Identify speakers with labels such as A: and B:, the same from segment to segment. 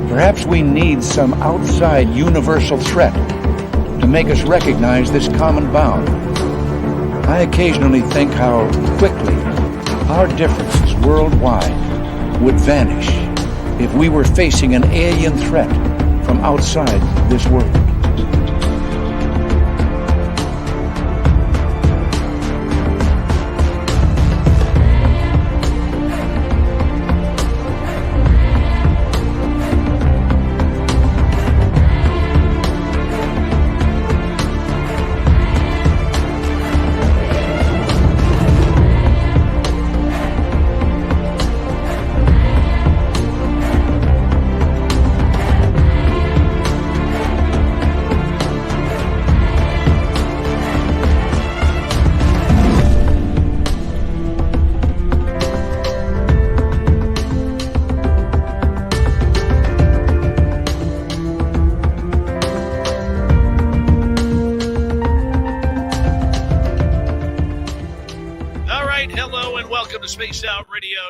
A: Perhaps we need some outside universal threat to make us recognize this common bound. I occasionally think how quickly our differences worldwide would vanish if we were facing an alien threat from outside this world.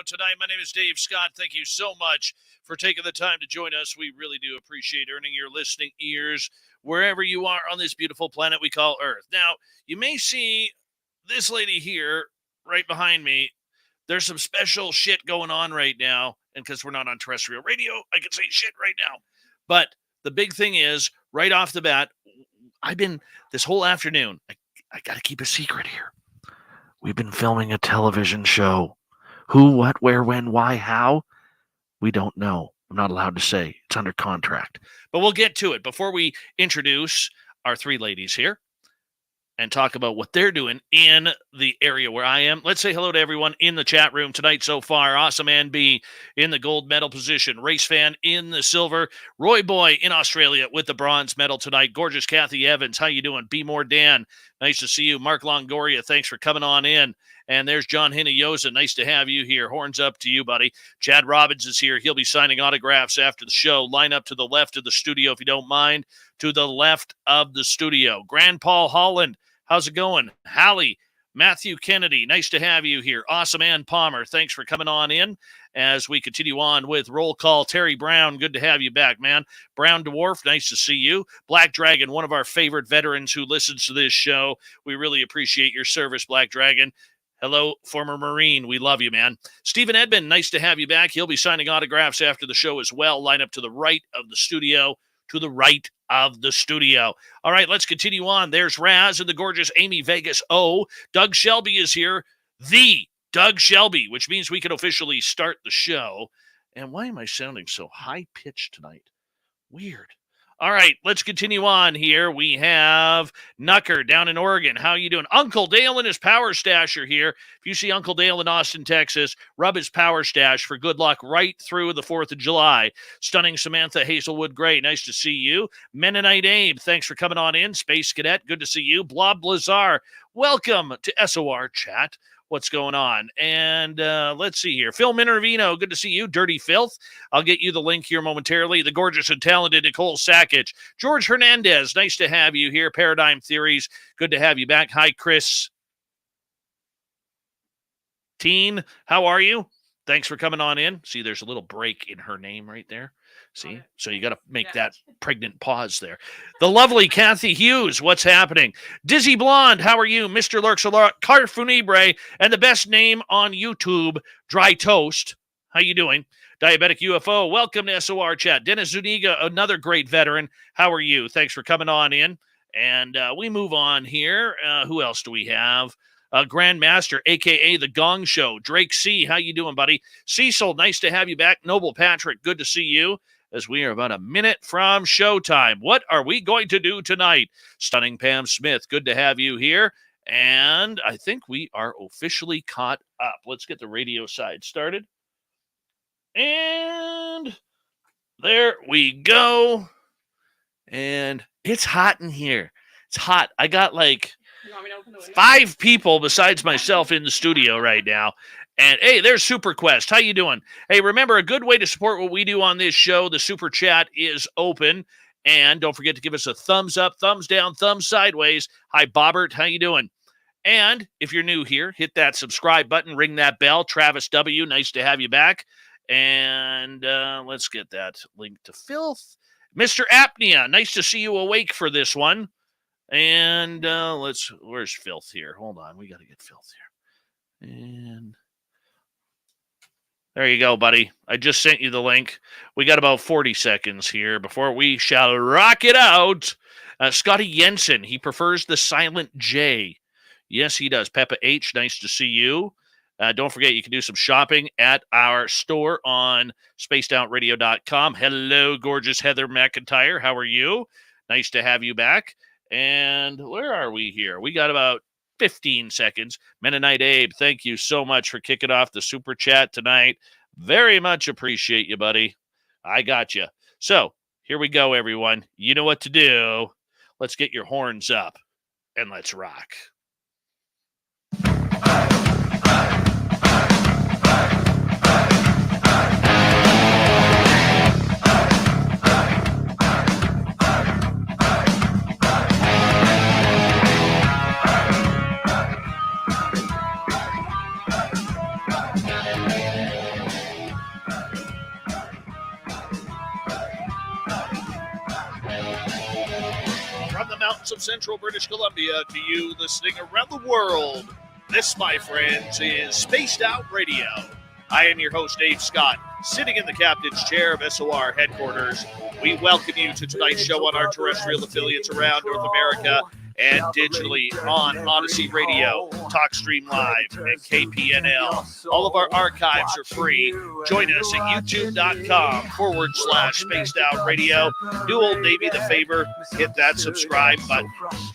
B: Tonight, my name is Dave Scott. Thank you so much for taking the time to join us. We really do appreciate earning your listening ears wherever you are on this beautiful planet we call Earth. Now, you may see this lady here right behind me. There's some special shit going on right now, and because we're not on terrestrial radio, I can say shit right now. But the big thing is, right off the bat, I've been this whole afternoon, I got to keep a secret here. We've been filming a television show. Who, what, where, when, why, how? We don't know. I'm not allowed to say. It's under contract. But we'll get to it before we introduce our three ladies here and talk about what they're doing in the area where I am. Let's say hello to everyone in the chat room tonight so far. Awesome Ann B in the gold medal position. Race Fan in the silver. Roy Boy in Australia with the bronze medal tonight. Gorgeous Kathy Evans. How you doing? Be More Dan. Nice to see you. Mark Longoria, thanks for coming on in. And there's John Hinojosa. Nice to have you here. Horns up to you, buddy. Chad Robbins is here. He'll be signing autographs after the show. Line up to the left of the studio if you don't mind. To the left of the studio. Grand Paul Holland. How's it going? Hallie, Matthew Kennedy, nice to have you here. Awesome Ann Palmer, thanks for coming on in as we continue on with Roll Call. Terry Brown, good to have you back, man. Brown Dwarf, nice to see you. Black Dragon, one of our favorite veterans who listens to this show. We really appreciate your service, Black Dragon. Hello, former Marine. We love you, man. Stephen Edmond, nice to have you back. He'll be signing autographs after the show as well. Line up to the right of the studio. To the right of the studio. All right, let's continue on. There's Raz and the gorgeous Amy Vegas. Oh, Doug Shelby is here. The Doug Shelby, which means we can officially start the show. And why am I sounding so high-pitched tonight? Weird. All right, let's continue on here. We have Nucker down in Oregon. How you doing? Uncle Dale and his Power Stash are here. If you see Uncle Dale in Austin, Texas, rub his Power Stash for good luck right through the 4th of July. Stunning Samantha Hazelwood Gray, nice to see you. Mennonite Abe, thanks for coming on in. Space Cadet, good to see you. Blob Lazar, welcome to SOR Chat. What's going on? And let's see here. Phil Minervino, good to see you. Dirty Filth, I'll get you the link here momentarily. The gorgeous and talented Nicole Sackage. George Hernandez, nice to have you here. Paradigm Theories, good to have you back. Hi, Chris. Teen, how are you? Thanks for coming on in. See, there's a little break in her name right there. See? So you got to make that pregnant pause there. The lovely Kathy Hughes, what's happening? Dizzy Blonde, how are you? Mr. Lurks a lot. Carfunibre, and the best name on YouTube, Dry Toast. How you doing? Diabetic UFO, welcome to SOR Chat. Dennis Zuniga, another great veteran. How are you? Thanks for coming on in. And we move on here. Who else do we have? Grandmaster, a.k.a. The Gong Show. Drake C., how you doing, buddy? Cecil, nice to have you back. Noble Patrick, good to see you. As we are about a minute from showtime. What are we going to do tonight? Stunning Pam Smith, good to have you here. And I think we are officially caught up. Let's get the radio side started. And there we go. And it's hot in here. It's hot. I got like 5 people besides myself in the studio right now. And, hey, there's Super Quest. How you doing? Hey, remember, a good way to support what we do on this show, the Super Chat is open. And don't forget to give us a thumbs up, thumbs down, thumbs sideways. Hi, Bobbert. How you doing? And if you're new here, hit that subscribe button, ring that bell. Travis W., nice to have you back. And let's get that link to Filth. Mr. Apnea, nice to see you awake for this one. And where's Filth here? Hold on, we got to get Filth here. And there you go, buddy. I just sent you the link. We got about 40 seconds here before we shall rock it out. Scotty Jensen, he prefers the silent J. Yes, he does. Peppa H, nice to see you. Don't forget, you can do some shopping at our store on spacedoutradio.com. Hello, gorgeous Heather McIntyre. How are you? Nice to have you back. And where are we here? We got about 15 seconds. Mennonite Abe, thank you so much for kicking off the super chat tonight. Very much appreciate you, buddy. I got you. So here we go, everyone. You know what to do. Let's get your horns up and let's rock. Of central British Columbia to you listening around the world. This, my friends, is Spaced Out Radio. I am your host, Dave Scott, sitting in the captain's chair of SOR headquarters. We welcome you to tonight's show on our terrestrial affiliates around North America and digitally on Odyssey Radio, TalkStream Live, and KPNL. All of our archives are free. Join us at youtube.com/Spaced Out Radio. Do old Navy the favor, hit that subscribe button.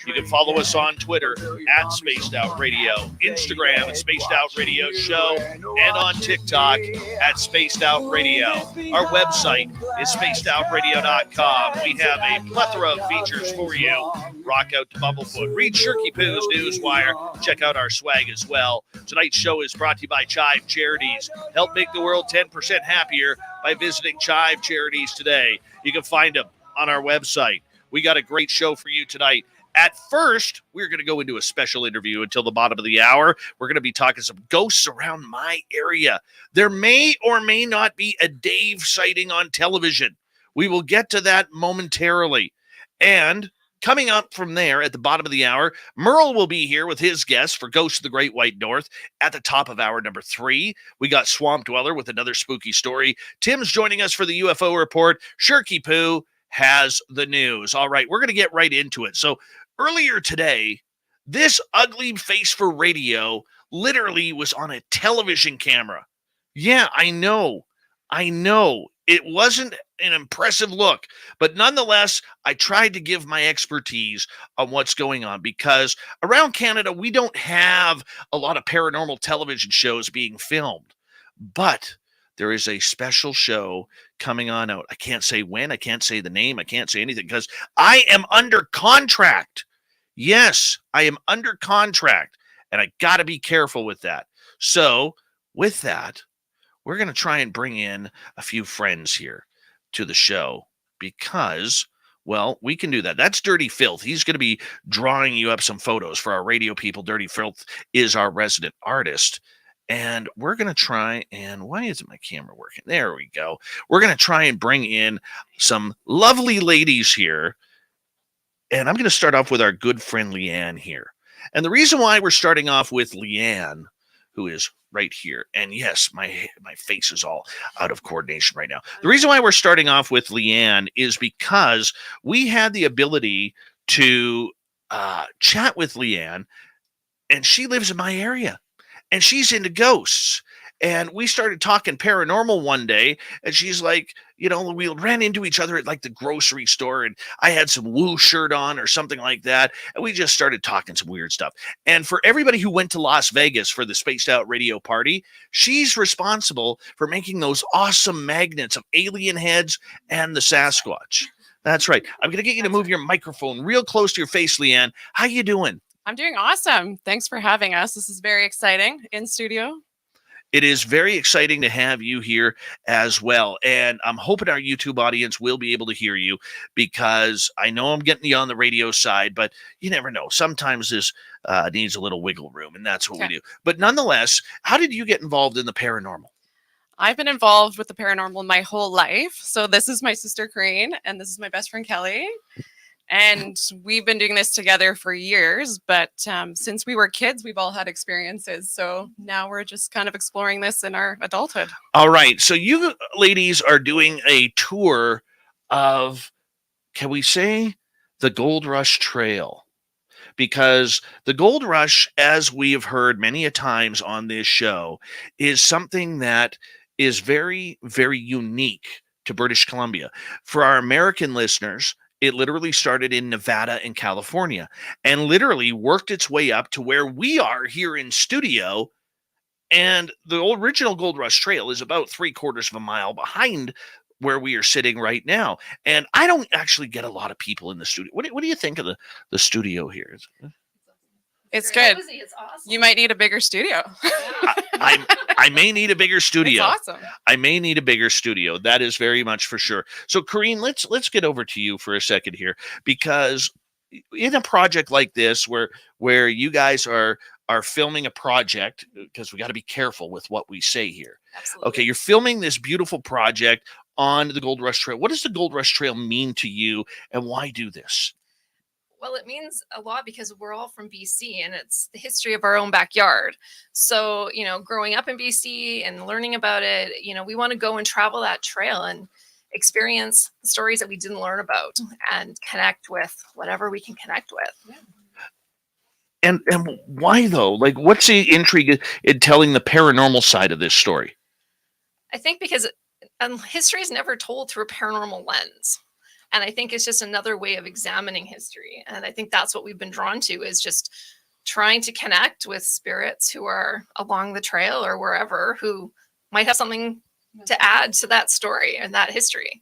B: You can follow us on Twitter at Spaced Out Radio, Instagram at Spaced Out Radio Show, and on TikTok at Spaced Out Radio. Our website is spacedoutradio.com. We have a plethora of features for you. Rock out to Bumblefoot. Read Shirky Poo's Newswire. Check out our swag as well. Tonight's show is brought to you by Chive Charities. Help make the world 10% happier by visiting Chive Charities today. You can find them on our website. We got a great show for you tonight. At first, we're going to go into a special interview until the bottom of the hour. We're going to be talking some ghosts around my area. There may or may not be a Dave sighting on television. We will get to that momentarily. And coming up from there at the bottom of the hour, Merle will be here with his guests for Ghosts of the Great White North. At the top of hour number 3, we got Swamp Dweller with another spooky story. Tim's joining us for the UFO report. Shirky Poo has the news. All right, we're going to get right into it. So earlier today, this ugly face for radio literally was on a television camera. Yeah, I know. It wasn't an impressive look, but nonetheless, I tried to give my expertise on what's going on because around Canada, we don't have a lot of paranormal television shows being filmed, but there is a special show coming on out. I can't say when, I can't say the name, I can't say anything because I am under contract. Yes, I am under contract, and I got to be careful with that. So with that, we're going to try and bring in a few friends here to the show because, well, we can do that. That's Dirty Filth. He's going to be drawing you up some photos for our radio people. Dirty Filth is our resident artist. And we're going to try and, why isn't my camera working? There we go. We're going to try and bring in some lovely ladies here. And I'm going to start off with our good friend Leanne here. And the reason why we're starting off with Leanne, who is right here. And yes, my face is all out of coordination right now. The reason why we're starting off with Leanne is because we had the ability to chat with Leanne, and she lives in my area, and she's into ghosts. And we started talking paranormal one day, and she's like, you know, we ran into each other at like the grocery store, and I had some Woo shirt on or something like that, and we just started talking some weird stuff. And for everybody who went to Las Vegas for the Spaced Out Radio party, she's responsible for making those awesome magnets of alien heads and the Sasquatch. That's right. I'm going to get you to move your microphone real close to your face, Leanne. How you doing?
C: I'm doing awesome. Thanks for having us. This is very exciting in studio.
B: It is very exciting to have you here as well. And I'm hoping our YouTube audience will be able to hear you, because I know I'm getting you on the radio side, but you never know. Sometimes this needs a little wiggle room, and that's what we do. But nonetheless, how did you get involved in the paranormal?
C: I've been involved with the paranormal my whole life. So this is my sister Corinne, and this is my best friend Kelly. And we've been doing this together for years, but since we were kids, we've all had experiences. So now we're just kind of exploring this in our adulthood.
B: All right. So you ladies are doing a tour of, can we say, the Gold Rush Trail? Because the Gold Rush, as we have heard many a times on this show, is something that is very, very unique to British Columbia. For our American listeners, it literally started in Nevada and California, and literally worked its way up to where we are here in studio. And the original Gold Rush Trail is about 3/4 of a mile behind where we are sitting right now. And I don't actually get a lot of people in the studio. What do you think of the studio here?
C: It's good.
D: It's awesome.
C: You might need a bigger studio.
B: I may need a bigger studio.
C: It's awesome.
B: I may need a bigger studio. That is very much for sure. So, Corinne, let's get over to you for a second here, because in a project like this, where you guys are filming a project, because we got to be careful with what we say here.
C: Absolutely.
B: Okay, you're filming this beautiful project on the Gold Rush Trail. What does the Gold Rush Trail mean to you, and why do this?
D: Well, it means a lot because we're all from BC, and it's the history of our own backyard. So, growing up in BC and learning about it, we want to go and travel that trail and experience stories that we didn't learn about and connect with whatever we can connect with.
B: And why though? Like, what's the intrigue in telling the paranormal side of this story?
D: I think because history is never told through a paranormal lens. And I think it's just another way of examining history. And I think that's what we've been drawn to, is just trying to connect with spirits who are along the trail or wherever, who might have something to add to that story and that history.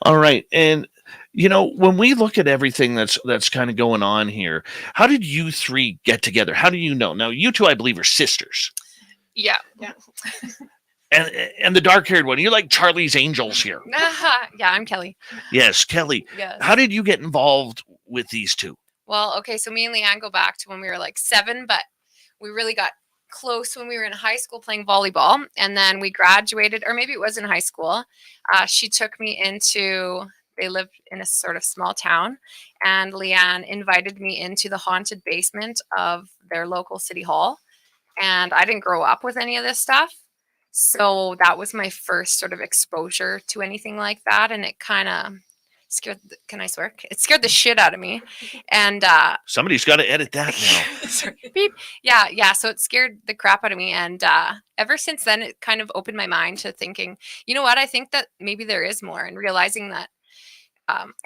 B: All right. And, when we look at everything that's kind of going on here, how did you three get together? How do you know? Now, you two, I believe, are sisters.
D: Yeah.
B: And the dark-haired one, you're like Charlie's Angels here.
C: Yeah, I'm Kelly.
B: Yes, Kelly.
C: Yes.
B: How did you get involved with these two?
C: Well, okay, so me and Leanne go back to when we were like 7, but we really got close when we were in high school playing volleyball, and then we graduated, or maybe it was in high school. She took me they lived in a sort of small town, and Leanne invited me into the haunted basement of their local city hall, and I didn't grow up with any of this stuff. So that was my first sort of exposure to anything like that. And it kind of scared, can I swear? It scared the shit out of me. And
B: Somebody's got to edit that now.
C: sorry, beep. Yeah. So it scared the crap out of me. And ever since then, it kind of opened my mind to thinking, you know what? I think that maybe there is more, and realizing that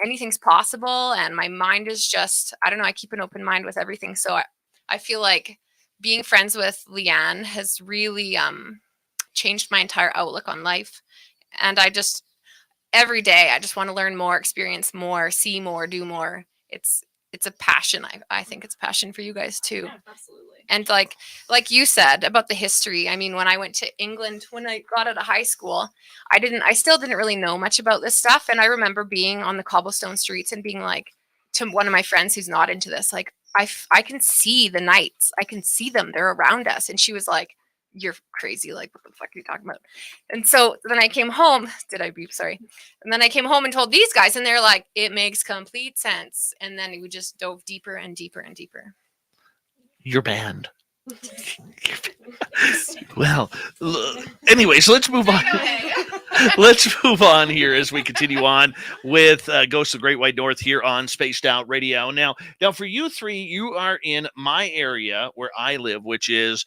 C: anything's possible. And my mind is just, I don't know, I keep an open mind with everything. So I feel like being friends with Leanne has really changed my entire outlook on life. And every day I just want to learn more, experience more, see more, do more. It's a passion. I think it's a passion for you guys too.
D: Yeah, absolutely.
C: And like you said about the history, I mean, when I went to England, when I got out of high school, I still didn't really know much about this stuff. And I remember being on the cobblestone streets and being like, to one of my friends who's not into this, like, I can see the knights. I can see them. They're around us. And she was like, "You're crazy. Like, what the fuck are you talking about?" And so then I came home. Did I beep? Sorry. And then I came home and told these guys, and they're like, "It makes complete sense." And then we just dove deeper and deeper and deeper.
B: You're banned. Well, anyways, let's move on. Let's move on here as we continue on with Ghosts of the Great White North here on Spaced Out Radio. Now, for you three, you are in my area where I live, which is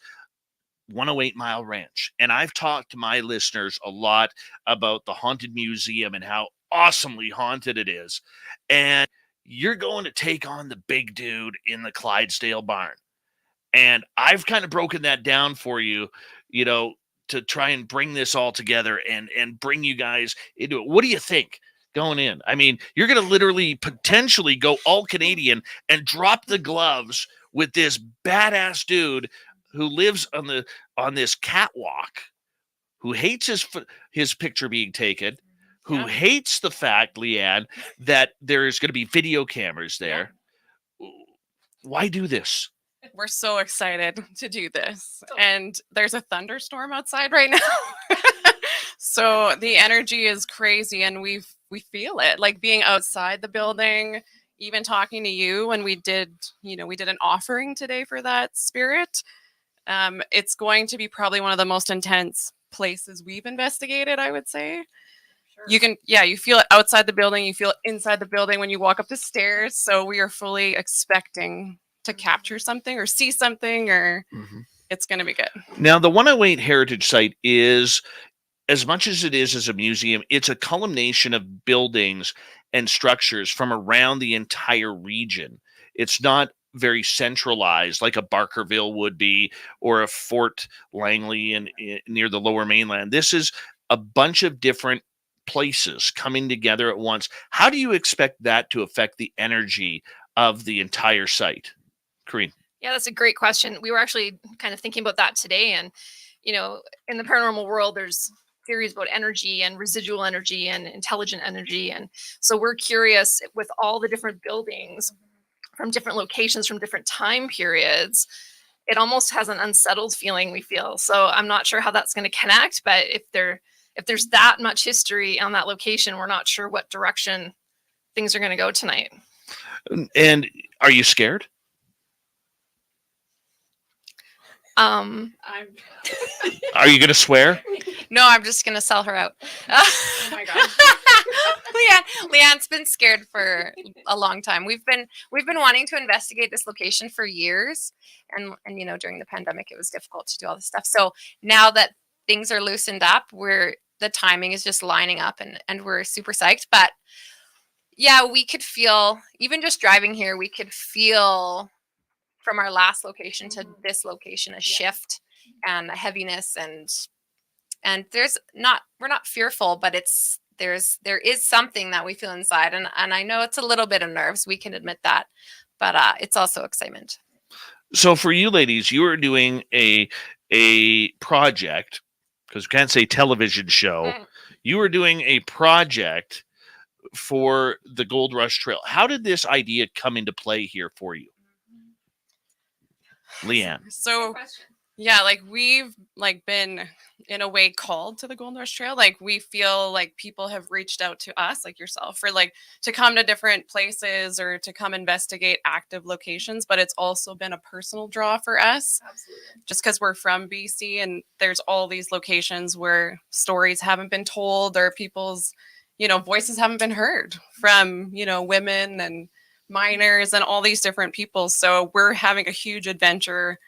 B: 108 Mile Ranch. And I've talked to my listeners a lot about the Haunted Museum and how awesomely haunted it is. And you're going to take on the big dude in the Clydesdale barn. And I've kind of broken that down for you, to try and bring this all together and bring you guys into it. What do you think going in? I mean, you're going to literally potentially go all Canadian and drop the gloves with this badass dude who lives on on this catwalk who hates his picture being taken, who hates the fact, Leanne, that there's going to be video cameras there. Why do this?
E: We're so excited to do this. And there's a thunderstorm outside right now. So the energy is crazy, and we feel it, like being outside the building, even talking to you when we did an offering today for that spirit. It's going to be probably one of the most intense places we've investigated, I would say. Sure. You feel it outside the building, you feel it inside the building when you walk up the stairs. So we are fully expecting to capture something or see something, or it's going to be good.
B: Now, the 108 Heritage Site is, as much as it is as a museum, it's a culmination of buildings and structures from around the entire region. It's not very centralized like a Barkerville would be, or a Fort Langley near the Lower Mainland. This is a bunch of different places coming together at once. How do you expect that to affect the energy of the entire site? Corrine?
D: Yeah, that's a great question. We were actually kind of thinking about that today. And, in the paranormal world, there's theories about energy and residual energy and intelligent energy. And so we're curious, with all the different buildings from different locations, from different time periods, it almost has an unsettled feeling, we feel. So I'm not sure how that's going to connect, but if there's that much history on that location, we're not sure what direction things are going to go tonight.
B: And are you scared? Are you going to swear?
C: No, I'm just going to sell her out.
E: Oh my God.
C: Leanne's been scared for a long time. We've been wanting to investigate this location for years, and during the pandemic it was difficult to do all this stuff. So now that things are loosened up, the timing is just lining up, and we're super psyched. But yeah, we could feel, even just driving here, we could feel from our last location to this location a shift and a heaviness, and we're not fearful, but there is something that we feel inside, and I know it's a little bit of nerves, we can admit that, but it's also excitement.
B: So for you ladies, you are doing a project, because we can't say television show. You are doing a project for the Gold Rush Trail. How did this idea come into play here for you, Leanne?
E: So we've been in a way called to the Gold Rush Trail. We feel like people have reached out to us, like yourself, for to come to different places or to come investigate active locations. But it's also been a personal draw for us. Absolutely. Just because we're from BC, and there's all these locations where stories haven't been told, or people's, voices haven't been heard from, women and miners and all these different people. So we're having a huge adventure,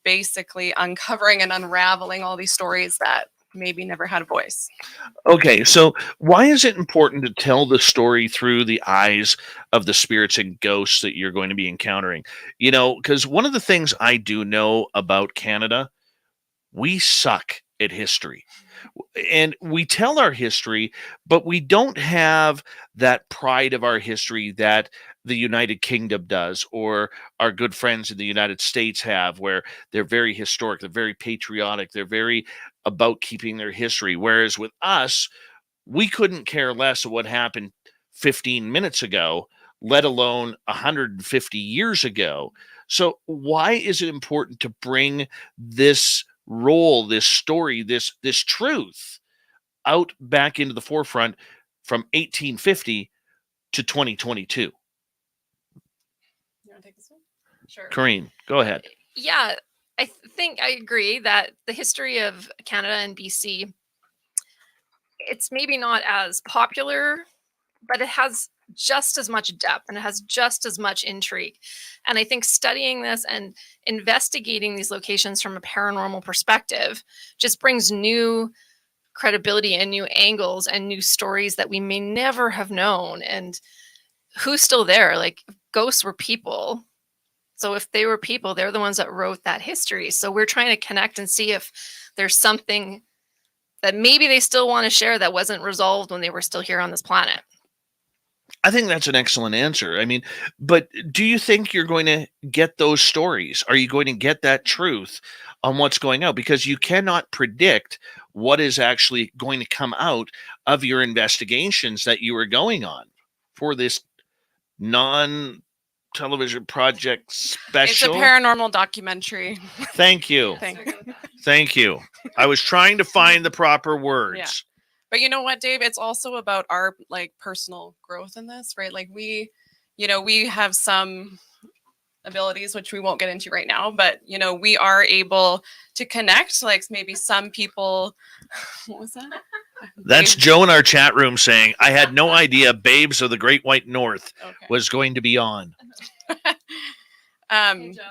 E: basically uncovering and unraveling all these stories that maybe never had a voice.
B: Okay, so why is it important to tell the story through the eyes of the spirits and ghosts that you're going to be encountering? Because one of the things I do know about Canada, we suck at history. And we tell our history, but we don't have that pride of our history that the United Kingdom does, or our good friends in the United States have, where they're very historic, they're very patriotic, they're very about keeping their history. Whereas with us, we couldn't care less of what happened 15 minutes ago, let alone 150 years ago. So why is it important to bring this role, this story, this truth out back into the forefront from 1850 to 2022?
E: You want to take this one? Sure.
B: Corrine, go ahead.
D: Yeah, I think I agree that the history of Canada and BC, it's maybe not as popular, but it has just as much depth and it has just as much intrigue. And I think studying this and investigating these locations from a paranormal perspective just brings new credibility and new angles and new stories that we may never have known. And who's still there? Like, ghosts were people. So if they were people, they're the ones that wrote that history. So we're trying to connect and see if there's something that maybe they still want to share that wasn't resolved when they were still here on this planet.
B: I think that's an excellent answer. I mean, but do you think you're going to get those stories? Are you going to get that truth on what's going out, because you cannot predict what is actually going to come out of your investigations that you are going on for this non-television project special.
E: It's a paranormal documentary.
B: Thank you. Thank you. I was trying to find the proper words.
E: Yeah. But you know what, Dave? It's also about our like personal growth in this, right? Like we have some abilities which we won't get into right now, but we are able to connect. Like maybe some people. What was that?
B: That's Joe in our chat room saying, "I had no idea Babes of the Great White North was going to be on."
E: Hey, Joe.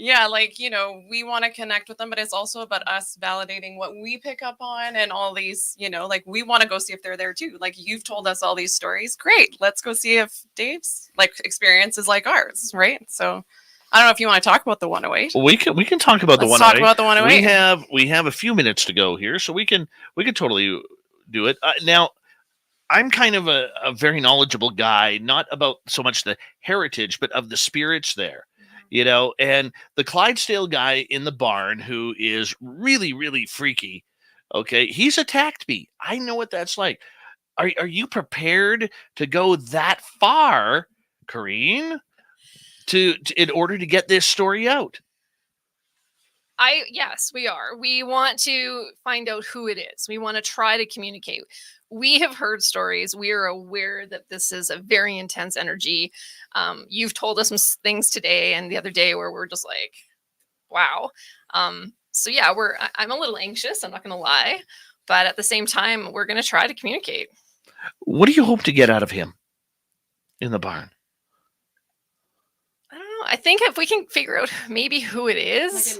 E: Yeah, like, we want to connect with them, but it's also about us validating what we pick up on and all these, like we want to go see if they're there too. Like you've told us all these stories. Great. Let's go see if Dave's like experience is like ours. Right. So I don't know if you want to talk about the 108.
B: Well, we can talk about
E: Let's
B: the 108.
E: talk about the 108.
B: We have a few minutes to go here, so we can totally do it. Now, I'm kind of a very knowledgeable guy, not about so much the heritage, but of the spirits there. And the Clydesdale guy in the barn, who is really, really freaky, okay, he's attacked me. I know what that's like. Are you prepared to go that far, Corrine, in order to get this story out?
D: Yes, we are. We want to find out who it is. We want to try to communicate. We have heard stories. We are aware that this is a very intense energy. You've told us some things today and the other day where we're just like, wow. So yeah, I'm a little anxious. I'm not going to lie, but at the same time, we're going to try to communicate.
B: What do you hope to get out of him in the barn?
D: I don't know. I think if we can figure out maybe who it is,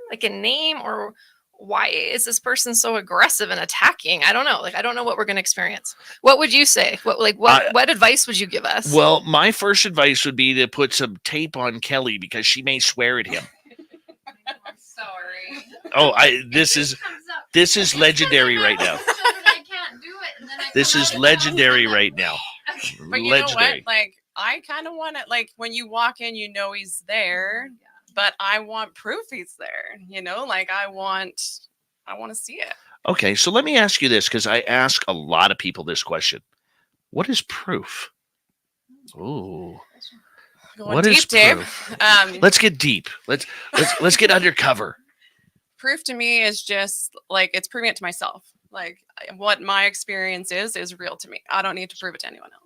D: like a name, or why is this person so aggressive and attacking? I don't know. Like, I don't know what we're going to experience. What would you say? What advice would you give us?
B: Well, my first advice would be to put some tape on Kelly because she may swear at him.
C: I'm sorry.
B: Oh, this is legendary right now.
C: I can't do it. And then
B: This is legendary right now.
E: But you know what? Like, I kind of want it. Like when you walk in, he's there. But I want proof he's there, like I want to see it.
B: Okay, so let me ask you this, because I ask a lot of people this question. What is proof? Ooh. What is proof? Let's get deep. Let's get undercover.
E: Proof to me is just like it's proving it to myself. Like what my experience is real to me. I don't need to prove it to anyone else.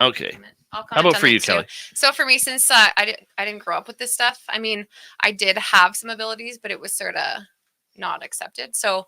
B: Okay.
C: How
B: about for you, Kelly?
C: So for me, since I didn't grow up with this stuff, I mean, I did have some abilities, but it was sort of not accepted. So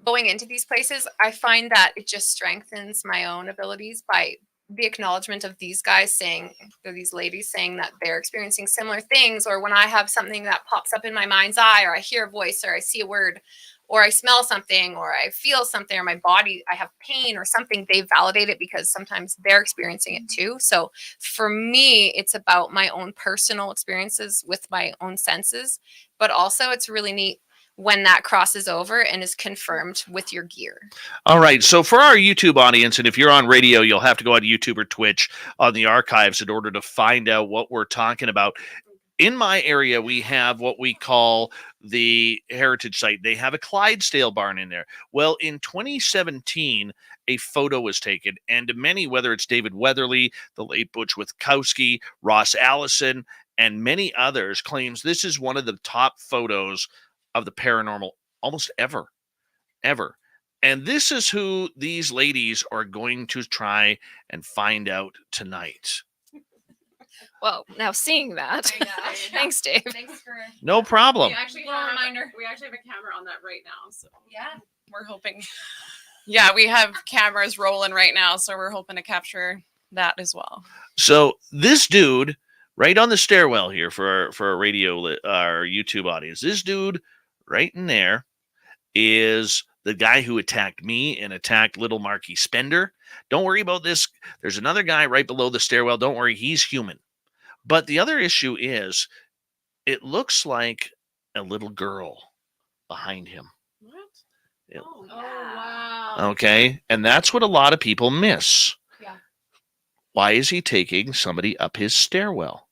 C: going into these places, I find that it just strengthens my own abilities by the acknowledgement of these guys saying, or these ladies saying that they're experiencing similar things, or when I have something that pops up in my mind's eye, or I hear a voice, or I see a word, or I smell something, or I feel something, or my body, I have pain or something, they validate it because sometimes they're experiencing it too. So for me, it's about my own personal experiences with my own senses, but also it's really neat when that crosses over and is confirmed with your gear.
B: All right. So for our YouTube audience, and if you're on radio, you'll have to go on YouTube or Twitch on the archives in order to find out what we're talking about. In my area, we have what we call the heritage site. They have a Clydesdale barn in there. Well, in 2017, a photo was taken, and many, whether it's David Weatherly, the late Butch Witkowski, Ross Allison, and many others, claims this is one of the top photos of the paranormal almost ever. And this is who these ladies are going to try and find out tonight.
D: Well, now seeing that, thanks, Dave.
C: Thanks for
B: No problem.
E: We actually have a camera on that right now, so
C: yeah,
E: we're hoping. Yeah, we have cameras rolling right now, so we're hoping to capture that as well.
B: So this dude, right on the stairwell here for our radio, our YouTube audience, this dude right in there is the guy who attacked me and attacked little Marky Spender. Don't worry about this. There's another guy right below the stairwell. Don't worry, he's human. But the other issue is it looks like a little girl behind him.
E: What?
C: Oh, wow.
B: Okay. And that's what a lot of people miss.
C: Yeah.
B: Why is he taking somebody up his stairwell?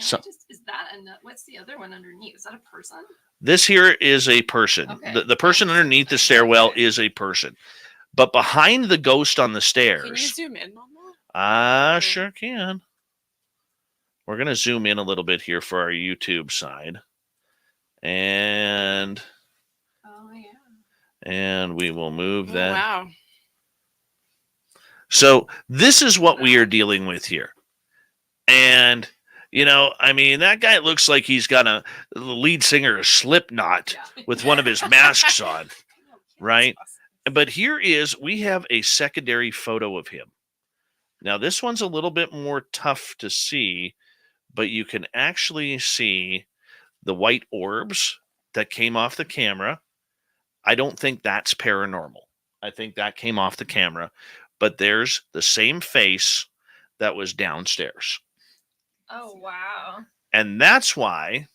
B: So
D: Is that what's the other one underneath? Is that a person?
B: this here is a person.
D: Okay.
B: The person underneath the stairwell is a person. But behind the ghost on the stairs.
E: Can you zoom in on that?
B: I sure can. We're going to zoom in a little bit here for our YouTube side. And we will move that.
E: Wow.
B: So this is what we are dealing with here. And, I mean, that guy looks like he's got the lead singer of Slipknot with one of his masks on, right? But we have a secondary photo of him. Now, this one's a little bit more tough to see, but you can actually see the white orbs that came off the camera. I don't think that's paranormal. I think that came off the camera. But there's the same face that was downstairs.
D: Oh, wow.
B: And that's why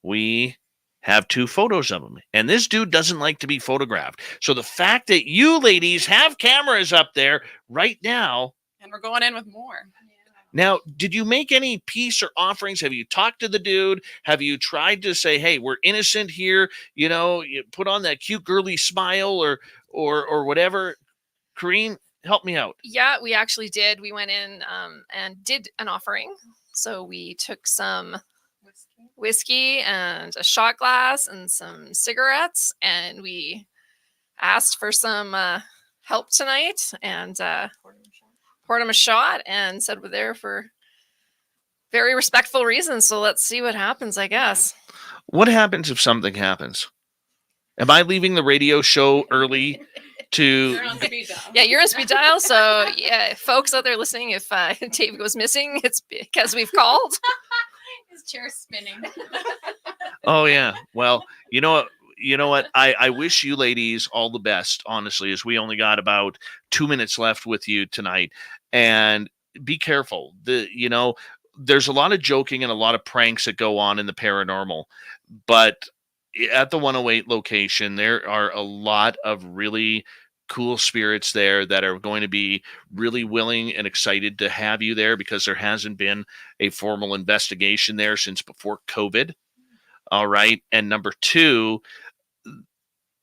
B: we have 2 photos of him. And this dude doesn't like to be photographed. So the fact that you ladies have cameras up there right now.
E: And we're going in with more.
B: Now, did you make any peace or offerings? Have you talked to the dude? Have you tried to say, hey, we're innocent here? You put on that cute girly smile or whatever. Corrine, help me out.
D: Yeah, we actually did. We went in and did an offering. So we took some whiskey and a shot glass and some cigarettes, and we asked for some help tonight and poured him a shot and said we're there for very respectful reasons. So let's see what happens, I guess.
B: What happens if something happens? Am I leaving the radio show early to...
E: You're on speed dial.
D: Yeah, you're on speed dial. So yeah, folks out there listening, if Dave goes missing, it's because we've called.
C: His chair's spinning.
B: Oh, yeah. Well, you know what? I wish you ladies all the best, honestly, as we only got about 2 minutes left with you tonight. And be careful. There's a lot of joking and a lot of pranks that go on in the paranormal. But at the 108 location, there are a lot of really cool spirits there that are going to be really willing and excited to have you there, because there hasn't been a formal investigation there since before COVID. All right. And number 2,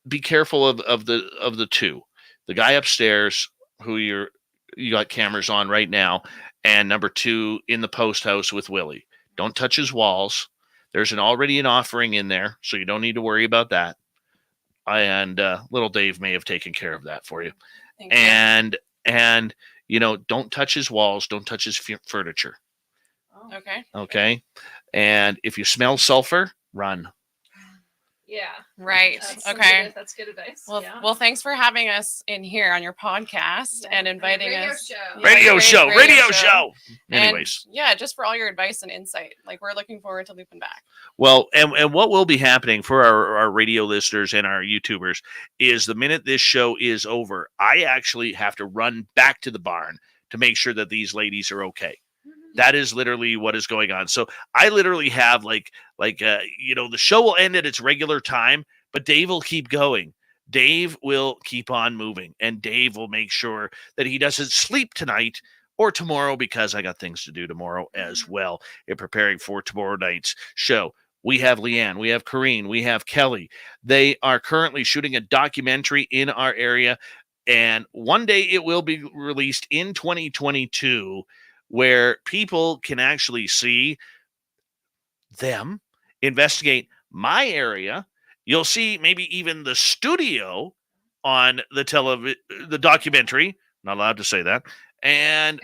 B: be careful of the 2, the guy upstairs who you got cameras on right now, and number 2 in the post house with Willie. Don't touch his walls. There's already an offering in there, so you don't need to worry about that. And little Dave may have taken care of that for you.
E: Thank you.
B: And don't touch his walls. Don't touch his furniture.
E: Okay.
B: Okay. And if you smell sulfur, run.
D: Yeah.
E: Right.
D: Okay. That's good advice.
E: Well, thanks for having us in here on your podcast and inviting us.
B: Radio show. Anyways.
E: And, just for all your advice and insight. Like, we're looking forward to looping back.
B: Well, and what will be happening for our radio listeners and our YouTubers is the minute this show is over, I actually have to run back to the barn to make sure that these ladies are okay. That is literally what is going on. So I literally have the show will end at its regular time, but Dave will keep going. Dave will keep on moving, and Dave will make sure that he doesn't sleep tonight or tomorrow, because I got things to do tomorrow as well in preparing for tomorrow night's show. We have Leanne, we have Corrine, we have Kelly. They are currently shooting a documentary in our area, and one day it will be released in 2022, where people can actually see them investigate my area. You'll see maybe even the studio on the documentary. Not allowed to say that. And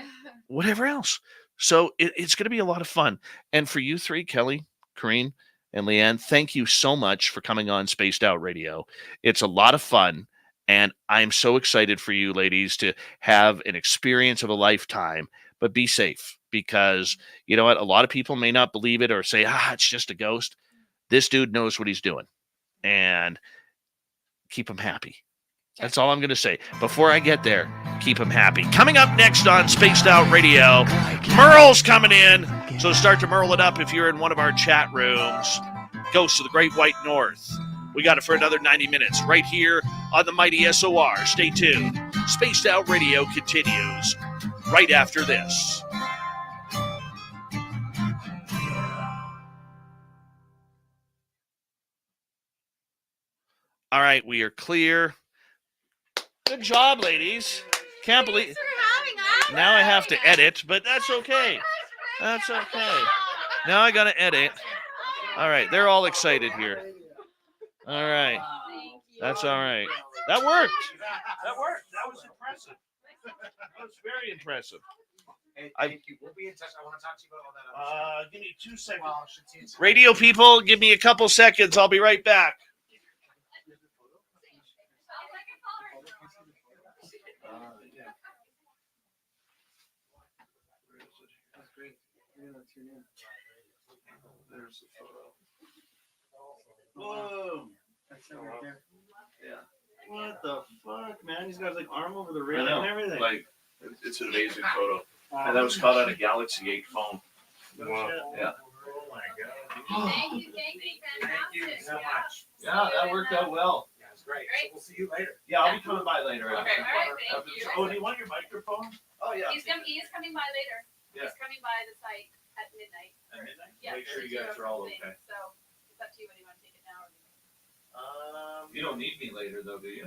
B: whatever else. So it's going to be a lot of fun. And for you 3, Kelly, Corrine, and Leanne, thank you so much for coming on Spaced Out Radio. It's a lot of fun. And I'm so excited for you ladies to have an experience of a lifetime. But be safe, because you know what? A lot of people may not believe it or say, it's just a ghost. This dude knows what he's doing, and keep him happy. That's all I'm going to say. Before I get there, keep him happy. Coming up next on Spaced Out Radio, Merle's coming in. So start to Merle it up if you're in one of our chat rooms. Ghosts of the Great White North. We got it for another 90 minutes right here on the mighty SOR. Stay tuned. Spaced Out Radio continues right after this. All right, we are clear. Good job, ladies. Can't believe. Now I have to edit, but that's okay. That's okay. Now I got to edit. All right, they're all excited here. All right. That's all right. That worked. That worked. That was impressive. That was very impressive.
F: Hey, thank you. We'll be in touch. I want to talk to you about all that other stuff.
B: Give me 2 seconds.
F: Well, should see
B: Radio people, give me a couple seconds. I'll be right back.
F: That's great. Yeah, that's your name. There's the photo.
G: Whoa!
F: That's it right there.
G: Yeah.
F: What the fuck, man? He's got his like arm over the rail
G: I know.
F: and everything.
G: Like, it's an amazing photo.
F: Wow.
G: And that was caught on a Galaxy 8 phone.
F: Wow.
G: Yeah.
F: Oh my god.
C: Thank you
F: so much.
G: Yeah, that worked out well.
F: Yeah, it's great. So we'll see you later.
G: Yeah, I'll be coming by later.
C: All right, thank you.
G: Oh, do you want your microphone? Oh, yeah.
H: He is coming by later.
G: Yeah.
H: He's coming by the site at midnight.
G: At midnight?
H: Yeah,
G: Make sure
H: to
G: you guys
H: do
G: are all
H: everything.
G: okay.
H: So it's up to you whether you want to take it now or.
G: You don't need me later, though, do you?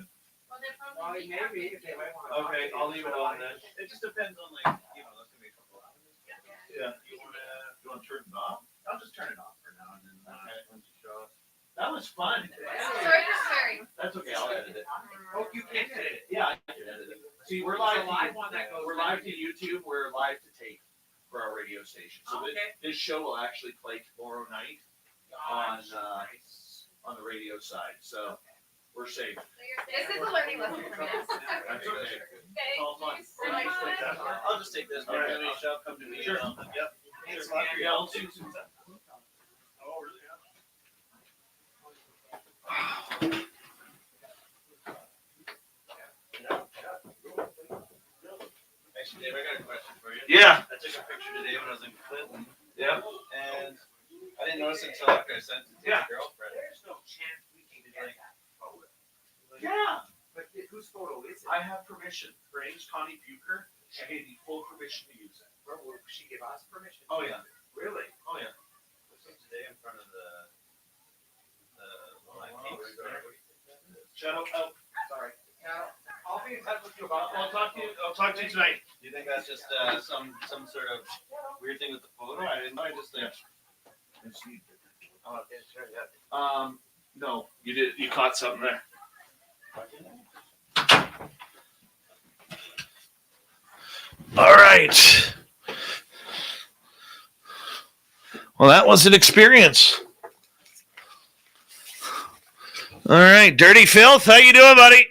H: Well, they're
F: Well,
H: probably.
F: maybe if they might want to.
G: Okay, I'll leave it on then. It just depends on, like, you know, that's gonna be a couple hours. Yeah. You wanna turn it off?
F: I'll just turn it off for now and then once you show us.
G: That was fun.
H: Sorry, sorry.
G: That's okay, I'll edit it.
F: Oh, you can edit it.
G: Yeah, I can edit it. See, we're live.
F: There's a live one that goes
G: We're live to YouTube. We're live to tape for our radio station. So
F: Okay.
G: this show will actually play tomorrow night on the radio side. So we're safe.
H: This is a learning lesson for me.
G: That's okay.
H: Okay.
G: All fun.
H: Thank you so much.
G: I'll just take this.
F: Alright.
G: Come to me. Sure. Yep.
F: Thanks,
G: Yeah, I'll see you soon.
F: Oh, really?
I: Actually, Dave, I got a question for you.
G: Yeah.
I: I took a picture today when I was in Clinton,
G: Yeah.
I: and I didn't notice until after I sent it to
G: Yeah.
I: my girlfriend.
F: There's no chance we can get that photo.
G: Yeah.
F: But whose photo is it?
G: I have permission. Her name's Connie Bucher. She gave me full permission to use it.
F: Where will she give us permission?
G: Oh, yeah.
F: Really?
G: Oh, yeah.
I: So today in front of the
G: Shut up. Oh,
F: Sorry. Now, I'll be in touch with you about that.
G: I'll talk to you tonight.
I: Do you think that's just some sort of weird thing with the photo? I didn't. I just think.
F: Oh, okay, sure, yeah.
G: No, you did. You caught something there. All right. Well, that was an experience. All right, Dirty Filth, how you doing, buddy?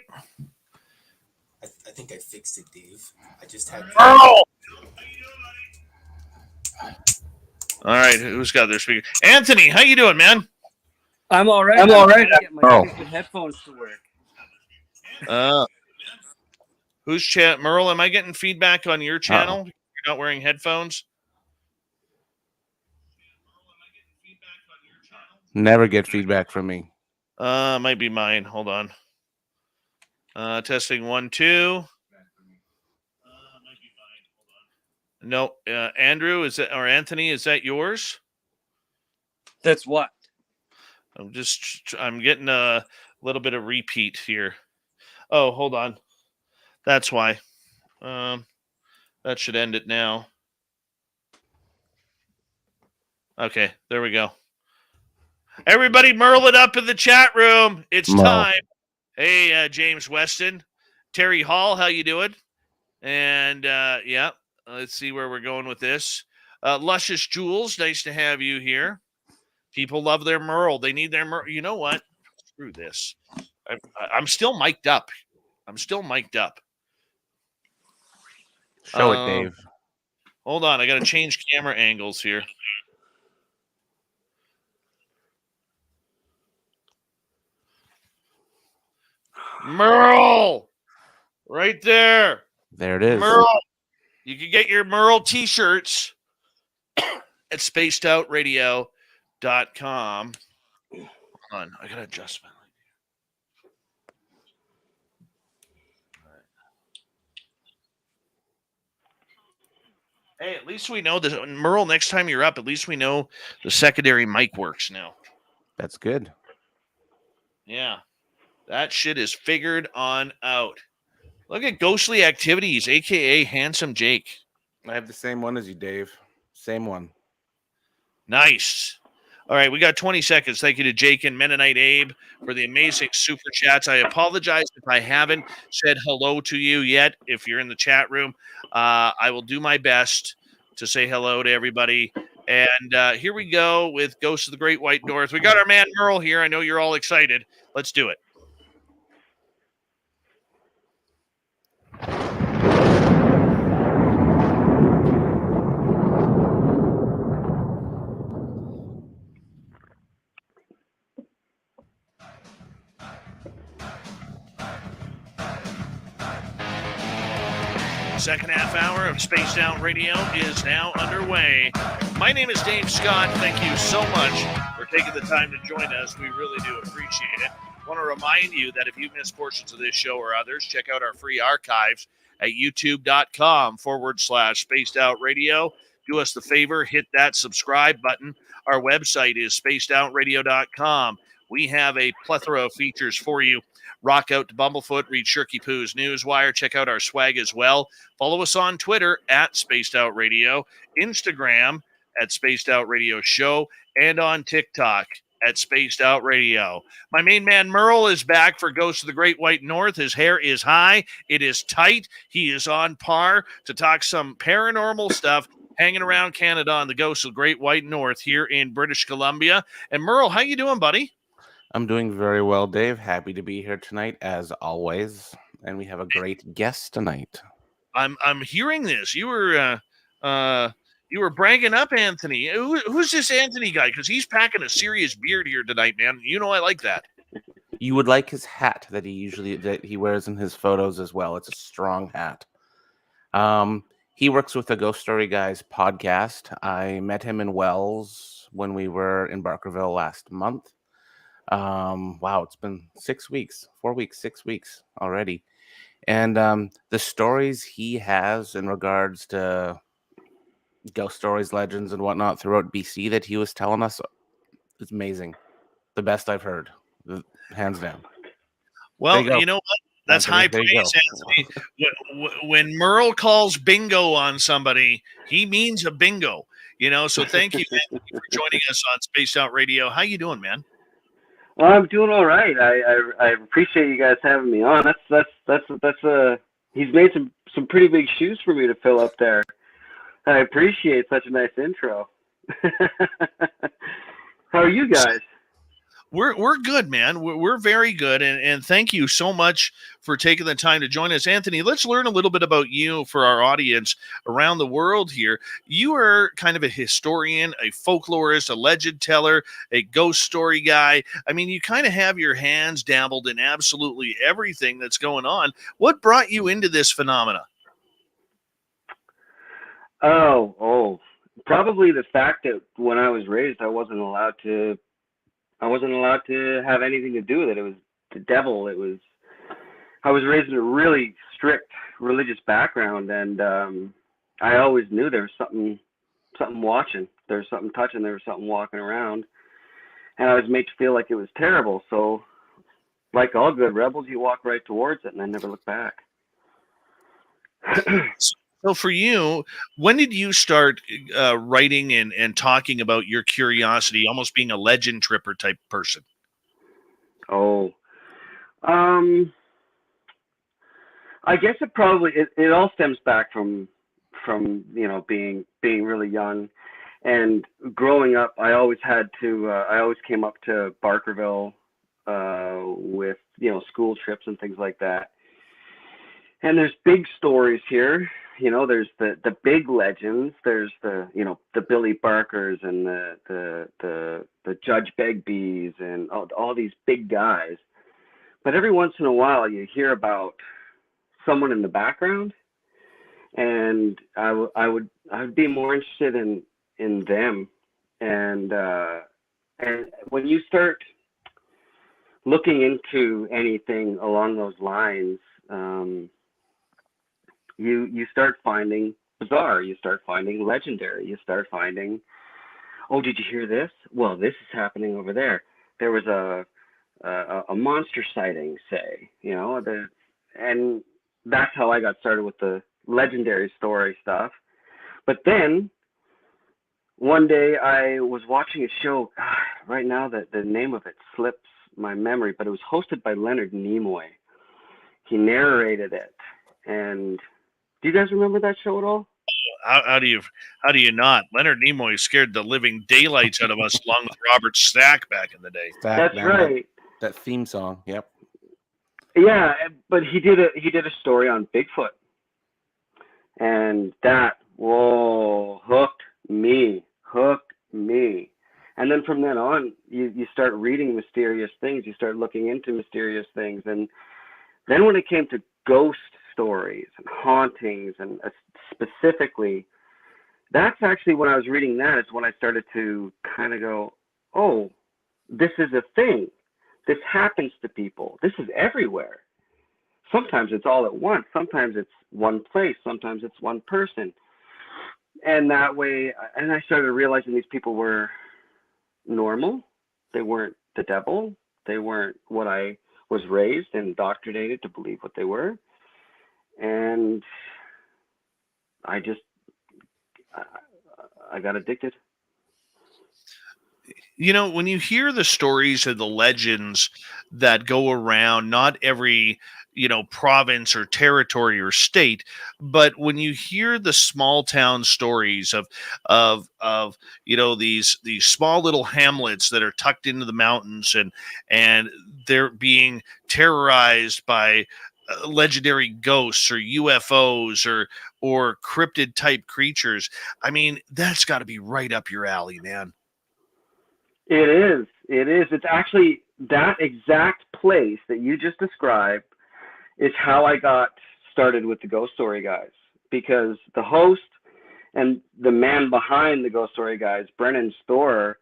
J: I think I fixed it, Dave. I just had.
G: All right, who's got their speaker? Anthony, how you doing, man?
K: I'm all right.
A: I'm all right.
K: trying to get my
A: Oh.
K: stupid headphones to work.
B: Who's chat? Merle, am I getting feedback on your channel? You're not wearing headphones?
L: Never get feedback from me.
B: Might be mine. Hold on. Testing 1, 2. No, Andrew, is that, or Anthony, is that yours?
K: That's what?
B: I'm getting a little bit of repeat here. Oh, hold on. That's why. That should end it now. Okay, there we go. Everybody Merle it up in the chat room. It's
L: Merle.
B: time. Hey, James Weston. Terry Hall, how you doing? And, yeah, let's see where we're going with this. Luscious Jules, nice to have you here. People love their Merle. They need their Merle. You know what? Screw this. I'm still mic'd up.
L: Show
B: Um,
L: it, Dave.
B: Hold on. I got to change camera angles here. Merle! Right there.
L: There it is.
B: Merle. You can get your Merle t-shirts at spacedoutradio.com. Hold on. I got to adjust my light. Hey, at least we know that Merle, next time you're up, at least we know the secondary mic works now.
L: That's good.
B: Yeah. That shit is figured on out. Look at Ghostly Activities, aka Handsome Jake.
L: I have the same one as you, Dave. Same one.
B: Nice. All right, we got 20 seconds. Thank you to Jake and Mennonite Abe for the amazing super chats. I apologize if I haven't said hello to you yet. If you're in the chat room, I will do my best to say hello to everybody. And here we go with Ghosts of the Great White North. We got our man Merle here. I know you're all excited. Let's do it. Second half hour of Spaced Out Radio is now underway. My name is Dave Scott. Thank you so much for taking the time to join us. We really do appreciate it. I want to remind you that if you missed portions of this show or others, check out our free archives at youtube.com/Spaced Out Radio. Do us the favor, hit that subscribe button. Our website is spacedoutradio.com. We have a plethora of features for you. Rock out to Bumblefoot, read Shirky Poo's Newswire, check out our swag as well. Follow us on Twitter at Spaced Out Radio, Instagram at Spaced Out Radio Show, and on TikTok at Spaced Out Radio. My main man Merle is back for Ghosts of the Great White North. His hair is high. It is tight. He is on par to talk some paranormal stuff hanging around Canada on the Ghosts of the Great White North here in British Columbia. And Merle, how you doing, buddy?
L: I'm doing very well, Dave. Happy to be here tonight, as always. And we have a great guest tonight.
B: I'm hearing this. You were bragging up Anthony. Who's this Anthony guy? Because he's packing a serious beard here tonight, man. You know I like that.
L: You would like his hat that he wears in his photos as well. It's a strong hat. He works with the Ghost Story Guys podcast. I met him in Wells when we were in Barkerville last month. Wow, it's been 6 weeks already. And the stories he has in regards to ghost stories, legends, and whatnot throughout BC that he was telling us is amazing. The best I've heard, hands down.
B: Well, you know what? That's high praise, Anthony. When Merle calls bingo on somebody, he means a bingo. So thank you, Anthony, for joining us on Spaced Out Radio. How you doing, man?
F: Well, I'm doing all right. I appreciate you guys having me on. That's he's made some pretty big shoes for me to fill up there. I appreciate such a nice intro. How are you guys?
B: We're good, man. We're very good, and thank you so much for taking the time to join us. Anthony, let's learn a little bit about you for our audience around the world here. You are kind of a historian, a folklorist, a legend teller, a ghost story guy. I mean, you kind of have your hands dabbled in absolutely everything that's going on. What brought you into this phenomena?
F: Oh, probably the fact that when I was raised, I wasn't allowed to have anything to do with it. It was the devil. I was raised in a really strict religious background, and I always knew there was something watching. There was something touching. There was something walking around, and I was made to feel like it was terrible. So, like all good rebels, you walk right towards it and then never look back.
B: So for you, when did you start writing and talking about your curiosity, almost being a legend tripper type person?
F: I guess it all stems back from being really young and growing up. I always came up to Barkerville with school trips and things like that. And there's big stories here. There's the big legends. There's the Billy Barkers and the Judge Begbys and all these big guys. But every once in a while, you hear about someone in the background, and I would be more interested in them. And when you start looking into anything along those lines, you start finding bizarre, you start finding legendary, you start finding, oh, did you hear this? Well, this is happening over there. There was a a monster sighting, say, and that's how I got started with the legendary story stuff. But then one day I was watching a show. Right now, the name of it slips my memory, but it was hosted by Leonard Nimoy. He narrated it, and do you guys remember that show at all?
B: How do you not? Leonard Nimoy scared the living daylights out of us, along with Robert Stack back in the day.
F: That's
L: Man,
F: right.
L: That theme song. Yep.
F: Yeah, but he did a story on Bigfoot, and that hooked me, And then from then on, you start reading mysterious things, you start looking into mysterious things, and then when it came to ghost stories and hauntings, and specifically, that's actually when I was reading that is when I started to kind of go, oh, this is a thing. This happens to people. This is everywhere. Sometimes it's all at once. Sometimes it's one place. Sometimes it's one person. And that way, and I started realizing these people were normal. They weren't the devil. They weren't what I was raised and indoctrinated to believe what they were. And I got addicted.
B: When you hear the stories and the legends that go around, not every province or territory or state, but when you hear the small town stories of these small little hamlets that are tucked into the mountains, and they're being terrorized by legendary ghosts or UFOs or cryptid type creatures, I mean, that's got to be right up your alley, man.
F: It is. It's actually that exact place that you just described is how I got started with the Ghost Story Guys, because the host and the man behind the Ghost Story Guys, Brennan Storer,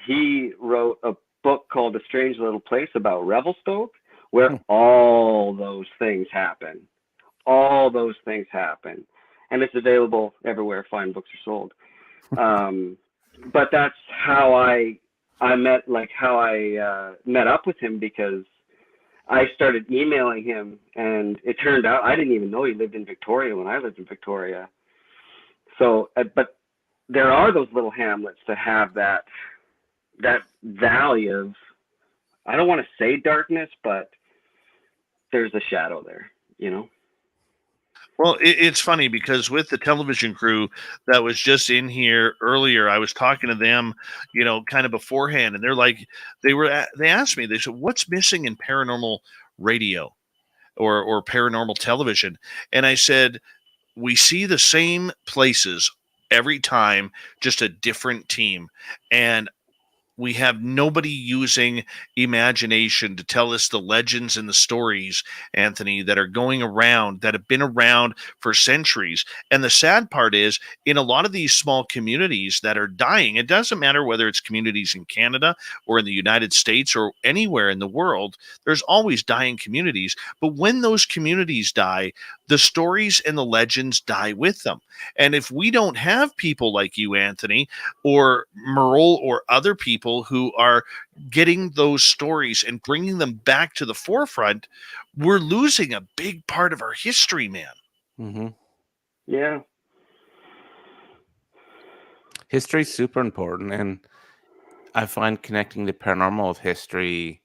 F: he wrote a book called A Strange Little Place about Revelstoke, where all those things happen. All those things happen. And it's available everywhere fine books are sold. But that's how I met up with him, because I started emailing him, and it turned out I didn't even know he lived in Victoria when I lived in Victoria. So, but there are those little hamlets that have that valley of, I don't want to say darkness, but there's a shadow there,
B: Well, it's funny because with the television crew that was just in here earlier, I was talking to them, kind of beforehand, and they're like, they asked me, they said, "What's missing in paranormal radio or paranormal television?" And I said, "We see the same places every time, just a different team, and we have nobody using imagination to tell us the legends and the stories, Anthony, that are going around, that have been around for centuries." And the sad part is, in a lot of these small communities that are dying, it doesn't matter whether it's communities in Canada or in the United States or anywhere in the world, there's always dying communities. But when those communities die, the stories and the legends die with them. And if we don't have people like you, Anthony, or Merle, or other people who are getting those stories and bringing them back to the forefront, we're losing a big part of our history, man.
L: Mm-hmm.
F: Yeah.
L: History's super important, and I find connecting the paranormal with history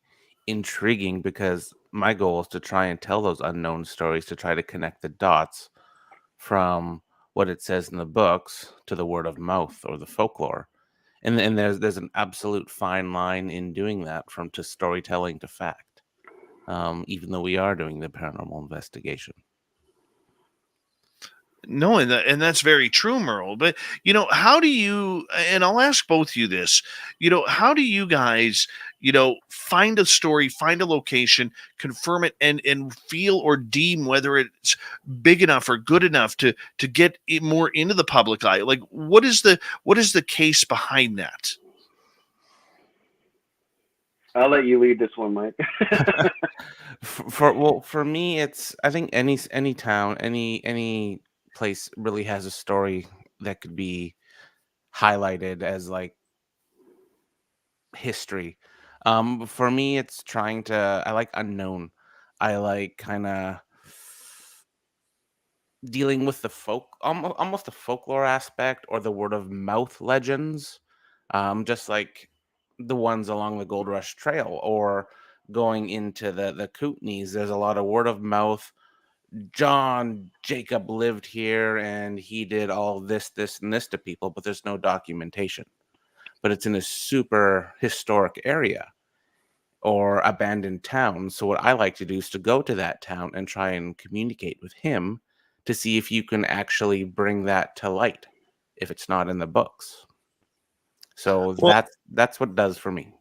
L: intriguing, because my goal is to try and tell those unknown stories, to try to connect the dots from what it says in the books to the word of mouth or the folklore. And there's an absolute fine line in doing that, from to storytelling to fact, even though we are doing the paranormal investigation.
B: No, and that's very true, Merle. But how do you? And I'll ask both you this. How do you guys, find a story, find a location, confirm it, and feel or deem whether it's big enough or good enough to get it more into the public eye? Like, what is the case behind that?
F: I'll let you lead this one, Mike.
L: For me, it's, I think any town, any place really has a story that could be highlighted as like history. For me, it's trying to. I like unknown. I like kind of dealing with the almost the folklore aspect or the word of mouth legends, just like the ones along the Gold Rush Trail or going into the Kootenays. There's a lot of word of mouth. John Jacob lived here and he did all this, this, and this to people, but there's no documentation. But it's in a super historic area or abandoned town. So what I like to do is to go to that town and try and communicate with him to see if you can actually bring that to light if it's not in the books. So
B: Well-
L: that's what it does for me.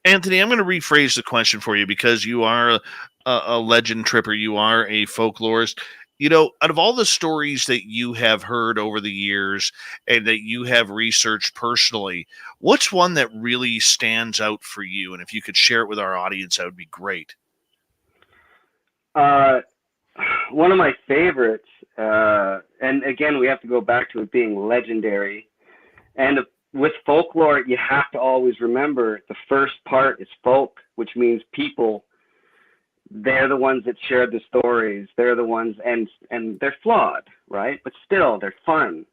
B: Anthony, I'm going to rephrase the question for you because you are a legend tripper. You are a folklorist. You know, out of all the stories that you have heard over the years and that you have researched personally, what's one that really stands out for you? And if you could share it with our audience, that would be great.
F: One of my favorites, and again, we have to go back to it being legendary. And with folklore, you have to always remember the first part is folk, which means people. They're the ones that shared the stories. They're the ones, and they're flawed, right? But still, they're fun.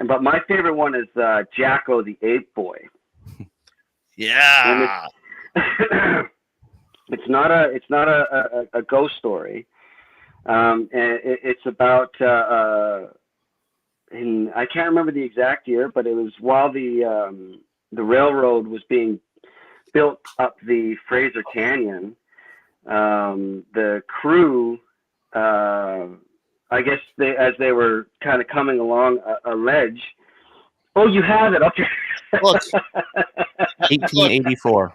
F: But my favorite one is Jacko the Ape Boy.
B: Yeah.
F: It's not a ghost story. And it's about I can't remember the exact year, but it was while the railroad was being built up the Fraser Canyon. The crew, I guess as they were kind of coming along a ledge. Oh, you have it. Okay.
B: Look.
L: 1884.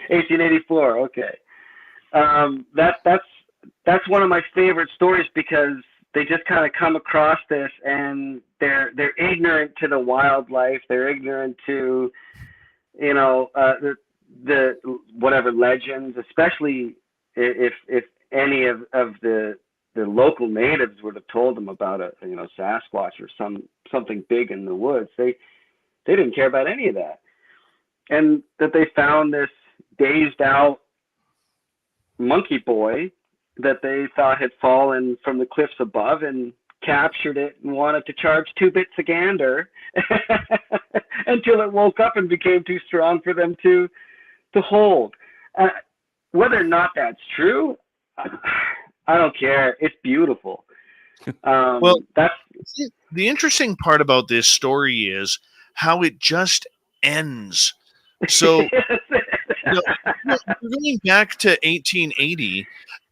F: 1884. Okay. That's one of my favorite stories because they just kind of come across this and they're ignorant to the wildlife. They're ignorant to, the whatever legends, especially if any of the local natives would have told them about a Sasquatch or something big in the woods. They didn't care about any of that, and that they found this dazed out monkey boy that they thought had fallen from the cliffs above and captured it and wanted to charge 2 bits a gander until it woke up and became too strong for them to hold. Whether or not that's true, I don't care. It's beautiful.
B: Well,
F: that's
B: the interesting part about this story is how it just ends. So we're going back to 1880,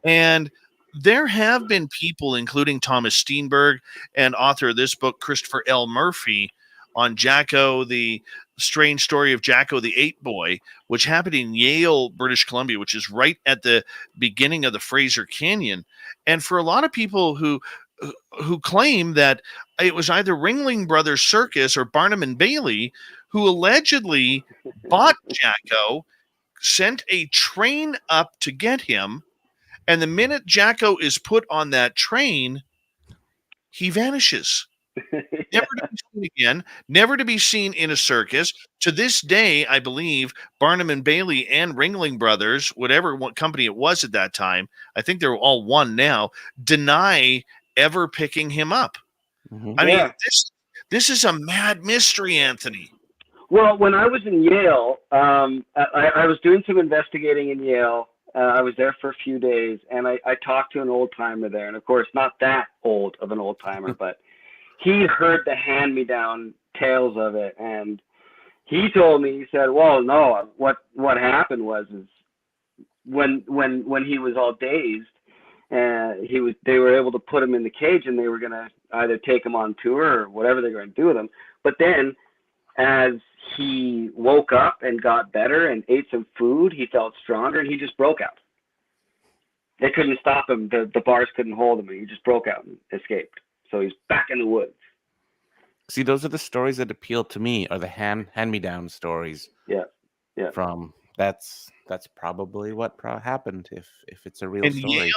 B: and there have been people, including Thomas Steenberg and author of this book, Christopher L. Murphy, on Jacko, the strange story of Jacko the Ape Boy, which happened in Yale, British Columbia, which is right at the beginning of the Fraser Canyon. And for a lot of people who claim that it was either Ringling Brothers Circus or Barnum and Bailey who allegedly bought Jacko, sent a train up to get him, and the minute Jacko is put on that train, he vanishes. Never to be seen again, never to be seen in a circus. To this day, I believe Barnum and Bailey and Ringling Brothers, what company it was at that time, I think they're all one now, deny ever picking him up.
L: Mhm.
B: I mean, this is a mad mystery, Anthony.
F: Well, when I was in Yale, I was doing some investigating in Yale. I was there for a few days, and I talked to an old-timer there. And, of course, not that old of an old-timer, but he heard the hand-me-down tales of it. And he told me, he said, well, no, what happened was is when he was all dazed, they were able to put him in the cage, and they were going to either take him on tour or whatever they were going to do with him. But then as he woke up and got better and ate some food, he felt stronger, and he just broke out. They couldn't stop him. The bars couldn't hold him, and he just broke out and escaped. So he's back in the woods.
L: See, those are the stories that appeal to me, are the hand-me-down stories.
F: Yeah.
L: From that's probably what happened if it's a real
B: And
L: story.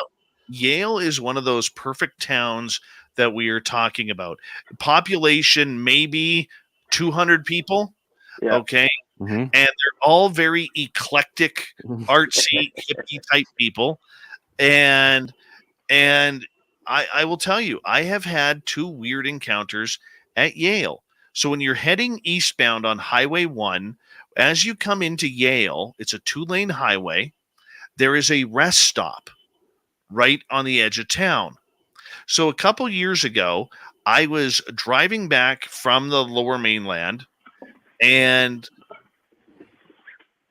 B: Yale is one of those perfect towns that we are talking about. Population maybe 200 people.
F: Yeah.
B: Okay.
L: Mhm.
B: and they're all very eclectic, artsy, hippie type people. And I will tell you, I have had 2 weird encounters at Yale. So when you're heading eastbound on Highway 1, as you come into Yale, it's a 2-lane highway. There is a rest stop right on the edge of town. So a couple years ago, I was driving back from the lower mainland, and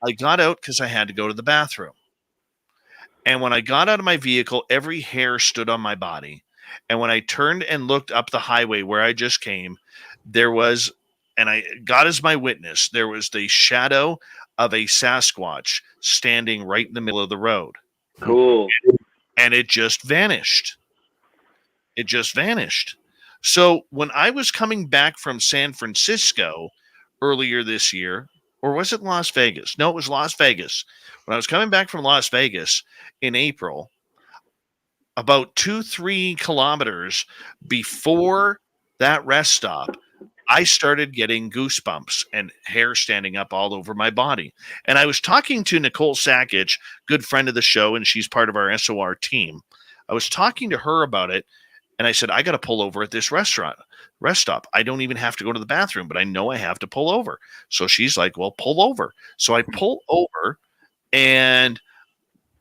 B: I got out because I had to go to the bathroom. And when I got out of my vehicle, every hair stood on my body. And when I turned and looked up the highway where I just came, there was, and I God is my witness, there was the shadow of a Sasquatch standing right in the middle of the road.
F: Cool.
B: And it just vanished. It just vanished. So when I was coming back from San Francisco earlier this year, or was it Las Vegas? No, it was Las Vegas. When I was coming back from Las Vegas in April, about 2-3 kilometers before that rest stop, I started getting goosebumps and hair standing up all over my body. And I was talking to Nicole Sackage, good friend of the show, and she's part of our SOR team. I was talking to her about it, and I said, I got to pull over at this rest stop. I don't even have to go to the bathroom, but I know I have to pull over. So she's like, well, pull over. So I pull over, and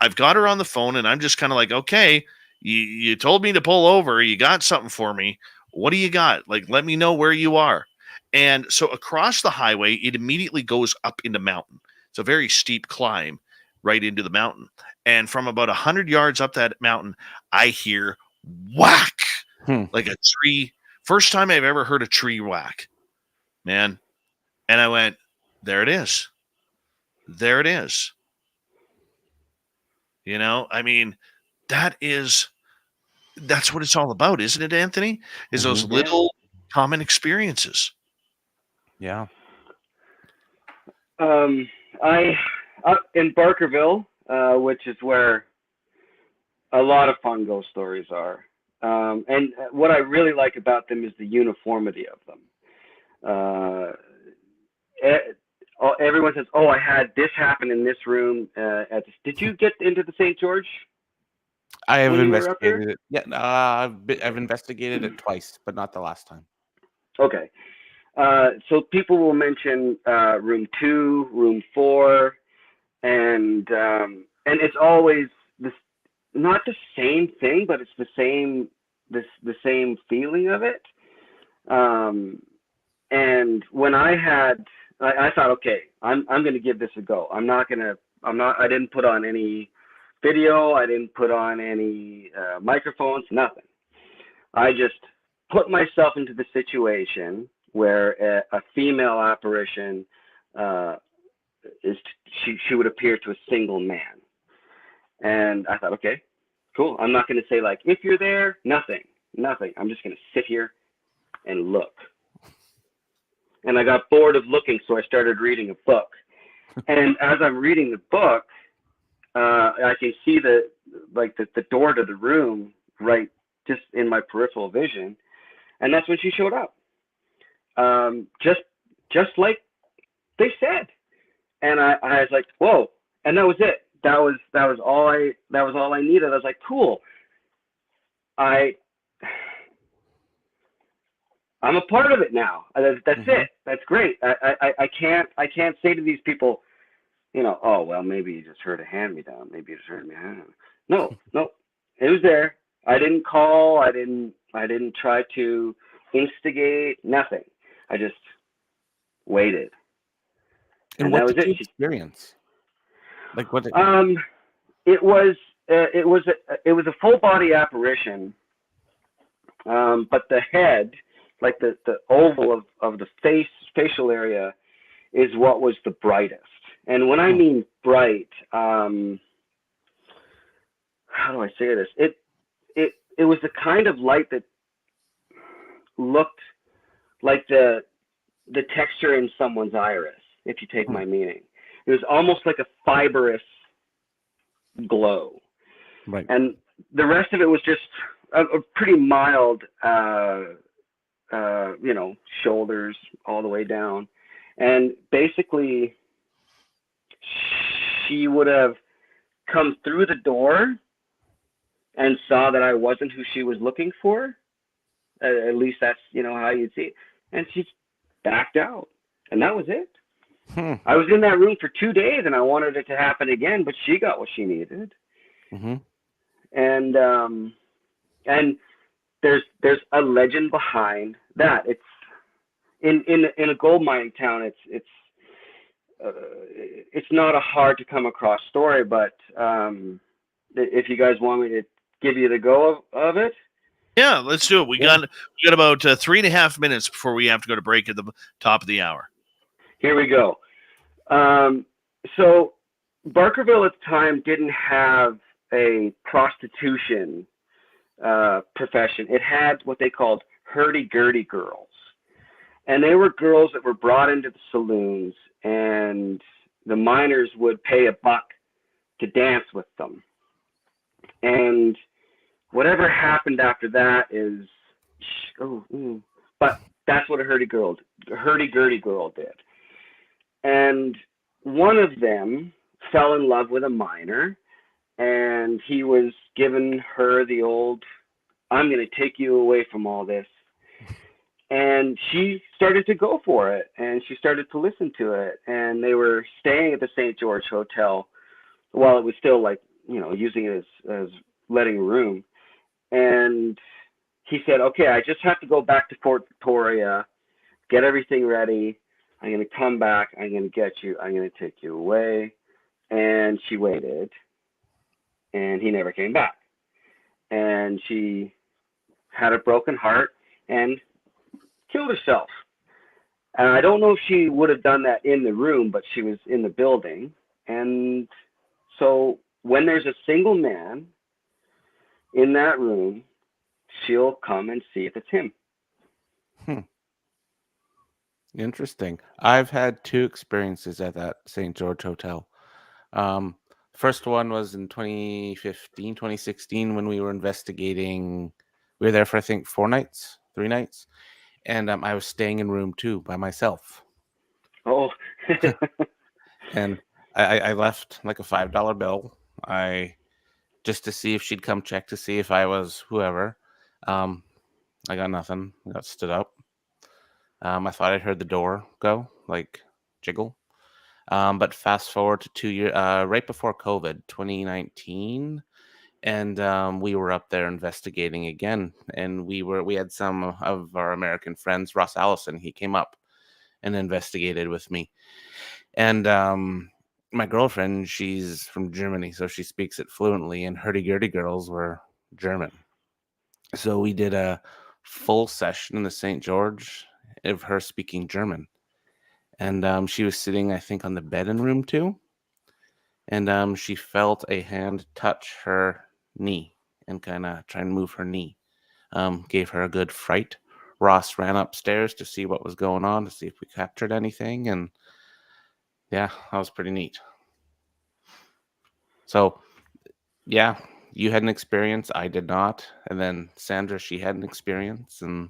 B: I've got her on the phone, and I'm just kind of like, okay, you told me to pull over. You got something for me. What do you got? Like, let me know where you are. And so across the highway, it immediately goes up into mountain. It's a very steep climb right into the mountain. And from about 100 yards up that mountain, I hear whack, like a tree. First time I've ever heard a tree whack, man. And I went, there it is. There it is. You know, I mean, that's what it's all about, isn't it, Anthony? Is those little common experiences.
L: Yeah.
F: I in Barkerville, which is where a lot of fun ghost stories are. And what I really like about them is the uniformity of them. Everyone says, "Oh, I had this happen in this room." Did you get into the St. George?
L: I have
F: when you were up there?
L: investigated it. Yeah, I've investigated it twice, but not the last time.
F: Okay. So people will mention room 2, room 4, and it's always this, not the same thing, but it's the same feeling of it. And when I thought, okay, I'm going to give this a go. I didn't put on any video. I didn't put on any microphones, nothing. I just put myself into the situation where a female apparition she would appear to a single man. And I thought, okay, cool. I'm not going to say like, if you're there, nothing. I'm just going to sit here and look. And I got bored of looking, so I started reading a book. And as I'm reading the book, I can see the door to the room right just in my peripheral vision, and that's when she showed up. Just like they said, and I was like, whoa! And that was it. That was all I needed. I was like, cool. I'm a part of it now. That's it. That's great. I can't say to these people, you know, oh well, maybe you just heard a hand-me-down. Maybe you just heard me. No, it was there. I didn't call. I didn't try to instigate. Nothing. I just waited.
L: And what did you experience? Like what?
F: It was a full body apparition, but the head, like the oval of the facial area, is what was the brightest. And when I mean bright, how do I say this? It was the kind of light that looked like the texture in someone's iris, if you take my meaning. It was almost like a fibrous glow.
L: Right.
F: And the rest of it was just a pretty mild, shoulders all the way down. And basically, she would have come through the door and saw that I wasn't who she was looking for. At least that's, how you'd see it. And she backed out. And that was it. I was in that room for 2 days, and I wanted it to happen again, but she got what she needed.
L: Mm-hmm.
F: And there's a legend behind that. It's in a gold mining town. It's not a hard to come across story, but if you guys want me to give you the go of it.
B: Yeah, let's do it. We got about 3.5 minutes before we have to go to break at the top of the hour.
F: Here we go. So Barkerville at the time didn't have a prostitution profession. It had what they called hurdy-gurdy girls. And they were girls that were brought into the saloons, and the miners would pay $1 to dance with them. And whatever happened after that is, but that's what a hurdy-gurdy girl did. And one of them fell in love with a miner, and he was giving her the old, I'm going to take you away from all this. And she started to go for it, and she started to listen to it. And they were staying at the St. George Hotel while it was still using it as letting room. And he said, okay, I just have to go back to Fort Victoria, get everything ready. I'm going to come back. I'm going to get you. I'm going to take you away. And she waited, and he never came back. And she had a broken heart and killed herself. And I don't know if she would have done that in the room, but she was in the building. And so when there's a single man in that room, she'll come and see if it's him.
L: Interesting. I've had 2 experiences at that St. George Hotel. First one was in 2016 when we were investigating. We were there for, I think, 3 nights. And I was staying in room 2 by myself.
F: Oh.
L: And I left like a $5 bill. Just to see if she'd come check to see if I was whoever. I got nothing. I got stood up. I thought I'd heard the door go, jiggle. But fast forward to 2 years, right before COVID, 2019, and we were up there investigating again. And we had some of our American friends, Ross Allison. He came up and investigated with me. And my girlfriend, she's from Germany, so she speaks it fluently, and hurdy-gurdy girls were German. So we did a full session in the St. George of her speaking German. And she was sitting, I think, on the bed in room 2. And she felt a hand touch her knee and kind of try and move her knee. Gave her a good fright. Ross ran upstairs to see what was going on, to see if we captured anything. And yeah, that was pretty neat. So, yeah, you had an experience. I did not. And then Sandra, she had an experience, and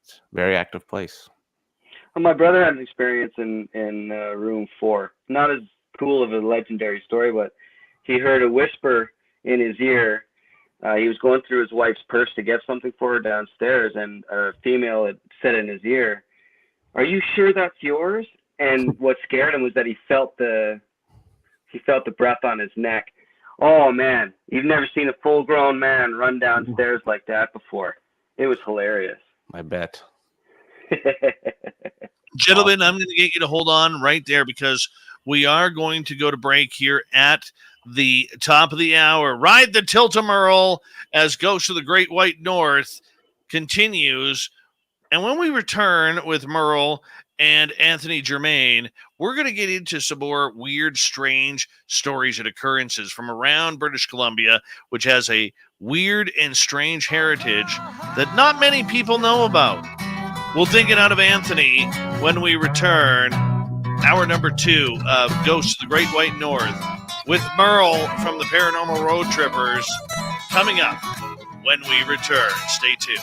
L: it's a very active place.
F: Well, my brother had an experience in room 4. Not as cool of a legendary story, but he heard a whisper in his ear. He was going through his wife's purse to get something for her downstairs, and a female had said in his ear, "Are you sure that's yours?" And what scared him was that he felt the breath on his neck. Oh man, you've never seen a full-grown man run downstairs like that before. It was hilarious.
L: I bet.
B: Gentlemen, I'm going to get you to hold on right there because we are going to go to break here at the top of the hour. Ride the Tilt-A-Merle as Ghost of the Great White North continues. And when we return with Merle and Anthony Germain, we're going to get into some more weird, strange stories and occurrences from around British Columbia, which has a weird and strange heritage that not many people know about. We'll dig it out of Anthony when we return. Hour number 2 of Ghosts of the Great White North with Merle from the Paranormal Road Trippers coming up when we return. Stay tuned.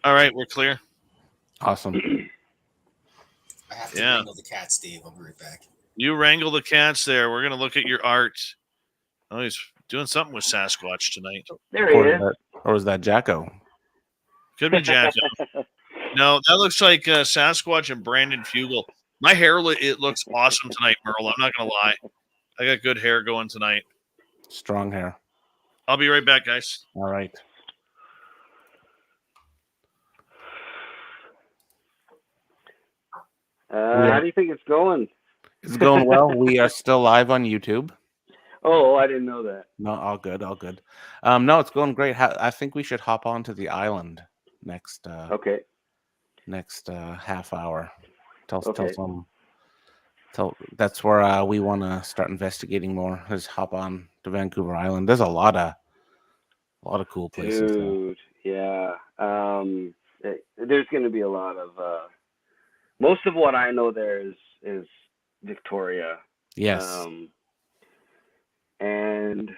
B: All right, we're clear.
L: Awesome.
J: I have to
B: Yeah.
J: wrangle the cats, Dave. I'll be right back.
B: You wrangle the cats there. We're gonna look at your art. Oh, he's doing something with Sasquatch tonight.
F: There he is.
L: Or is that Jacko?
B: Could be Jacko. No, that looks like Sasquatch and Brandon Fugel. My hair, it looks awesome tonight, Merle. I'm not gonna lie. I got good hair going tonight.
L: Strong hair.
B: I'll be right back, guys.
L: All right.
F: How do you think it's going?
L: It's going well. We are still live on YouTube.
F: Oh, I didn't know that.
L: No, all good, all good. No, it's going great. I think we should hop on to the island next.
F: Okay.
L: Next half hour. Tell
F: Okay.
L: some. That's where we want to start investigating more. Is hop on to Vancouver Island. There's a lot of cool places.
F: Dude, yeah. There's going to be a lot of. Most of what I know there is Victoria.
L: Yes.
F: And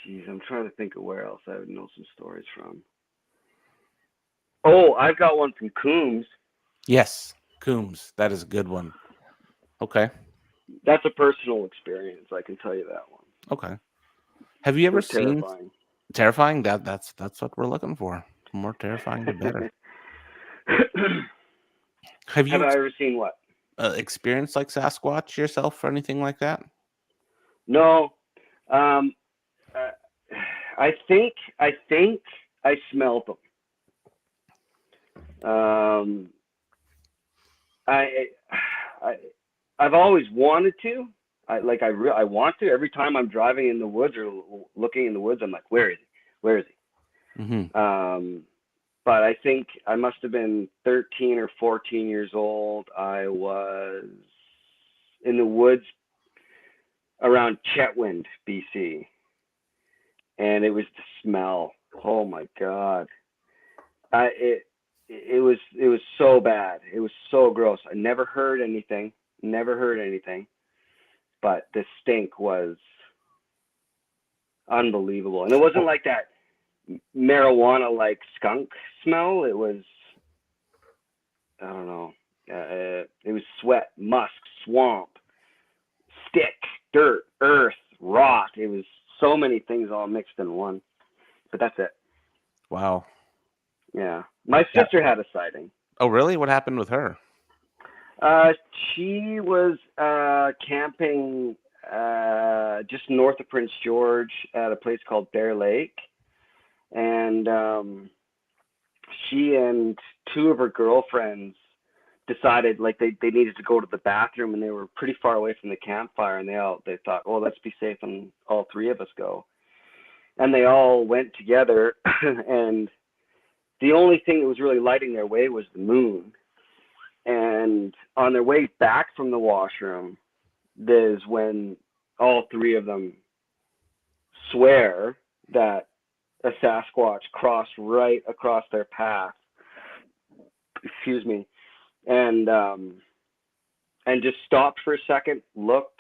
F: geez, I'm trying to think of where else I would know some stories from. Oh, I've got one from Coombs.
L: Yes, Coombs. That is a good one. Okay.
F: That's a personal experience. I can tell you that one.
L: Okay. Have you ever
F: It's
L: seen
F: terrifying?
L: That's what we're looking for. More terrifying, the better. Have
F: I ever seen what?
L: Experienced like Sasquatch yourself or anything like that?
F: No. I think I smelled them. I've always wanted to. I want to. Every time I'm driving in the woods or looking in the woods, I'm like, where is he? Where is he?
L: Mm-hmm.
F: But I think I must have been 13 or 14 years old. I was in the woods around Chetwynd, BC, and it was the smell. Oh my God! It was so bad. It was so gross. I never heard anything. But the stink was unbelievable, and it wasn't like that marijuana like skunk smell. It was, I don't know, it was sweat, musk, swamp, stick, dirt, earth, rot. It was so many things all mixed in one, but that's it.
L: Wow.
F: Yeah, my sister had a sighting.
L: Oh really? What happened with her?
F: She was camping just north of Prince George at a place called Bear Lake. And she and two of her girlfriends decided like they needed to go to the bathroom, and they were pretty far away from the campfire, and they thought, oh, let's be safe and all three of us go. And they all went together, and the only thing that was really lighting their way was the moon. And on their way back from the washroom, there's when all three of them swear that a Sasquatch crossed right across their path. Excuse me. And just stopped for a second, looked,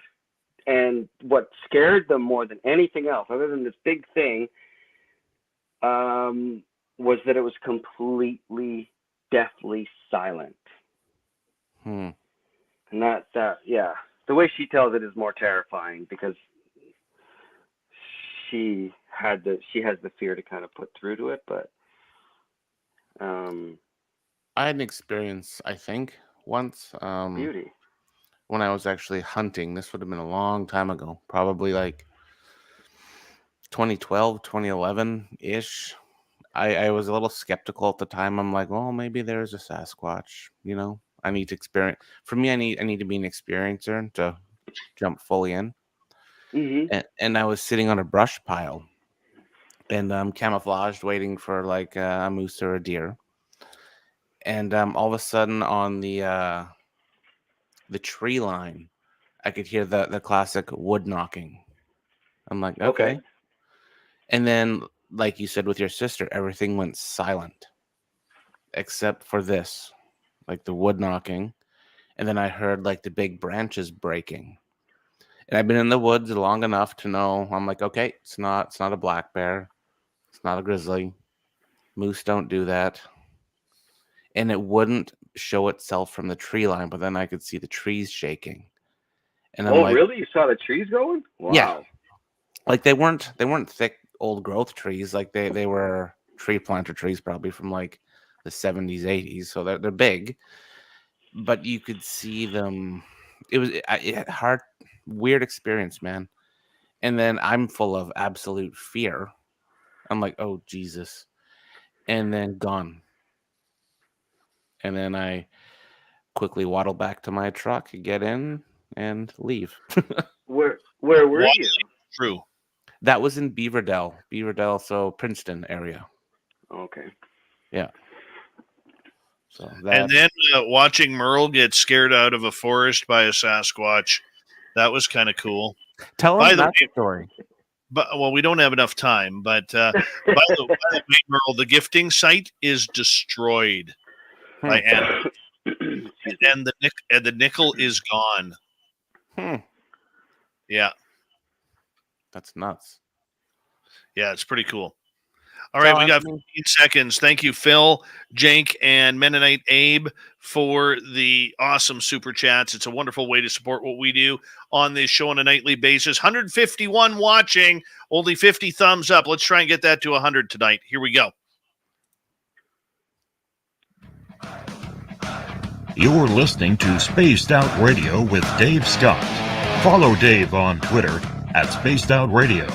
F: and what scared them more than anything else, other than this big thing, was that it was completely, deathly silent. And that yeah, the way she tells it is more terrifying because she has the fear to kind of put through to it, but
L: I had an experience, I think, once.
F: Beauty.
L: When I was actually hunting. This would have been a long time ago, probably like 2012, 2011-ish. I was a little skeptical at the time. I'm like, well, maybe there's a Sasquatch, you know? I need to experience. For me, I need to be an experiencer to jump fully in.
F: Mm-hmm.
L: And I was sitting on a brush pile and camouflaged, waiting for like a moose or a deer. And all of a sudden, on the tree line, I could hear the classic wood knocking. I'm like, okay. And then, like you said with your sister, everything went silent except for this, like the wood knocking. And then I heard like the big branches breaking. And I've been in the woods long enough to know, I'm like, okay, it's not a black bear. It's not a grizzly. Moose don't do that. And it wouldn't show itself from the tree line, but then I could see the trees shaking. And I'm like,
F: really? You saw the trees going? Wow.
L: Yeah. Like they weren't thick old growth trees. Like they were tree planter trees probably from like the 70s, 80s. So they're big. But you could see them. It was hard, weird experience, man. And then I'm full of absolute fear. I'm like, oh Jesus. And then gone. And then I quickly waddle back to my truck, get in, and leave.
F: Where were
B: What?
F: you?
B: True.
L: That was in Beaverdale, so Princeton area.
F: Okay.
L: Yeah. So
B: And then watching Merle get scared out of a forest by a Sasquatch, that was kind of cool.
L: Tell
B: By
L: him
B: the
L: that
B: way,
L: story.
B: But well, we don't have enough time. But by the way, Merle, the gifting site is destroyed by animals, and the nickel is gone. Yeah,
L: that's nuts.
B: Yeah, it's pretty cool. All right, we got 15 seconds. Thank you, Phil, Jank, and Mennonite Abe for the awesome super chats. It's a wonderful way to support what we do on this show on a nightly basis. 151 watching, only 50 thumbs up. Let's try and get that to 100 tonight. Here we go.
M: You're listening to Spaced Out Radio with Dave Scott. Follow Dave on Twitter at Spaced Out Radio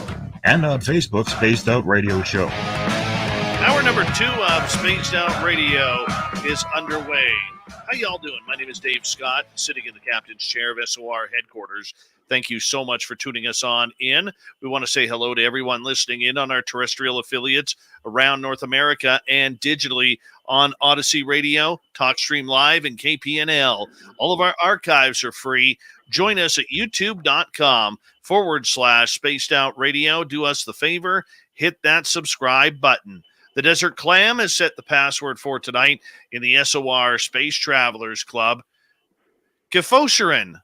M: and on Facebook, Spaced Out Radio Show.
B: Hour number 2 of Spaced Out Radio is underway. How y'all doing? My name is Dave Scott, sitting in the captain's chair of SOR headquarters. Thank you so much for tuning us on in. We want to say hello to everyone listening in on our terrestrial affiliates around North America and digitally on Odyssey Radio, TalkStream Live, and KPNL. All of our archives are free. Join us at youtube.com/Spaced Out Radio. Do us the favor, hit that subscribe button. The Desert Clam has set the password for tonight in the SOR Space Travelers Club. Kefosherin.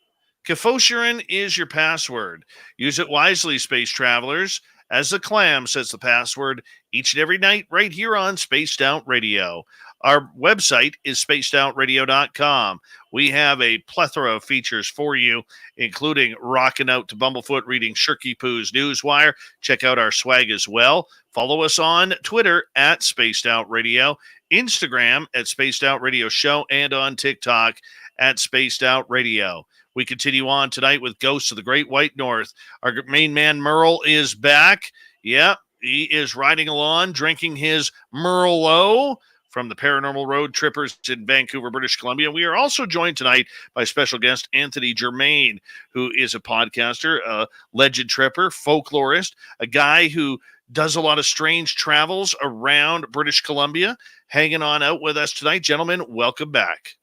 B: Kefosherin is your password. Use it wisely, Space Travelers, as the Clam sets the password each and every night right here on Spaced Out Radio. Our website is spacedoutradio.com. We have a plethora of features for you, including rocking out to Bumblefoot, reading Shirky Poo's Newswire. Check out our swag as well. Follow us on Twitter at Spaced Out Radio, Instagram at Spaced Out Radio Show, and on TikTok at Spaced Out Radio. We continue on tonight with Ghosts of the Great White North. Our main man, Merle, is back. Yeah, he is riding along, drinking his Merlot from the Paranormal Road Trippers in Vancouver, British Columbia. We are also joined tonight by special guest Anthony Germain, who is a podcaster, a legend tripper, folklorist, a guy who does a lot of strange travels around British Columbia, hanging on out with us tonight. Gentlemen, welcome back.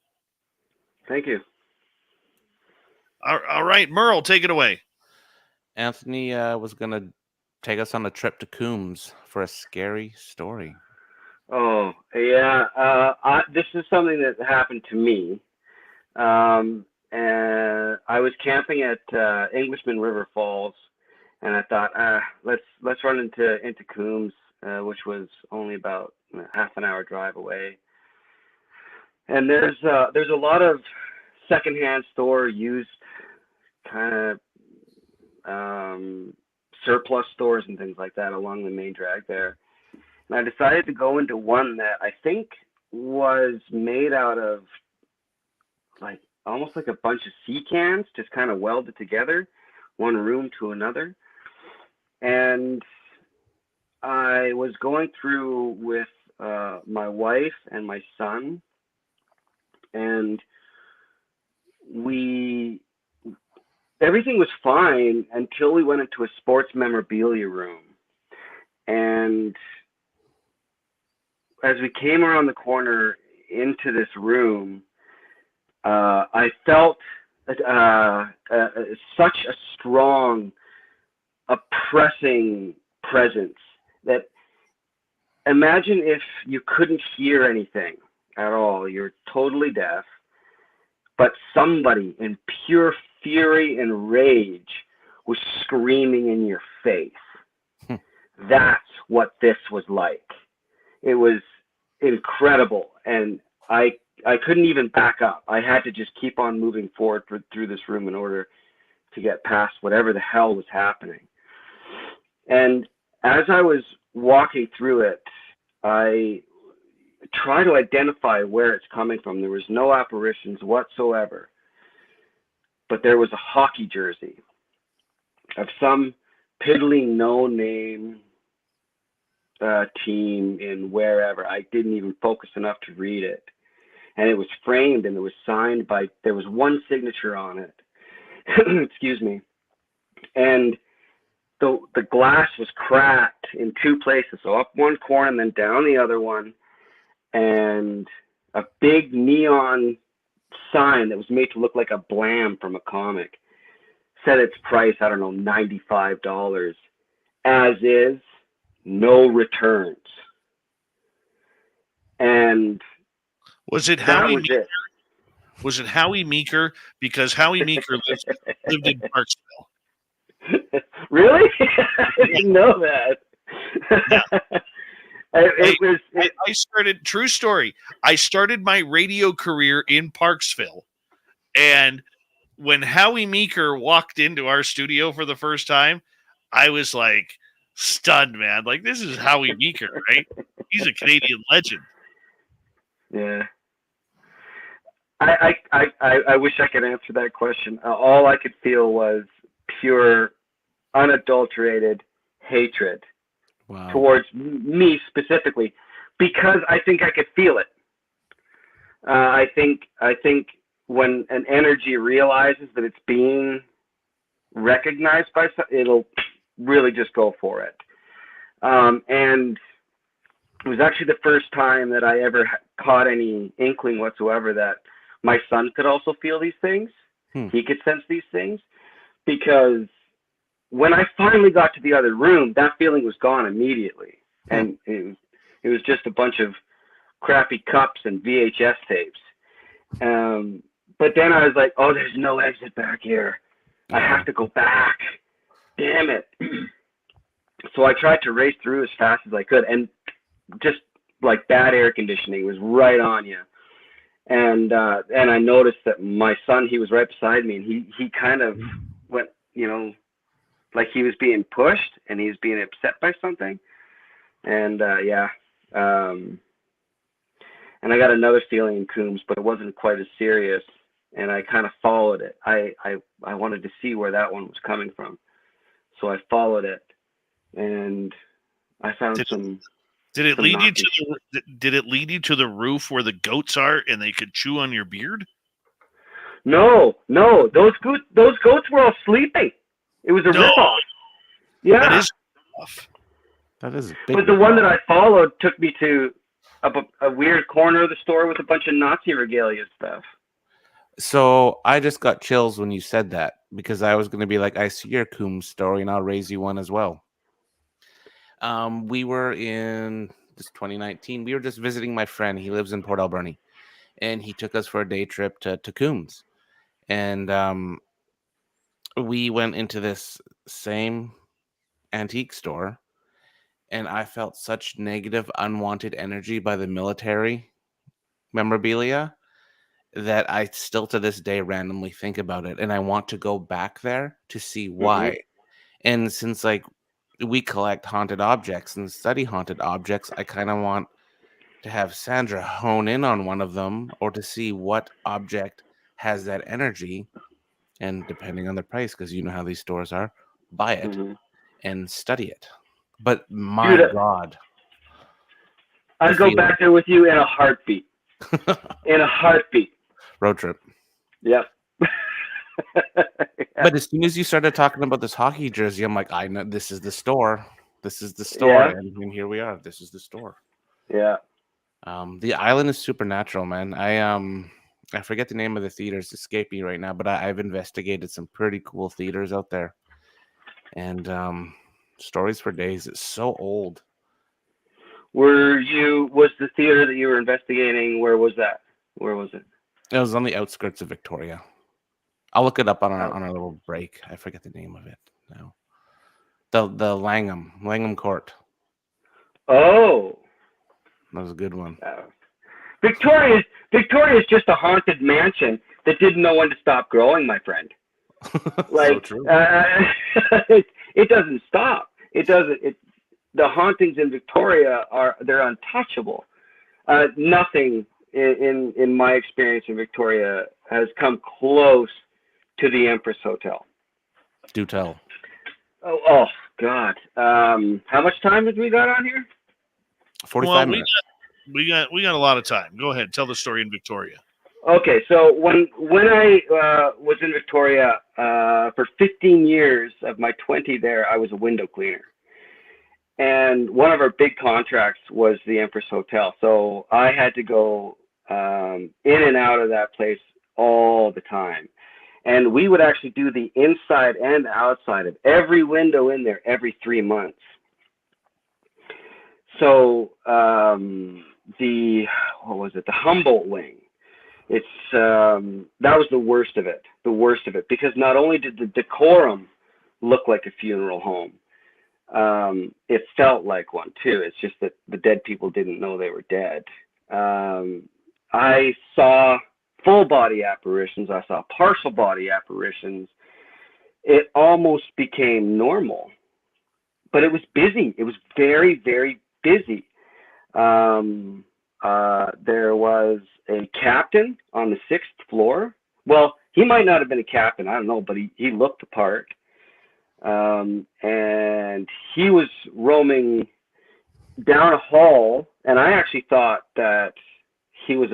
F: Thank you.
B: All right, Merle, take it away.
L: Anthony was going to take us on a trip to Coombs for a scary story.
F: Oh, yeah. This is something that happened to me. And I was camping at Englishman River Falls, and I thought, let's run into Coombs, which was only about half an hour drive away. And there's a lot of secondhand store, used kind of surplus stores and things like that along the main drag there. And I decided to go into one that I think was made out of like almost like a bunch of sea cans, just kind of welded together, one room to another. And I was going through with my wife and my son, and everything was fine until we went into a sports memorabilia room. And as we came around the corner into this room, I felt such a strong, oppressing presence that imagine if you couldn't hear anything at all. You're totally deaf, but somebody in pure fury and rage was screaming in your face. That's what this was like. It was incredible, and I couldn't even back up. I had to just keep on moving forward through this room in order to get past whatever the hell was happening. And as I was walking through it, I tried to identify where it's coming from. There was no apparitions whatsoever, but there was a hockey jersey of some piddly no-name team in wherever. I didn't even focus enough to read it. And it was framed, and it was signed by, there was one signature on it. Excuse me. And the glass was cracked in two places, so up one corner and then down the other one. And a big neon sign that was made to look like a Blam from a comic said its price, I don't know, $95. As is, no returns. And
B: was it Howie Meeker? Was it Howie Meeker? Because Howie Meeker lived in Parksville.
F: Really? I didn't know that.
B: Yeah. I started, true story, I started my radio career in Parksville, and when Howie Meeker walked into our studio for the first time, I was like stunned, man. Like, this is Howie Meeker, right? He's a Canadian legend.
F: Yeah. I wish I could answer that question. All I could feel was pure, unadulterated hatred towards me specifically, because I think I could feel it. I think when an energy realizes that it's being recognized by it'll really just go for it. And it was actually the first time that I ever caught any inkling whatsoever that my son could also feel these things. He could sense these things, because when I finally got to the other room, that feeling was gone immediately. And it was just a bunch of crappy cups and VHS tapes. But then I was like, oh, there's no exit back here. I have to go back. Damn it. So I tried to race through as fast as I could, and just like bad air conditioning was right on you. And I noticed that my son, he was right beside me, and he kind of went, like he was being pushed and he was being upset by something. And and I got another feeling in Coombs, but it wasn't quite as serious. And I kind of followed it. I wanted to see where that one was coming from. So I followed it, and I found some.
B: Did it lead you to did it lead you to the roof where the goats are and they could chew on your beard?
F: No. Those goats were all sleeping. It was a ripoff. Yeah.
B: That is tough.
L: That is big.
F: But the one that I followed took me to a weird corner of the store with a bunch of Nazi regalia stuff.
L: So I just got chills when you said that, because I was going to be like, I see your Coombs story and I'll raise you one as well. We were in 2019. We were just visiting my friend. He lives in Port Alberni, and he took us for a day trip to Coombs. And we went into this same antique store, and I felt such negative, unwanted energy by the military memorabilia that I still to this day randomly think about it, and I want to go back there to see why.
F: Mm-hmm.
L: And since we collect haunted objects and study haunted objects, I kind of want to have Sandra hone in on one of them, or to see what object has that energy, and depending on the price, because you know how these stores are, buy it and study it. But my God,
F: I'd go back there with you in a heartbeat. In a heartbeat.
L: Road trip.
F: Yep.
L: But as soon as you started talking about this hockey jersey, I'm like, I know this is the store. This is the store.
F: Yeah.
L: And here we are. This is the store.
F: Yeah.
L: The island is supernatural, man. I forget the name of the theaters, escape me right now, but I've investigated some pretty cool theaters out there. And stories for days. It's so old.
F: Was the theater that you were investigating, where was that? Where was it?
L: It was on the outskirts of Victoria. I'll look it up on our little break. I forget the name of it now. The Langham Court.
F: Oh.
L: That was a good one.
F: Victoria's just a haunted mansion that didn't know when to stop growing, my friend. Like,
L: So true.
F: it doesn't stop. It doesn't. The hauntings in Victoria they're untouchable. Nothing in my experience in Victoria has come close to the Empress Hotel.
L: Do tell.
F: Oh God. How much time have we got on here?
L: 45 minutes.
B: We got a lot of time. Go ahead, tell the story in Victoria.
F: Okay, so when I was in Victoria for 15 years of my 20 there, I was a window cleaner. And one of our big contracts was the Empress Hotel. So I had to go in and out of that place all the time. And we would actually do the inside and outside of every window in there every 3 months. So the Humboldt wing, that was the worst of it, because not only did the decorum look like a funeral home, it felt like one too. It's just that the dead people didn't know they were dead. I saw full body apparitions. I saw partial body apparitions. It almost became normal, but it was busy. It was very, very busy. There was a captain on the 6th floor. Well, he might not have been a captain, I don't know, but he looked the part. And he was roaming down a hall, and I actually thought that he was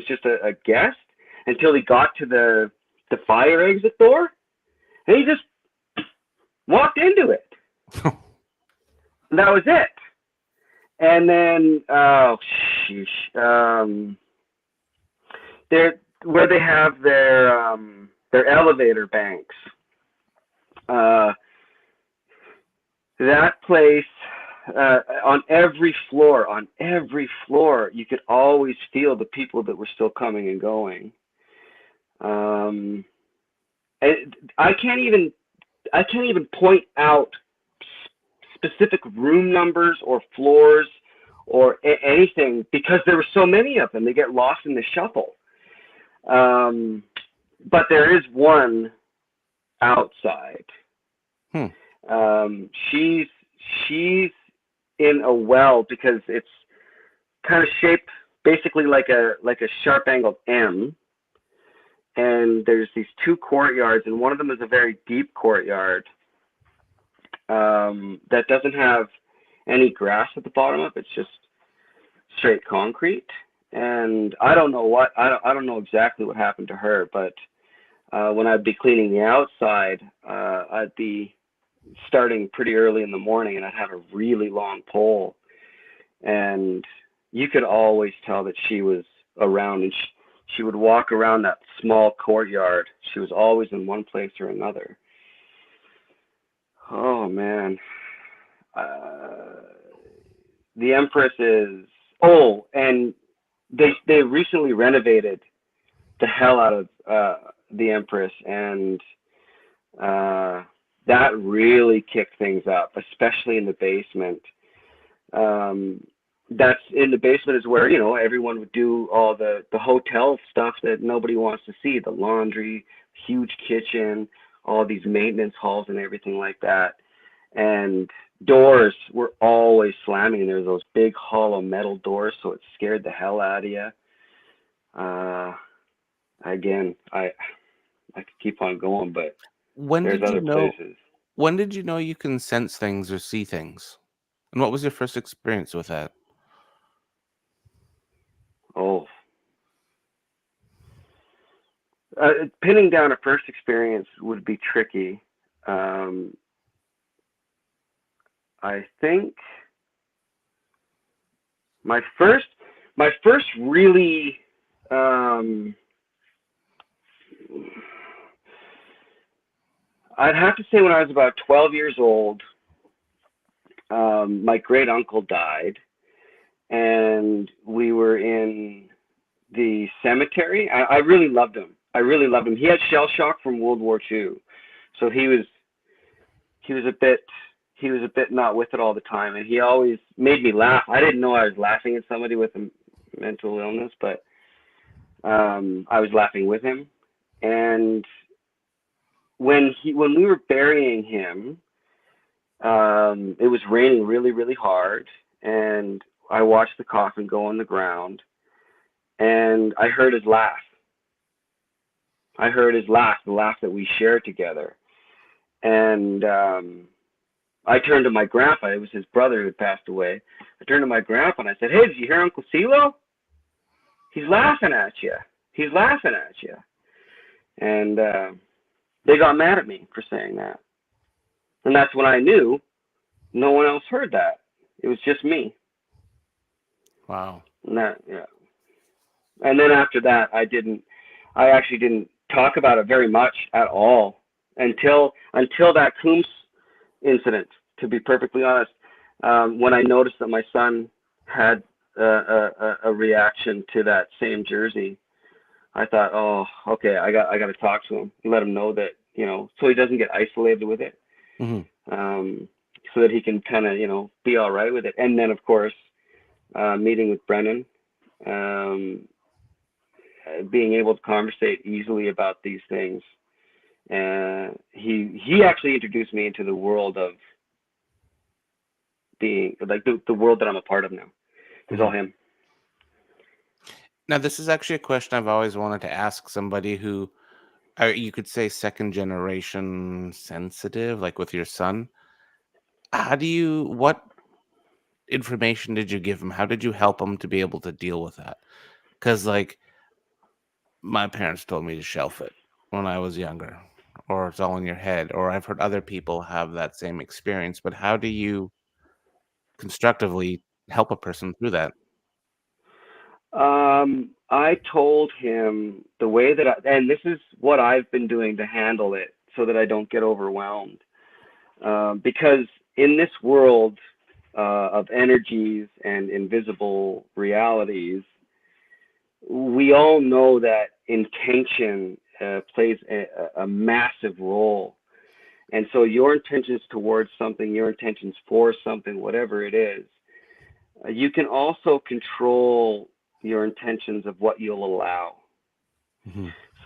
F: just a guest until he got to the fire exit door, and he just walked into it. And that was it. And then, where they have their elevator banks, that place, on every floor, you could always feel the people that were still coming and going. And I can't even point out specific room numbers or floors or anything, because there were so many of them. They get lost in the shuffle. But there is one outside. She's in a well, because it's kind of shaped basically like a sharp angled M. And there's these 2 courtyards, and one of them is a very deep courtyard that doesn't have any grass at the bottom of it. It's just straight concrete. And I don't know exactly what happened to her, but when I'd be cleaning the outside, I'd be starting pretty early in the morning, and I'd have a really long pole, and you could always tell that she was around, and she would walk around that small courtyard. She was always in one place or another. Oh man. The Empress is, and they recently renovated the hell out of the Empress, and that really kicked things up, especially in the basement. That's in the basement is where, everyone would do all the hotel stuff that nobody wants to see, the laundry, huge kitchen, all these maintenance halls and everything like that. And doors were always slamming, and there were those big hollow metal doors, so it scared the hell out of you. Again, I could keep on going, but there's other places.
L: When did you know you can sense things or see things? And what was your first experience with that?
F: Pinning down a first experience would be tricky. I think my first really I'd have to say when I was about 12 years old, my great uncle died, and we were in the cemetery. I really loved him. He had shell shock from World War II, so he was a bit he was a bit not with it all the time, and he always made me laugh. I didn't know I was laughing at somebody with a mental illness, but I was laughing with him. And when we were burying him, it was raining really, really hard, and I watched the coffin go on the ground, and I heard his laugh. I heard his laugh, the laugh that we shared together. And I turned to my grandpa. It was his brother who had passed away. I turned to my grandpa and I said, "Hey, did you hear Uncle CeeLo? He's laughing at you. He's laughing at you." And they got mad at me for saying that. And that's when I knew no one else heard that. It was just me.
L: Wow.
F: And and then after that, I actually didn't talk about it very much at all until that Coombs incident, to be perfectly honest. When I noticed that my son had a reaction to that same jersey, I thought, oh, okay, I got to talk to him and let him know that, so he doesn't get isolated with it, so that he can kind of, be all right with it. And then, of course, meeting with Brennan, being able to conversate easily about these things. He actually introduced me into the world of being, like, the world that I'm a part of now. It's all him.
L: Now, this is actually a question I've always wanted to ask somebody who, you could say, second generation sensitive, like with your son. What information did you give him? How did you help him to be able to deal with that? Because, like, my parents told me to shelf it when I was younger, or it's all in your head, or I've heard other people have that same experience. But how do you constructively help a person through that?
F: I told him the way that and this is what I've been doing to handle it so that I don't get overwhelmed. Because in this world of energies and invisible realities, we all know that intention plays a massive role. And so your intentions towards something, your intentions for something, whatever it is, you can also control your intentions of what you'll allow.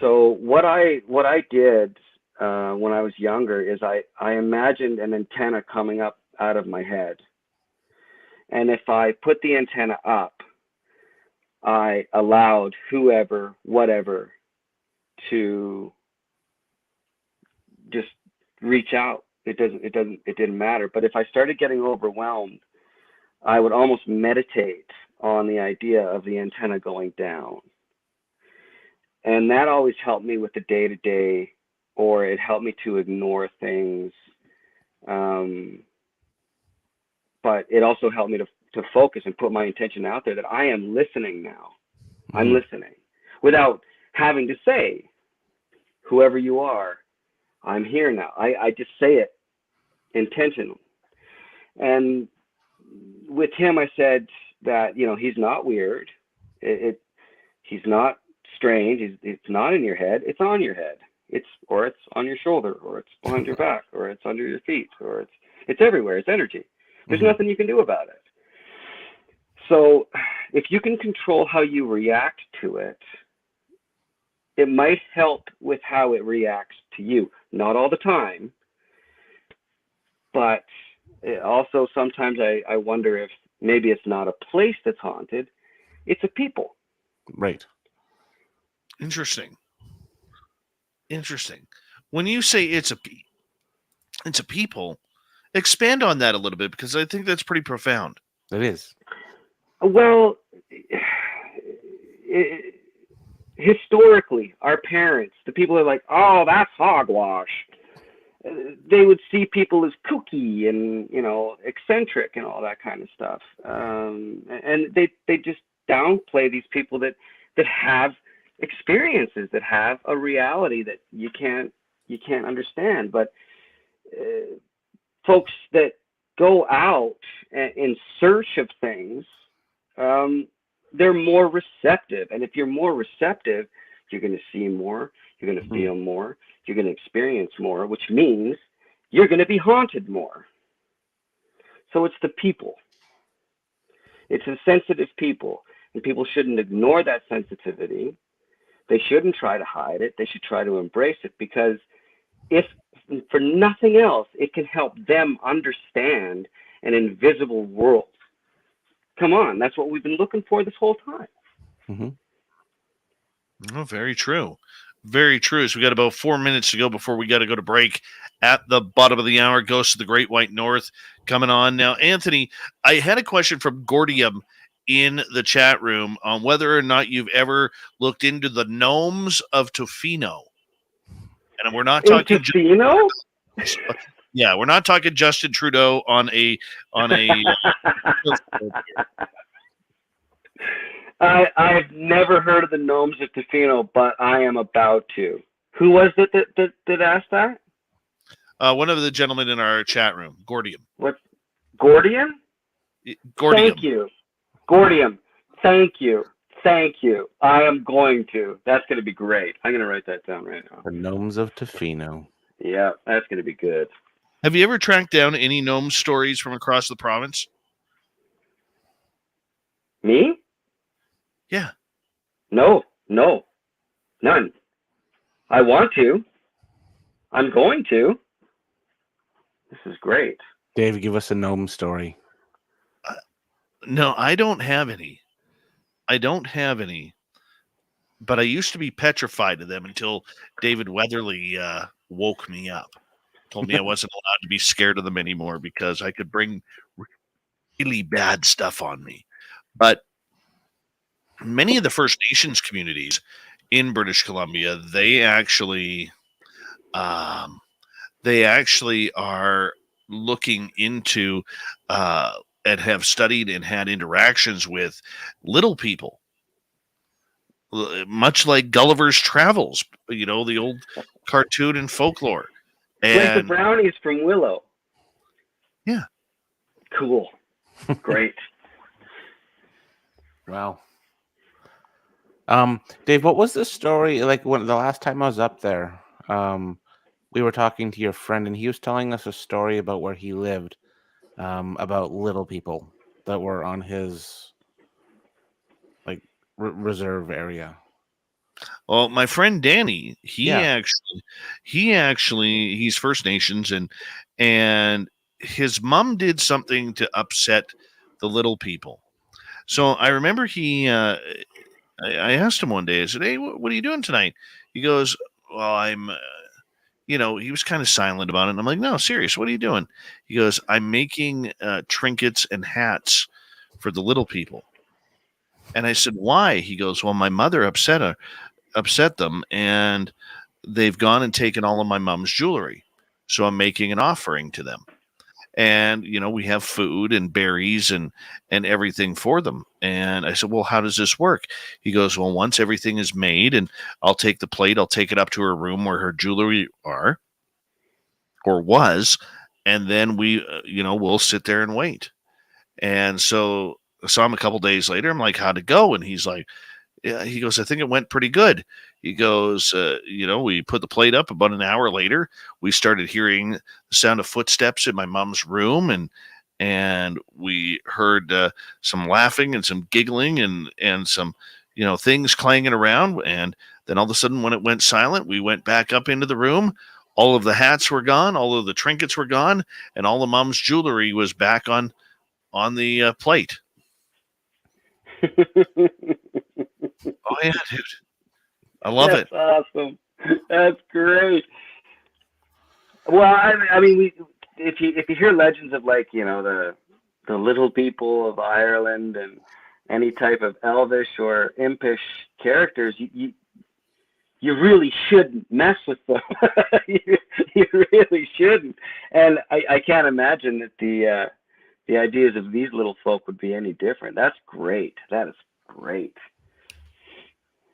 F: So what I did when I was younger is I imagined an antenna coming up out of my head. And if I put the antenna up, I allowed whoever, whatever, to just reach out. It didn't matter. But if I started getting overwhelmed, I would almost meditate on the idea of the antenna going down. And that always helped me with the day-to-day, or it helped me to ignore things. But it also helped me to focus and put my intention out there that I am listening now. I'm listening without having to say, whoever you are, I'm here now. I just say it intentionally. And with him, I said that, he's not weird. He's not strange. It's not in your head. It's on your head. It's on your shoulder, or it's behind your back, or it's under your feet, or it's everywhere. It's energy. There's nothing you can do about it. So if you can control how you react to it, it might help with how it reacts to you. Not all the time, but also sometimes I wonder if maybe it's not a place that's haunted, it's a people.
L: Right.
B: Interesting. When you say it's a people, expand on that a little bit, because I think that's pretty profound.
L: It is.
F: Well, historically, our parents, the people are like, oh, that's hogwash. They would see people as kooky and, eccentric and all that kind of stuff. And they just downplay these people that have experiences, that have a reality that you can't understand. But folks that go out in search of things, they're more receptive. And if you're more receptive, you're going to see more, you're going to feel more, you're going to experience more, which means you're going to be haunted more. So it's the people. It's the sensitive people. And people shouldn't ignore that sensitivity. They shouldn't try to hide it. They should try to embrace it, because if for nothing else, it can help them understand an invisible world. Come on, that's what we've been looking for this whole time.
L: Mm-hmm.
B: Oh, very true. Very true. So we got about 4 minutes to go before we got to go to break. At the bottom of the hour, Ghosts of the Great White North coming on. Now, Anthony, I had a question from Gordium in the chat room on whether or not you've ever looked into the gnomes of Tofino. And we're not talking
F: Tofino?
B: Yeah, we're not talking Justin Trudeau on a
F: I've never heard of the gnomes of Tofino, but I am about to. Who was it that asked that?
B: one of the gentlemen in our chat room, Gordium.
F: What? Gordium?
B: Gordium.
F: Thank you. Gordium. Thank you. Thank you. I am going to. That's going to be great. I'm going to write that down right now.
L: The gnomes of Tofino.
F: Yeah, that's going to be good.
B: Have you ever tracked down any gnome stories from across the province?
F: Me?
B: Yeah.
F: No, none. I want to. I'm going to. This is great.
L: Dave, give us a gnome story.
B: No, I don't have any. But I used to be petrified of them until David Weatherly woke me up. Told me I wasn't allowed to be scared of them anymore because I could bring really bad stuff on me. But many of the First Nations communities in British Columbia, they actually are looking into and have studied and had interactions with little people, much like Gulliver's Travels, the old cartoon and folklore.
F: Like the brownies from Willow.
B: Yeah.
F: Cool. Great.
L: Wow. Dave, what was the story like when the last time I was up there? We were talking to your friend, and he was telling us a story about where he lived, about little people that were on his reserve area.
B: Well, my friend Danny, he's First Nations, and his mom did something to upset the little people. So I remember I asked him one day, I said, "Hey, what are you doing tonight?" He goes, "Well, I'm," he was kind of silent about it. And I'm like, "No, serious, what are you doing?" He goes, "I'm making trinkets and hats for the little people." And I said, "Why?" He goes, "Well, my mother upset them, and they've gone and taken all of my mom's jewelry. So I'm making an offering to them. And, we have food and berries and everything for them." And I said, "Well, how does this work?" He goes, "Well, once everything is made, and I'll take the plate, I'll take it up to her room where her jewelry was, and then we'll sit there and wait." And so I saw him a couple days later. I'm like, "How'd it go?" And he's like, "Yeah," he goes, "I think it went pretty good." He goes, we put the plate up. About an hour later, we started hearing the sound of footsteps in my mom's room, and we heard some laughing and some giggling and some, things clanging around. And then all of a sudden, when it went silent, we went back up into the room. All of the hats were gone. All of the trinkets were gone. And all of mom's jewelry was back on the plate. Oh, yeah, dude. I love it.
F: That's awesome. That's great. Well, I mean, if you hear legends of the little people of Ireland and any type of elvish or impish characters, you really shouldn't mess with them. you really shouldn't. And I can't imagine that the ideas of these little folk would be any different. That's great. That is great.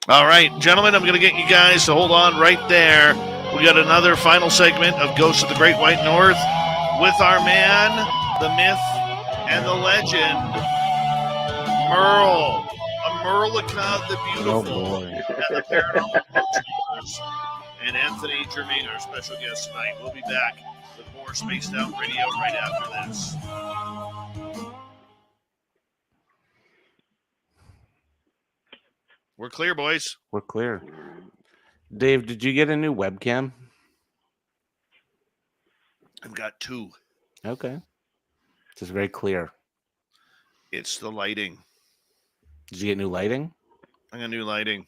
B: All right, gentlemen, I'm going to get you guys to hold on right there. We got another final segment of Ghosts of the Great White North with our man, the myth, and the legend, Merle. Merlica the Beautiful. And the Paranormal Cultures. And Anthony Germain, our special guest tonight. We'll be back with more Spaced Out Radio right after this. We're clear, boys.
L: We're clear. Dave, did you get a new webcam?
B: I've got 2.
L: Okay. Just very clear.
B: It's the lighting.
L: Did you get new lighting?
B: I got new lighting.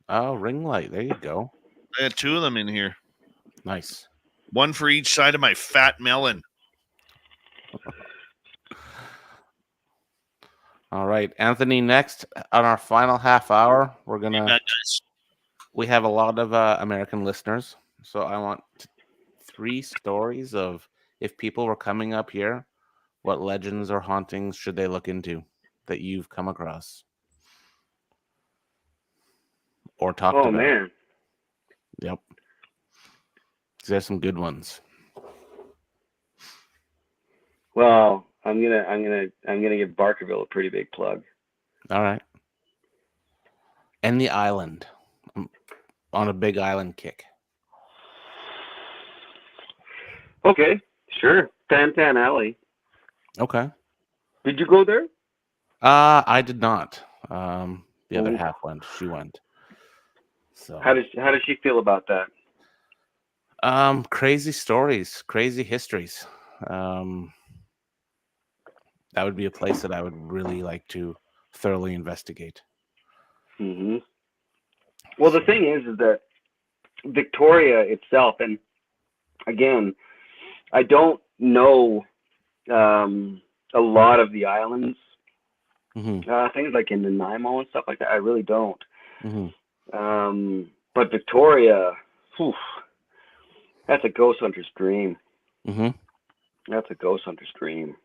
L: Oh, ring light. There you go.
B: I got 2 of them in here.
L: Nice.
B: One for each side of my fat melon.
L: All right, Anthony, next on our final half hour, we're going to... We have a lot of American listeners, so I want 3 stories of if people were coming up here, what legends or hauntings should they look into that you've come across or talked about?
F: Oh man.
L: Yep. There's some good ones.
F: Well, I'm gonna give Barkerville a pretty big plug.
L: All right. And the island. I'm on a big island kick.
F: Okay, sure. Fantan Alley.
L: Okay.
F: Did you go there?
L: I did not. The other
F: Ooh.
L: half went. She went. So
F: How does she feel about that?
L: crazy stories, crazy histories. That would be a place that I would really like to thoroughly investigate.
F: Mm-hmm. Well, the thing is that Victoria itself, and again, I don't know a lot of the islands, things like in Nanaimo and stuff like that. I really don't. But Victoria, whew, that's a ghost hunter's dream. That's a ghost hunter's dream.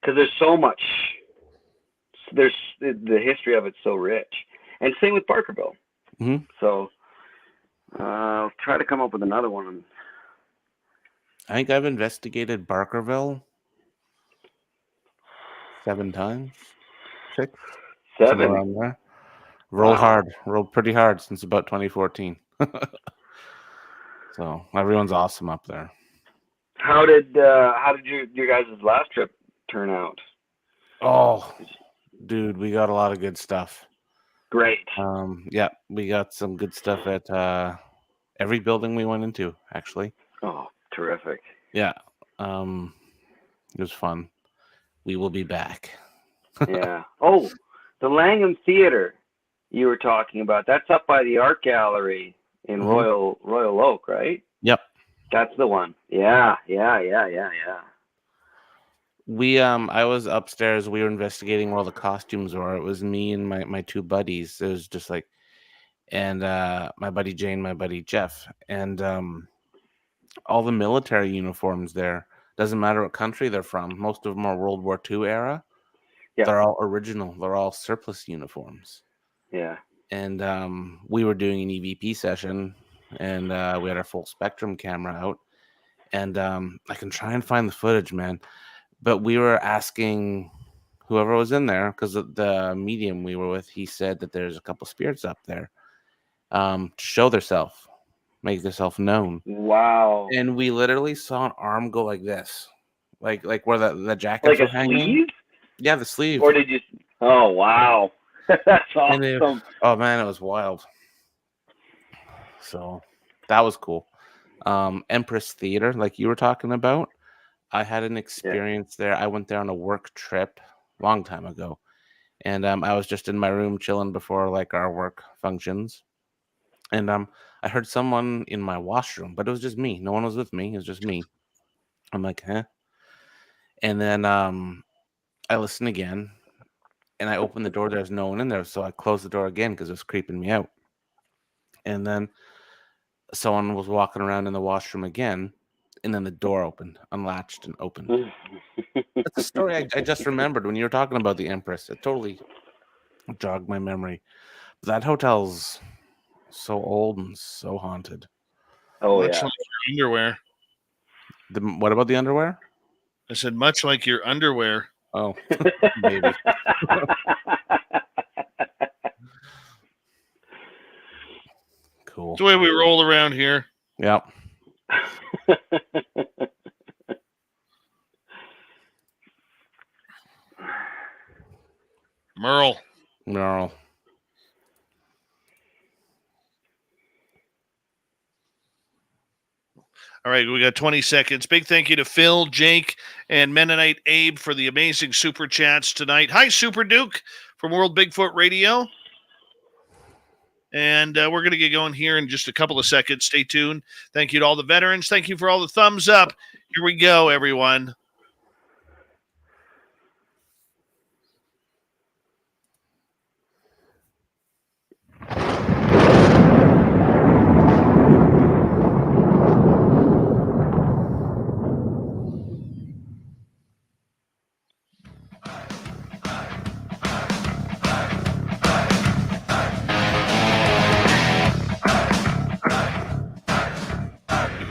F: Because there's so much. There's the history of it's so rich, and same with Barkerville. So I'll try to come up with another one.
L: I think I've investigated Barkerville 7 times, 6,
F: 7.
L: somewhere around there. Rolled pretty hard since about 2014. So everyone's awesome up there.
F: How did your guys' last trip turn out?
L: Oh, dude, we got a lot of good stuff.
F: Great.
L: Yeah, we got some good stuff at every building we went into, actually.
F: Oh, terrific.
L: Yeah. It was fun. We will be back.
F: Yeah. Oh, the Langham Theater you were talking about. That's up by the art gallery in Royal Oak, right?
L: Yep.
F: That's the one. Yeah.
L: We I was upstairs, we were investigating where all the costumes were. It was me and my 2 buddies. It was just like, and my buddy Jane, my buddy Jeff, and all the military uniforms there. Doesn't matter what country they're from. Most of them are World War II era.
F: Yeah.
L: They're all original. They're all surplus uniforms.
F: Yeah.
L: And we were doing an EVP session, and we had our full spectrum camera out. And I can try and find the footage, man. But we were asking whoever was in there, because the medium we were with, he said that there's a couple spirits up there to show themselves, make themselves known.
F: Wow.
L: And we literally saw an arm go like this, like where the jackets
F: Like
L: were
F: a
L: hanging.
F: sleeve?
L: Yeah, the sleeve.
F: Or did you? Oh, wow. That's awesome.
L: Oh man, it was wild. So that was cool. Empress Theater, like you were talking about, I had an experience there. I went there on a work trip a long time ago, and I was just in my room chilling before like our work functions, and I heard someone in my washroom, but it was just me. No one was with me. It was just me. I'm like, huh? And then I listened again, and I opened the door. There's no one in there, so I closed the door again because it was creeping me out. And then someone was walking around in the washroom again, and then the door opened, unlatched, and opened. That's a story I just remembered when you were talking about the Empress. It totally jogged my memory. But that hotel's so old and so haunted.
F: Oh,
B: Much
F: yeah.
B: like your underwear.
L: What about the underwear?
B: I said, much like your underwear.
L: Oh, maybe. Cool.
B: That's the way we roll around here.
L: Yep.
B: Merle.
L: Merle.
B: All right, we got 20 seconds. Big thank you to Phil, Jake, and Mennonite Abe for the amazing super chats tonight. Hi, Super Duke from World Bigfoot Radio. And we're going to get going here in just a couple of seconds. Stay tuned. Thank you to all the veterans. Thank you for all the thumbs up. Here we go, everyone.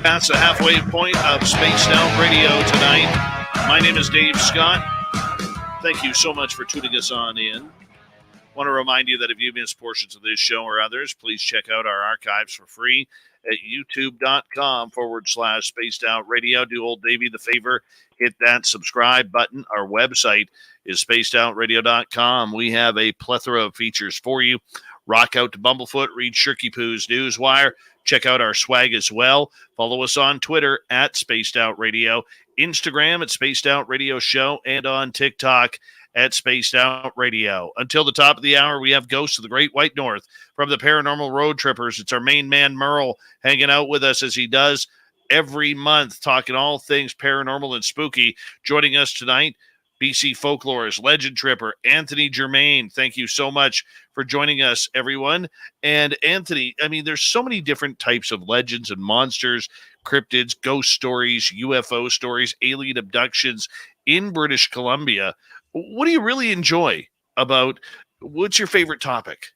B: Past the halfway point of Spaced Out Radio tonight. My name is Dave Scott. Thank you so much for tuning us on in. Want to remind you that if you missed portions of this show or others, please check out our archives for free at youtube.com/Spaced Out Radio. Do old Davey the favor, hit that subscribe button. Our website is spacedoutradio.com. We have a plethora of features for you. Rock out to Bumblefoot, read Shirky Poo's Newswire. Check out our swag as well. Follow us on Twitter at Spaced Out Radio, Instagram at Spaced Out Radio Show, and on TikTok at Spaced Out Radio. Until the top of the hour, we have Ghosts of the Great White North from the Paranormal Road Trippers. It's our main man, Merle, hanging out with us as he does every month, talking all things paranormal and spooky. Joining us tonight, BC Folklorist, Legend Tripper, Anthony Germain. Thank you so much for joining us, everyone. And Anthony, I mean, there's so many different types of legends and monsters, cryptids, ghost stories, UFO stories, alien abductions in British Columbia. What do you really enjoy about, what's your favorite topic?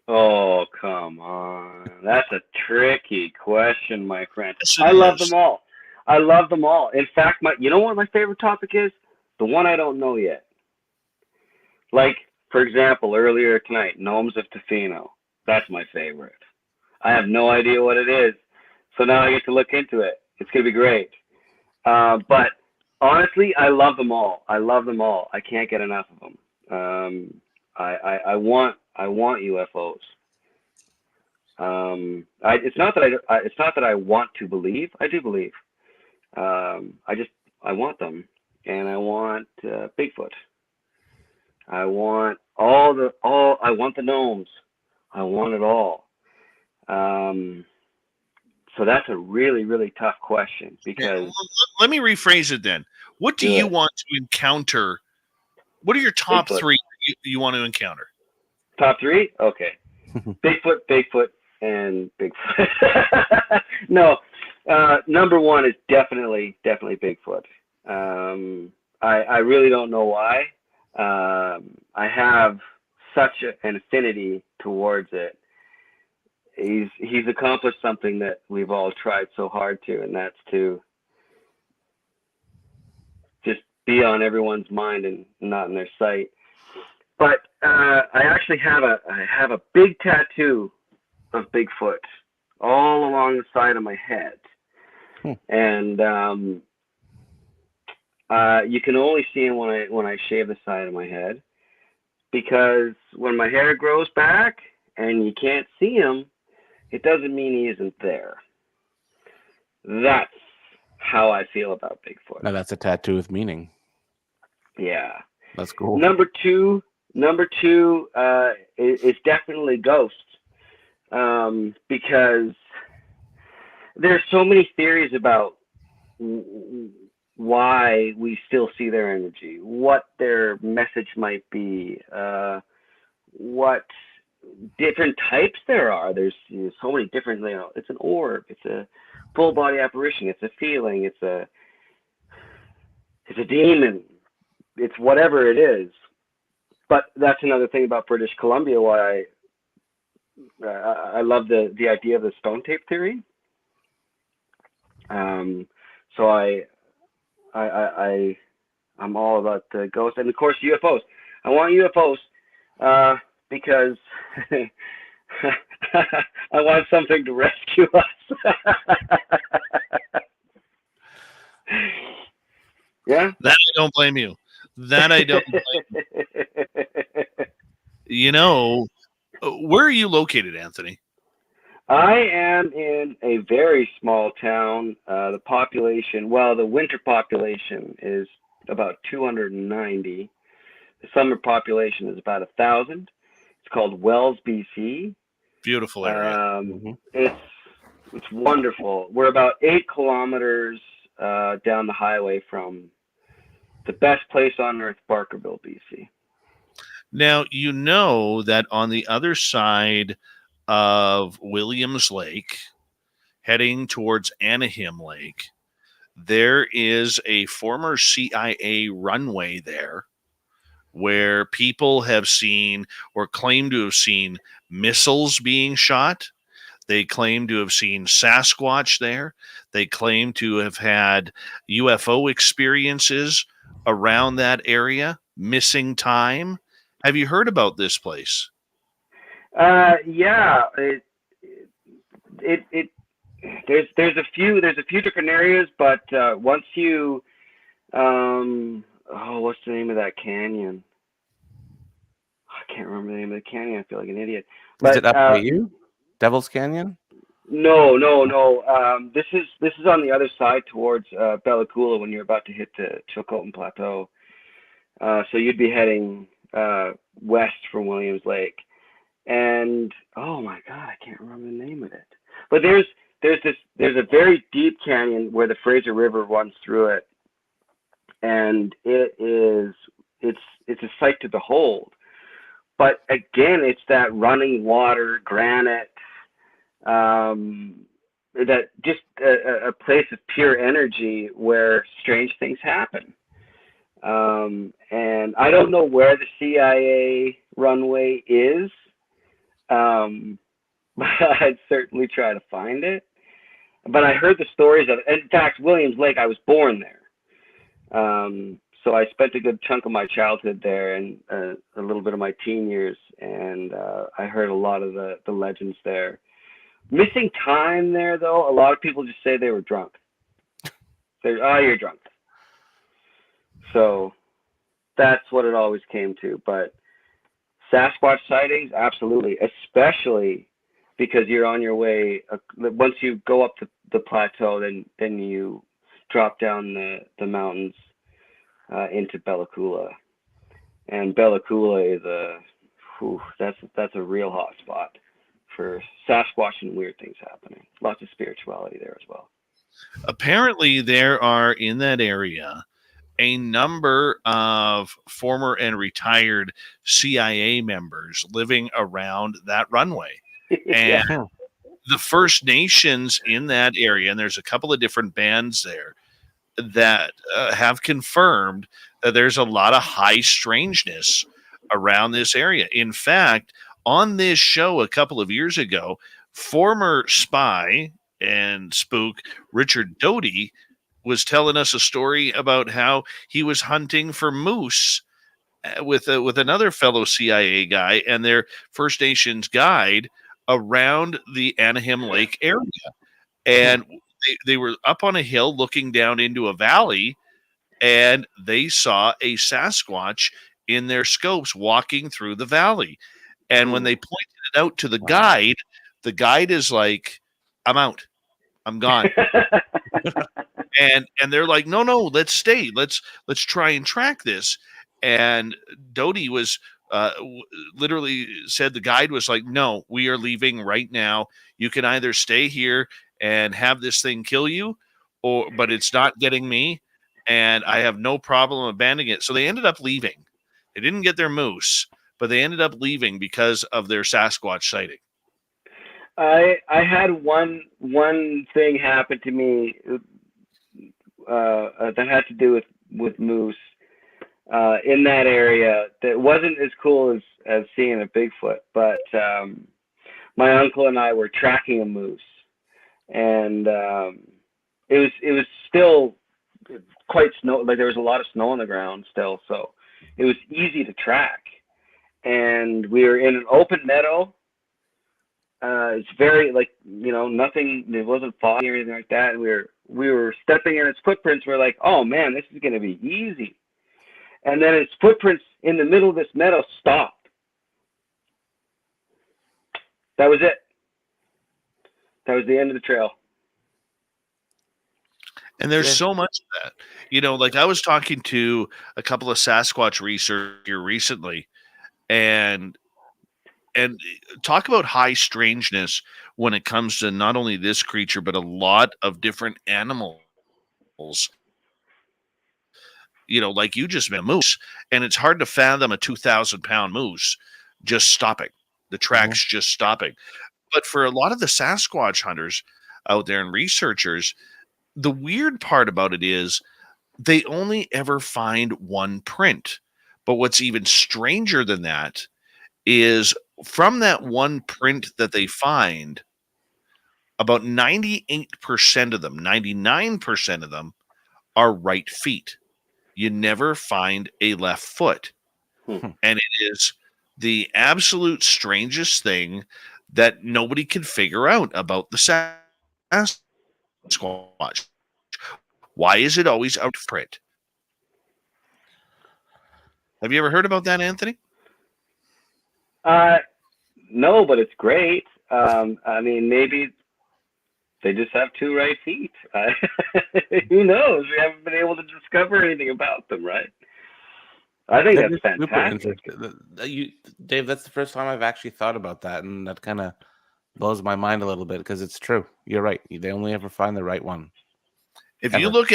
F: Oh, come on. That's a tricky question, my friend.
B: Yes, it
F: I love
B: is.
F: them all. I love them all. In fact, you know what my favorite topic is? The one I don't know yet. Like, for example, earlier tonight, Gnomes of Tofino. That's my favorite. I have no idea what it is. So now I get to look into it. It's going to be great. But honestly, I love them all. I love them all. I can't get enough of them. I want UFOs. It's not that I want to believe. I do believe. I want them. And I want Bigfoot. I want I want the gnomes. I want it all. So that's a really, really tough question because.
B: Let me rephrase it then. What do you want to encounter? What are your top
F: Bigfoot.
B: three you want to encounter?
F: Top three? Okay. Bigfoot, and Bigfoot. No, number one is definitely Bigfoot. I really don't know why. I have such an affinity towards it. He's accomplished something that we've all tried so hard to, and that's to just be on everyone's mind and not in their sight. But I actually have a big tattoo of Bigfoot all along the side of my head, and you can only see him when I shave the side of my head, because when my hair grows back and you can't see him, it doesn't mean he isn't there. That's how I feel about Bigfoot.
L: Now that's a tattoo with meaning.
F: Yeah.
L: That's cool.
F: Number two is definitely ghosts, because there's so many theories about why we still see their energy, what their message might be, what different types there are. There's so many different, it's an orb, it's a full body apparition, it's a feeling, it's a demon, it's whatever it is. But that's another thing about British Columbia, why I love the idea of the stone tape theory. So I'm all about the ghosts, and of course UFOs. I want UFOs because I want something to rescue us. Yeah.
B: That I don't blame you. That I don't blame you. Where are you located, Anthony?
F: I am in a very small town. The winter population is about 290. The summer population is about 1,000. It's called Wells, BC.
B: Beautiful area.
F: It's wonderful. We're about 8 kilometers down the highway from the best place on earth, Barkerville, BC.
B: Now, you know that on the other side of Williams Lake, heading towards Anaheim Lake, there is a former CIA runway there where people have seen or claim to have seen missiles being shot. They claim to have seen Sasquatch there. They claim to have had UFO experiences around that area, missing time. Have you heard about this place?
F: Yeah, there's a few different areas, but once you what's the name of that canyon? I can't remember the name of the canyon. I feel like an idiot.
L: Is it up by you? Devil's Canyon?
F: No. This is on the other side towards Bella Coola when you're about to hit the Chilcotin Plateau. So you'd be heading west from Williams Lake, and oh my God, I can't remember the name of it. But there's a very deep canyon where the Fraser River runs through it, and it's a sight to behold. But again, it's that running water, granite, that just a place of pure energy where strange things happen. And I don't know where the CIA runway is, but I'd certainly try to find it. But I heard the stories of it. In fact, Williams Lake, I was born there. So I spent a good chunk of my childhood there and a little bit of my teen years, and I heard a lot of the legends there. Missing time there, though, a lot of people just say they were drunk. You're drunk. So that's what it always came to. But Sasquatch sightings, absolutely, especially because you're on your way. Once you go up the plateau, then you drop down the mountains into Bella Coola. And Bella Coola is that's a real hot spot for Sasquatch and weird things happening. Lots of spirituality there as well.
B: Apparently, there are in that area a number of former and retired CIA members living around that runway. And the First Nations in that area, and there's a couple of different bands there that have confirmed that there's a lot of high strangeness around this area. In fact, on this show a couple of years ago, former spy and spook Richard Doty was telling us a story about how he was hunting for moose with another fellow CIA guy and their First Nations guide around the Anaheim Lake area. And they were up on a hill looking down into a valley, and they saw a Sasquatch in their scopes walking through the valley. And when they pointed it out to the guide is like, "I'm out. I'm gone." and they're like, no, let's stay. Let's try and track this. And Doty was literally said, the guide was like, "No, we are leaving right now. You can either stay here and have this thing kill you, but it's not getting me, and I have no problem abandoning it." So they ended up leaving. They didn't get their moose, but they ended up leaving because of their Sasquatch sighting.
F: I had one thing happen to me that had to do with moose in that area that wasn't as cool as seeing a Bigfoot, but my uncle and I were tracking a moose, and it was still quite snow. Like there was a lot of snow on the ground still, so it was easy to track. And we were in an open meadow. It's very nothing. It wasn't foggy or anything like that. And we were stepping in its footprints. We're like, "Oh man, this is going to be easy." And then its footprints in the middle of this meadow stopped. That was it. That was the end of the trail.
B: And there's
L: Yeah.
B: so much of that. You know, like I was talking to a couple of Sasquatch researchers here recently, and talk about high strangeness when it comes to not only this creature but a lot of different animals. You know, like you just mentioned, moose, and it's hard to fathom a 2,000-pound moose just stopping, the tracks just stopping. But for a lot of the Sasquatch hunters out there and researchers, the weird part about it is they only ever find one print. But what's even stranger than that is from that one print that they find, about 98% of them, 99% of them are right feet. You never find a left foot. And it is the absolute strangest thing that nobody can figure out about the Sasquatch. Why is it always out of print? Have you ever heard about that, Anthony?
F: No, but it's great. I mean, maybe they just have two right feet. Who knows? We haven't been able to discover anything about them, right? I think
L: That
F: that's
L: is super
F: fantastic.
L: interesting. Dave, that's the first time I've actually thought about that, and that kind of blows my mind a little bit because it's true. You're right. They only ever find the right one.
B: If you look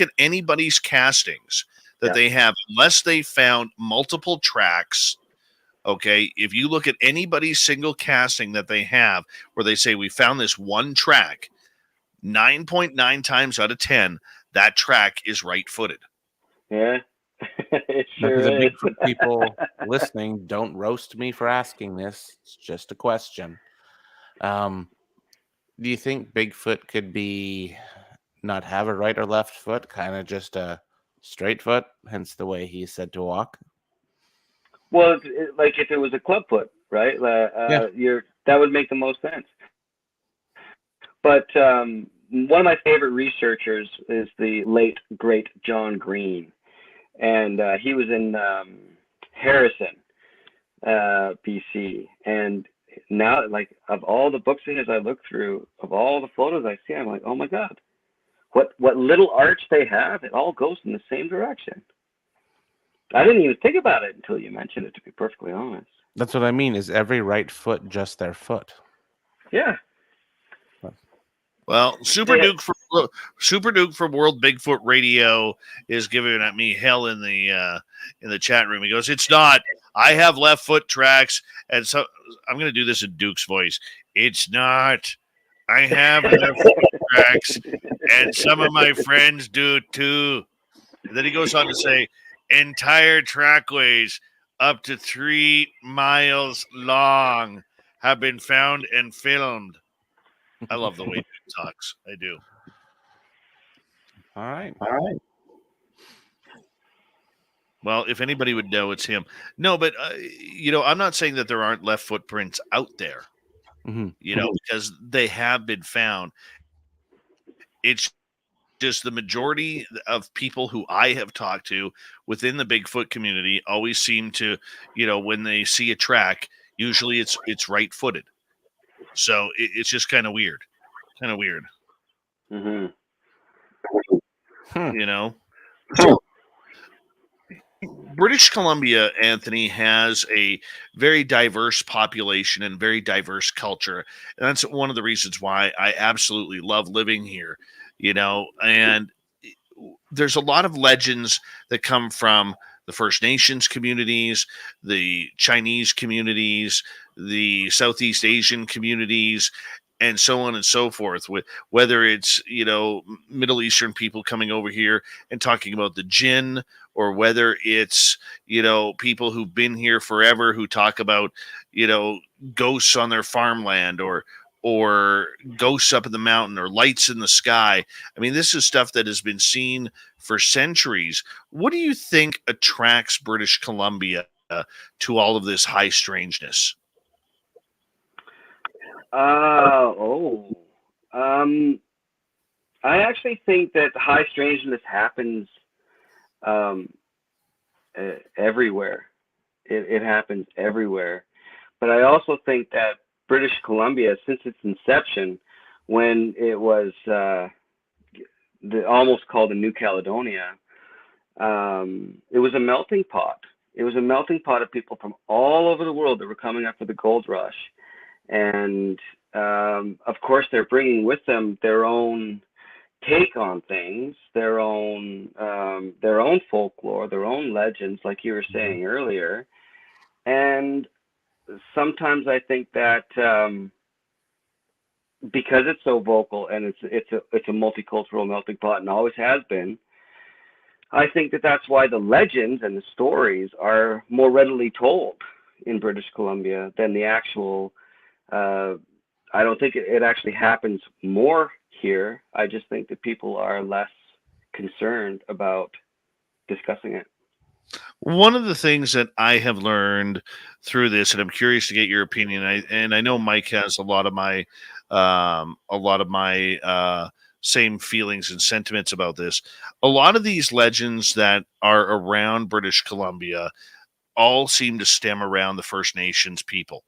B: at anybody's castings that they have, unless they found multiple tracks, okay, if you look at anybody's single casting that they have where they say we found this one track, 9.9 times out of 10, that track is right-footed.
F: Yeah. It
L: Now,
F: sure
L: for the
F: is.
L: Bigfoot people listening, don't roast me for asking this. It's just a question. Do you think Bigfoot could be not have a right or left foot, kind of just a straight foot, hence the way he's said to walk?
F: Well, like if it was a clubfoot, right? That would make the most sense. But one of my favorite researchers is the late great John Green, and he was in Harrison, BC. And now, like, of all the books of his I look through, of all the photos I see, I'm like, oh my God, what little arch they have, it all goes in the same direction. I didn't even think about it until you mentioned it, to be perfectly honest.
L: That's what I mean. Is every right foot just their foot?
F: Yeah.
B: Well, Super Duke from World Bigfoot Radio is giving at me hell in the chat room. He goes, "It's not. I have left foot tracks, and so I'm going to do this in Duke's voice. It's not. I have left foot tracks, and some of my friends do too." And then he goes on to say, "Entire trackways up to 3 miles long have been found and filmed." I love the way he talks. I do.
L: All right.
B: Well, if anybody would know, it's him. No, but, I'm not saying that there aren't left footprints out there, because they have been found. It's just the majority of people who I have talked to within the Bigfoot community always seem to, when they see a track, usually it's right-footed. So it's just kind of weird.
F: Mm-hmm.
B: So British Columbia, Anthony, has a very diverse population and very diverse culture. And that's one of the reasons why I absolutely love living here, and there's a lot of legends that come from the First Nations communities, the Chinese communities, the Southeast Asian communities, and so on and so forth, with whether it's, Middle Eastern people coming over here and talking about the jinn, or whether it's, people who've been here forever who talk about, ghosts on their farmland, or ghosts up in the mountain, or lights in the sky. I mean, this is stuff that has been seen for centuries. What do you think attracts British Columbia to all of this high strangeness?
F: I actually think that high strangeness happens everywhere. It happens everywhere. But I also think that British Columbia since its inception, when it was almost called a New Caledonia. It was a melting pot. It was a melting pot of people from all over the world that were coming up for the gold rush, and of course they're bringing with them their own take on things, their own folklore, their own legends, like you were saying earlier. And sometimes I think that because it's so vocal and it's a multicultural melting pot and always has been, I think that that's why the legends and the stories are more readily told in British Columbia than the actual. I don't think it actually happens more here. I just think that people are less concerned about discussing it.
B: One of the things that I have learned through this, and I'm curious to get your opinion, I know Mike has a lot of my same feelings and sentiments about this. A lot of these legends that are around British Columbia all seem to stem around the First Nations people.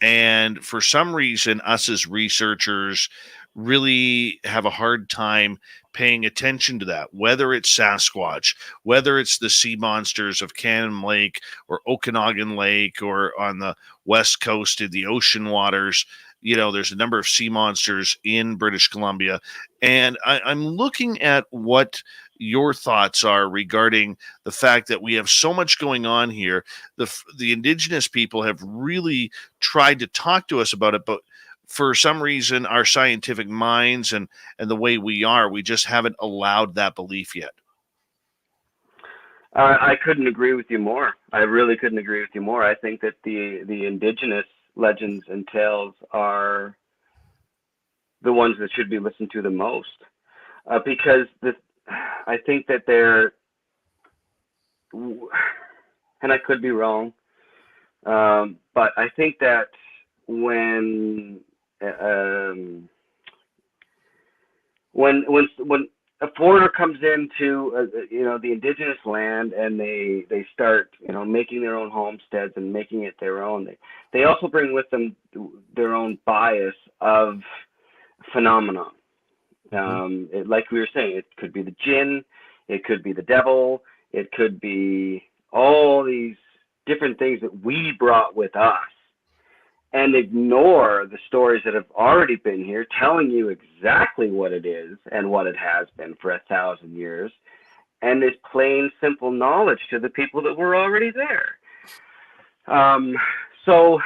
B: And for some reason, us as researchers really have a hard time paying attention to that, whether it's Sasquatch, whether it's the sea monsters of Cannon Lake or Okanagan Lake, or on the west coast of the ocean waters. There's a number of sea monsters in British Columbia. And I'm looking at what your thoughts are regarding the fact that we have so much going on here. The Indigenous people have really tried to talk to us about it, but for some reason, our scientific minds and the way we just haven't allowed that belief yet.
F: I couldn't agree with you more. I really couldn't agree with you more. I think that the Indigenous legends and tales are the ones that should be listened to the most, because I think that they're, and I could be wrong, but I think that when a foreigner comes into the Indigenous land and they start making their own homesteads and making it their own, they also bring with them their own bias of phenomenon. Like we were saying, it could be the jinn, it could be the devil, it could be all these different things that we brought with us, and ignore the stories that have already been here, telling you exactly what it is and what it has been for 1,000 years, and this plain, simple knowledge to the people that were already there. So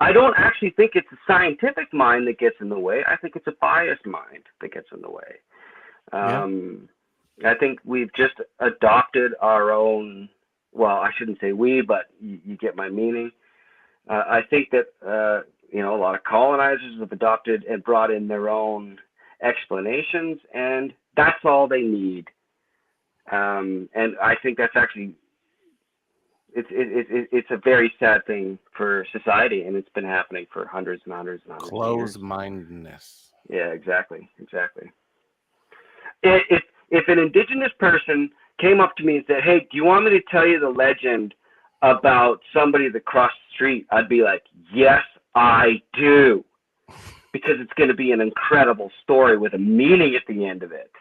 F: I don't actually think it's a scientific mind that gets in the way. I think it's a biased mind that gets in the way. I think we've just adopted our own, well, I shouldn't say we, but you get my meaning. I think that, a lot of colonizers have adopted and brought in their own explanations, and that's all they need. And I think that's actually, it's a very sad thing for society, and it's been happening for hundreds and hundreds and hundreds of years.
L: Close-mindedness.
F: Yeah, exactly. If an Indigenous person came up to me and said, "Hey, do you want me to tell you the legend about somebody that crossed the street?" I'd be like, "Yes, I do," because it's going to be an incredible story with a meaning at the end of it.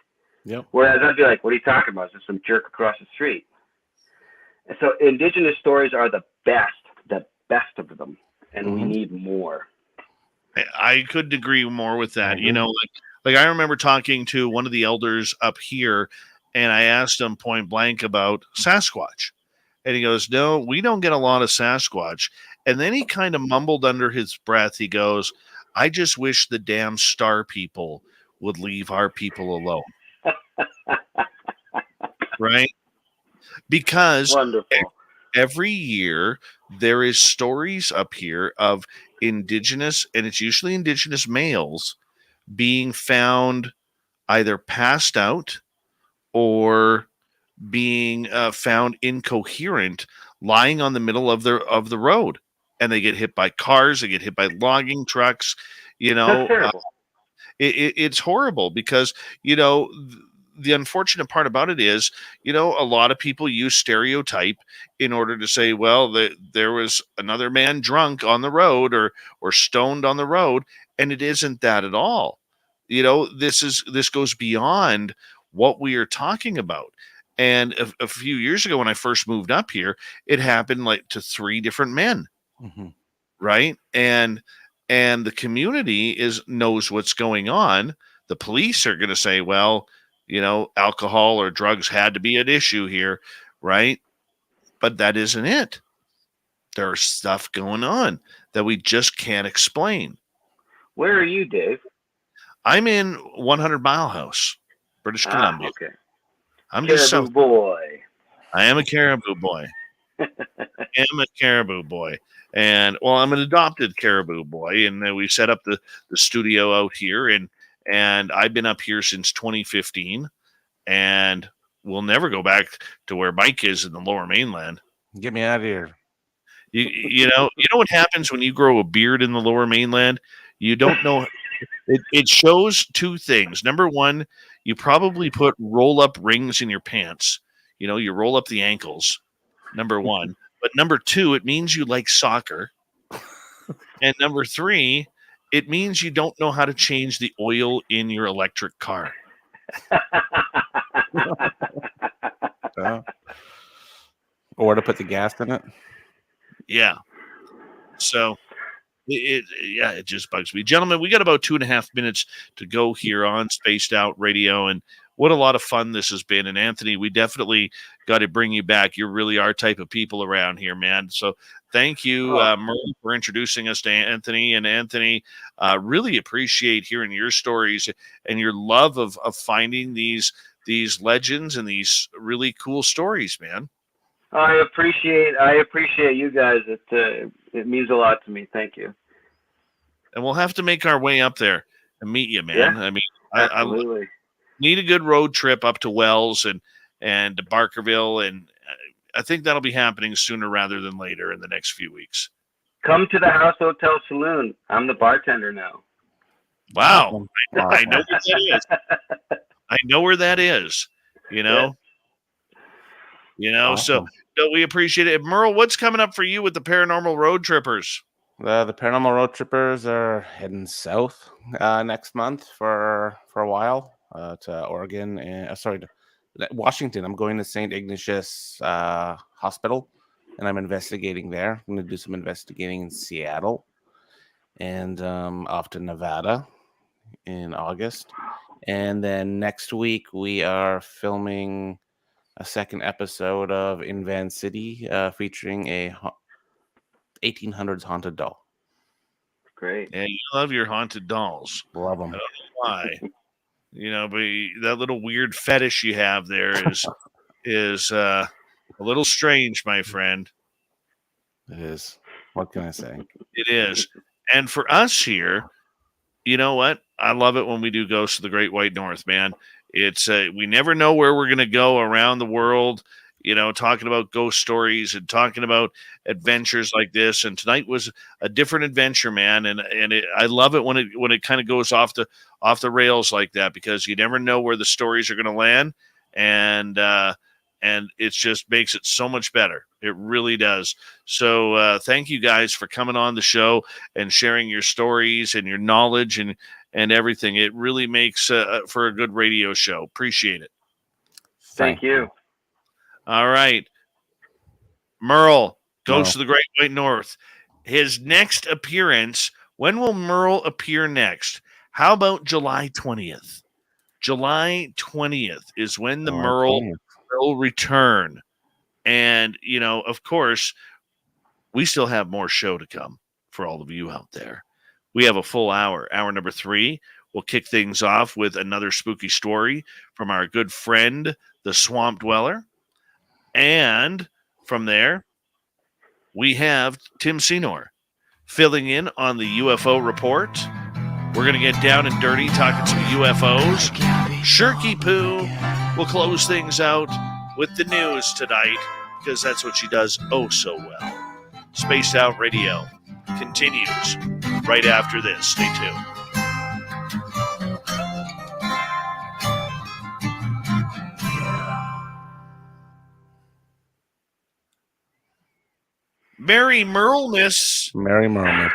L: Yep.
F: Whereas I'd be like, "What are you talking about? It's just some jerk across the street." And so Indigenous stories are the best of them, and we need more.
B: I couldn't agree more with that. Like I remember talking to one of the elders up here, and I asked him point blank about Sasquatch. And he goes, "No, we don't get a lot of Sasquatch." And then he kind of mumbled under his breath. He goes, "I just wish the damn star people would leave our people alone." Right? Because
F: wonderful.
B: Every year there is stories up here of Indigenous, and it's usually Indigenous males, being found either passed out or being found incoherent, lying on the middle of the road, and they get hit by cars, they get hit by logging trucks.
F: That's terrible.
B: It's horrible because the unfortunate part about it is, a lot of people use stereotype in order to say, well, there was another man drunk on the road or stoned on the road, and it isn't that at all. This goes beyond what we are talking about. And a few years ago, when I first moved up here, it happened like to 3 different men, right? And the community knows what's going on. The police are going to say, well, alcohol or drugs had to be an issue here, right? But that isn't it. There's stuff going on that we just can't explain.
F: Where are you, Dave?
B: I'm in 100 Mile House, British Columbia.
F: Okay.
B: I'm
F: Caribou
B: just south.
F: boy.
B: I am a caribou boy. And well, I'm an adopted caribou boy, and we set up the studio out here, and I've been up here since 2015, and we'll never go back to where Mike is in the Lower Mainland.
L: Get me out of here.
B: You know what happens when you grow a beard in the Lower Mainland? You don't know. It shows 2 things. Number one, you probably put roll-up rings in your pants. You roll up the ankles, number 1. But number 2, it means you like soccer. And number 3, it means you don't know how to change the oil in your electric car.
L: Or to put the gas in it.
B: Yeah. So it just bugs me. Gentlemen, we got about 2.5 minutes to go here on Spaced Out Radio, and what a lot of fun this has been. And Anthony, we definitely got to bring you back. You're really our type of people around here, man. So thank you, Merle, for introducing us to Anthony. And Anthony, really appreciate hearing your stories and your love of finding these legends and these really cool stories, man.
F: I appreciate you guys. It means a lot to me. Thank you.
B: And we'll have to make our way up there and meet you, man.
F: Yeah,
B: I mean,
F: absolutely.
B: I need a good road trip up to Wells and to Barkerville, and I think that'll be happening sooner rather than later in the next few weeks.
F: Come to the House Hotel Saloon. I'm the bartender now.
B: Wow. I know where that is. I know where that is,
F: Awesome.
B: So we appreciate it. Merle, what's coming up for you with the Paranormal Road Trippers?
L: The Paranormal Road Trippers are heading south next month for a while to Oregon and to Washington. I'm going to St. Ignatius Hospital, and I'm investigating there. I'm going to do some investigating in Seattle, and off to Nevada in August. And then next week we are filming a second episode of In Van City, featuring a 1800s haunted doll.
F: Great.
B: Yeah, you love your haunted dolls.
L: Love them.
B: I don't know why. But that little weird fetish you have there is a little strange, my friend.
L: It is. What can I say?
B: It is. And for us here, you know what? I love it when we do Ghosts of the Great White North, man. It's we never know where we're going to go around the world, talking about ghost stories and talking about adventures like this. And tonight was a different adventure, man. And I love it when it kind of goes off the rails like that, because you never know where the stories are going to land. And it just makes it so much better. It really does. So thank you guys for coming on the show and sharing your stories and your knowledge and everything. It really makes for a good radio show. Appreciate it.
F: Thank you.
B: All right. Merle goes to the Great White North. His next appearance, when will Merle appear next? How about July 20th? July 20th is when the Merle will return. And, of course, we still have more show to come for all of you out there. We have a full hour. Hour number 3. We'll kick things off with another spooky story from our good friend, the Swamp Dweller. And from there, we have Tim Senor filling in on the UFO report. We're going to get down and dirty, talking some UFOs. Shirky Poo will close things out with the news tonight, because that's what she does oh so well. Spaced Out Radio continues right after this. Stay tuned. Mary Merleness.
L: Mary Merle.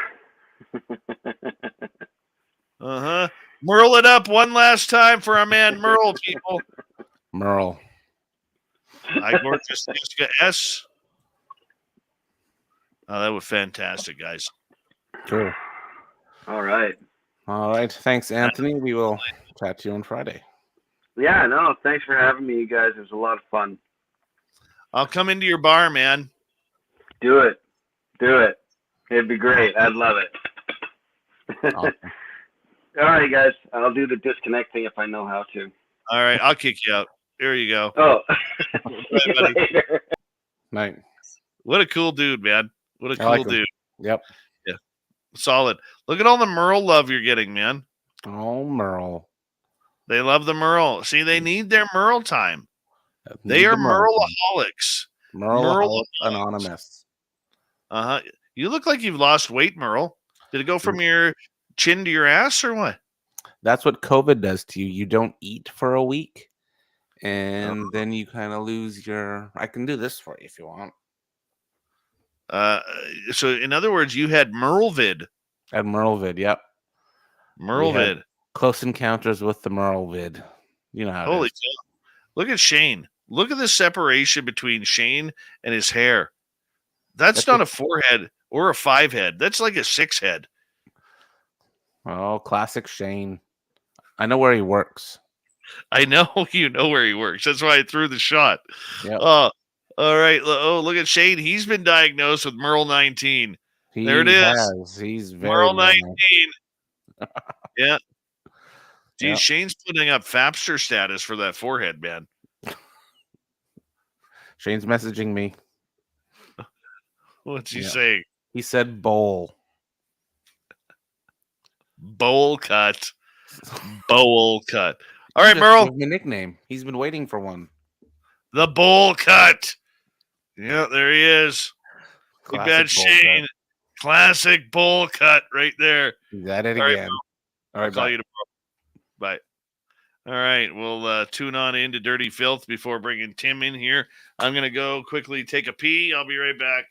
B: Uh-huh. Merle it up one last time for our man Merle, people.
L: Merle.
B: Hi, gorgeous Jessica S. Oh, that was fantastic, guys.
L: Cool.
F: All right.
L: All right. Thanks, Anthony. We will chat to you on Friday.
F: Yeah, no, thanks for having me, you guys. It was a lot of fun.
B: I'll come into your bar, man.
F: Do it. Do it. It'd be great. I'd love it.
L: Awesome.
F: All right, guys. I'll do the disconnecting if I know how to.
B: All right, I'll kick you out. There you go.
F: Oh.
B: Bye, buddy.
F: Later.
L: Night.
B: What a cool dude, man. What a
L: I
B: cool
L: like him.
B: dude.
L: Yep.
B: Yeah. Solid. Look at all the Merle love you're getting, man.
L: Oh, Merle.
B: They love the Merle. See, they need their Merle time. They
L: Need
B: are
L: the Merle time.
B: Merleaholics.
L: Merleaholic Anonymous.
B: Uh-huh. You look like you've lost weight, Merle. Did it go from your chin to your ass or what?
L: That's what COVID does to you. You don't eat for a week, and then you kind of lose your. I can do this for you if you want.
B: So in other words, you had Merlevid.
L: At Merlevid, yep.
B: Merlevid.
L: Close encounters with the Merlevid. You know how it
B: Holy
L: is.
B: cow. Look at Shane. Look at the separation between Shane and his hair. That's not a 4-head or a 5-head. That's like a 6-head.
L: Oh, classic Shane. I know where he works.
B: I know you know where he works. That's why I threw the shot.
L: Yep.
B: All right. Oh, look at Shane. He's been diagnosed with Merle 19. There it is.
L: He's very
B: Merle
L: well
B: 19. Yeah. Geez,
L: Yep.
B: Shane's putting up Fapster status for that 4-head, man.
L: Shane's messaging me.
B: What's he
L: Yeah.
B: saying?
L: He said bowl.
B: Bowl cut. Bowl cut. All
L: He
B: right,
L: just
B: Merle.
L: gave me a nickname. He's been waiting for one.
B: The bowl cut. Yeah, there he is. Big
L: Classic
B: bad
L: bowl
B: Shane.
L: cut.
B: Classic bowl cut right there.
L: He's at it
B: All right,
L: again.
B: Merle.
L: All right,
B: I'll call
L: bye.
B: you tomorrow. Bye. All right, we'll tune on into Dirty Filth before bringing Tim in here. I'm going to go quickly take a pee. I'll be right back.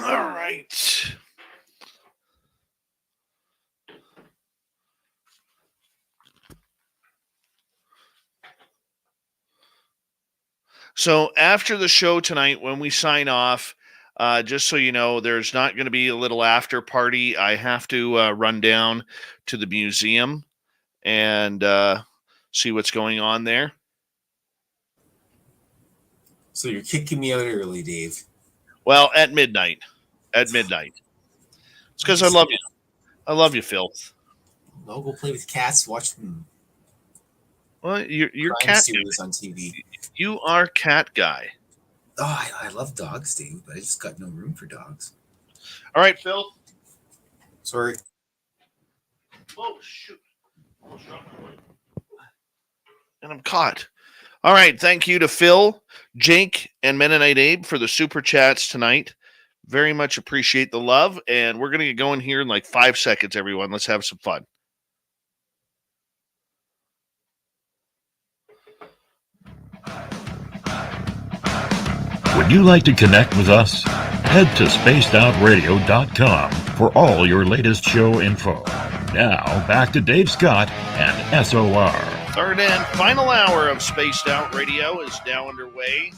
B: All right. So after the show tonight, when we sign off, just so you know, there's not going to be a little after party. I have to run down to the museum and see what's going on there.
J: So you're kicking me out early, Dave.
B: Well, at midnight. At midnight. It's because I love you. I love you, Filth.
J: I'll go play with cats, watch them.
B: Well, you're
J: crime
B: cat
J: series on TV.
B: You are cat guy.
J: Oh, I love dogs, Dave, but I just got no room for dogs.
B: All right, Phil.
J: Sorry.
B: Oh, shoot. And I'm caught. All right. Thank you to Phil, Jake, and Mennonite Abe for the super chats tonight. Very much appreciate the love. And we're going to get going here in like 5 seconds, everyone. Let's have some fun.
M: Would you like to connect with us? Head to spacedoutradio.com for all your latest show info. Now, back to Dave Scott and SOR.
B: Third and final hour of Spaced Out Radio is now underway.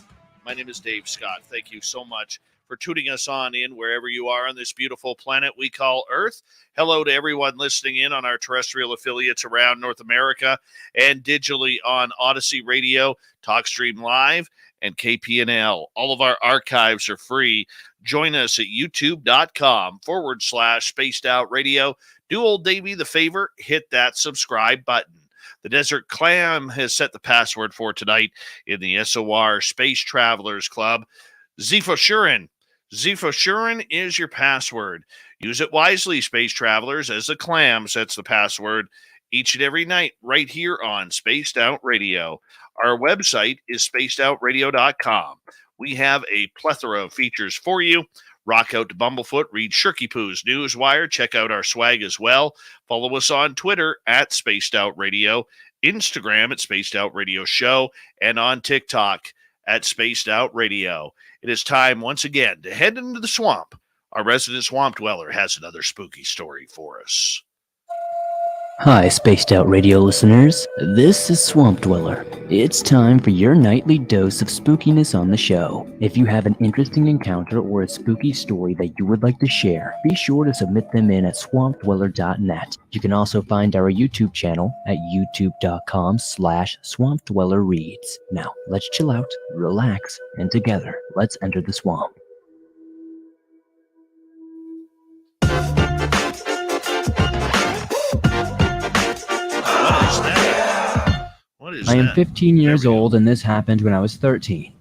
B: My name is Dave Scott. Thank you so much for tuning us on in wherever you are on this beautiful planet we call Earth. Hello to everyone listening in on our terrestrial affiliates around North America and digitally on Odyssey Radio, TalkStream Live, and KPNL. All of our archives are free. Join us at youtube.com/Spaced Out Radio. Do old Davey the favor, hit that subscribe button. The Desert Clam has set the password for tonight in the SOR Space Travelers Club. Zephyr Shurin is your password. Use it wisely, Space Travelers, as the Clam sets the password each and every night right here on Spaced Out Radio. Our website is spacedoutradio.com. We have a plethora of features for you. Rock out to Bumblefoot, read Shirky Poo's Newswire, check out our swag as well. Follow us on Twitter at Spaced Out Radio, Instagram at Spaced Out Radio Show, and on TikTok at Spaced Out Radio. It is time once again to head into the swamp. Our resident swamp dweller has another spooky story for us.
N: Hi, Spaced Out Radio listeners. This is Swamp Dweller. It's time for your nightly dose of spookiness on the show. If you have an interesting encounter or a spooky story that you would like to share, be sure to submit them in at swampdweller.net. You can also find our YouTube channel at youtube.com/swampdwellerreads. Now, let's chill out, relax, and together, let's enter the swamp. I am 15 years old, and this happened when I was 13.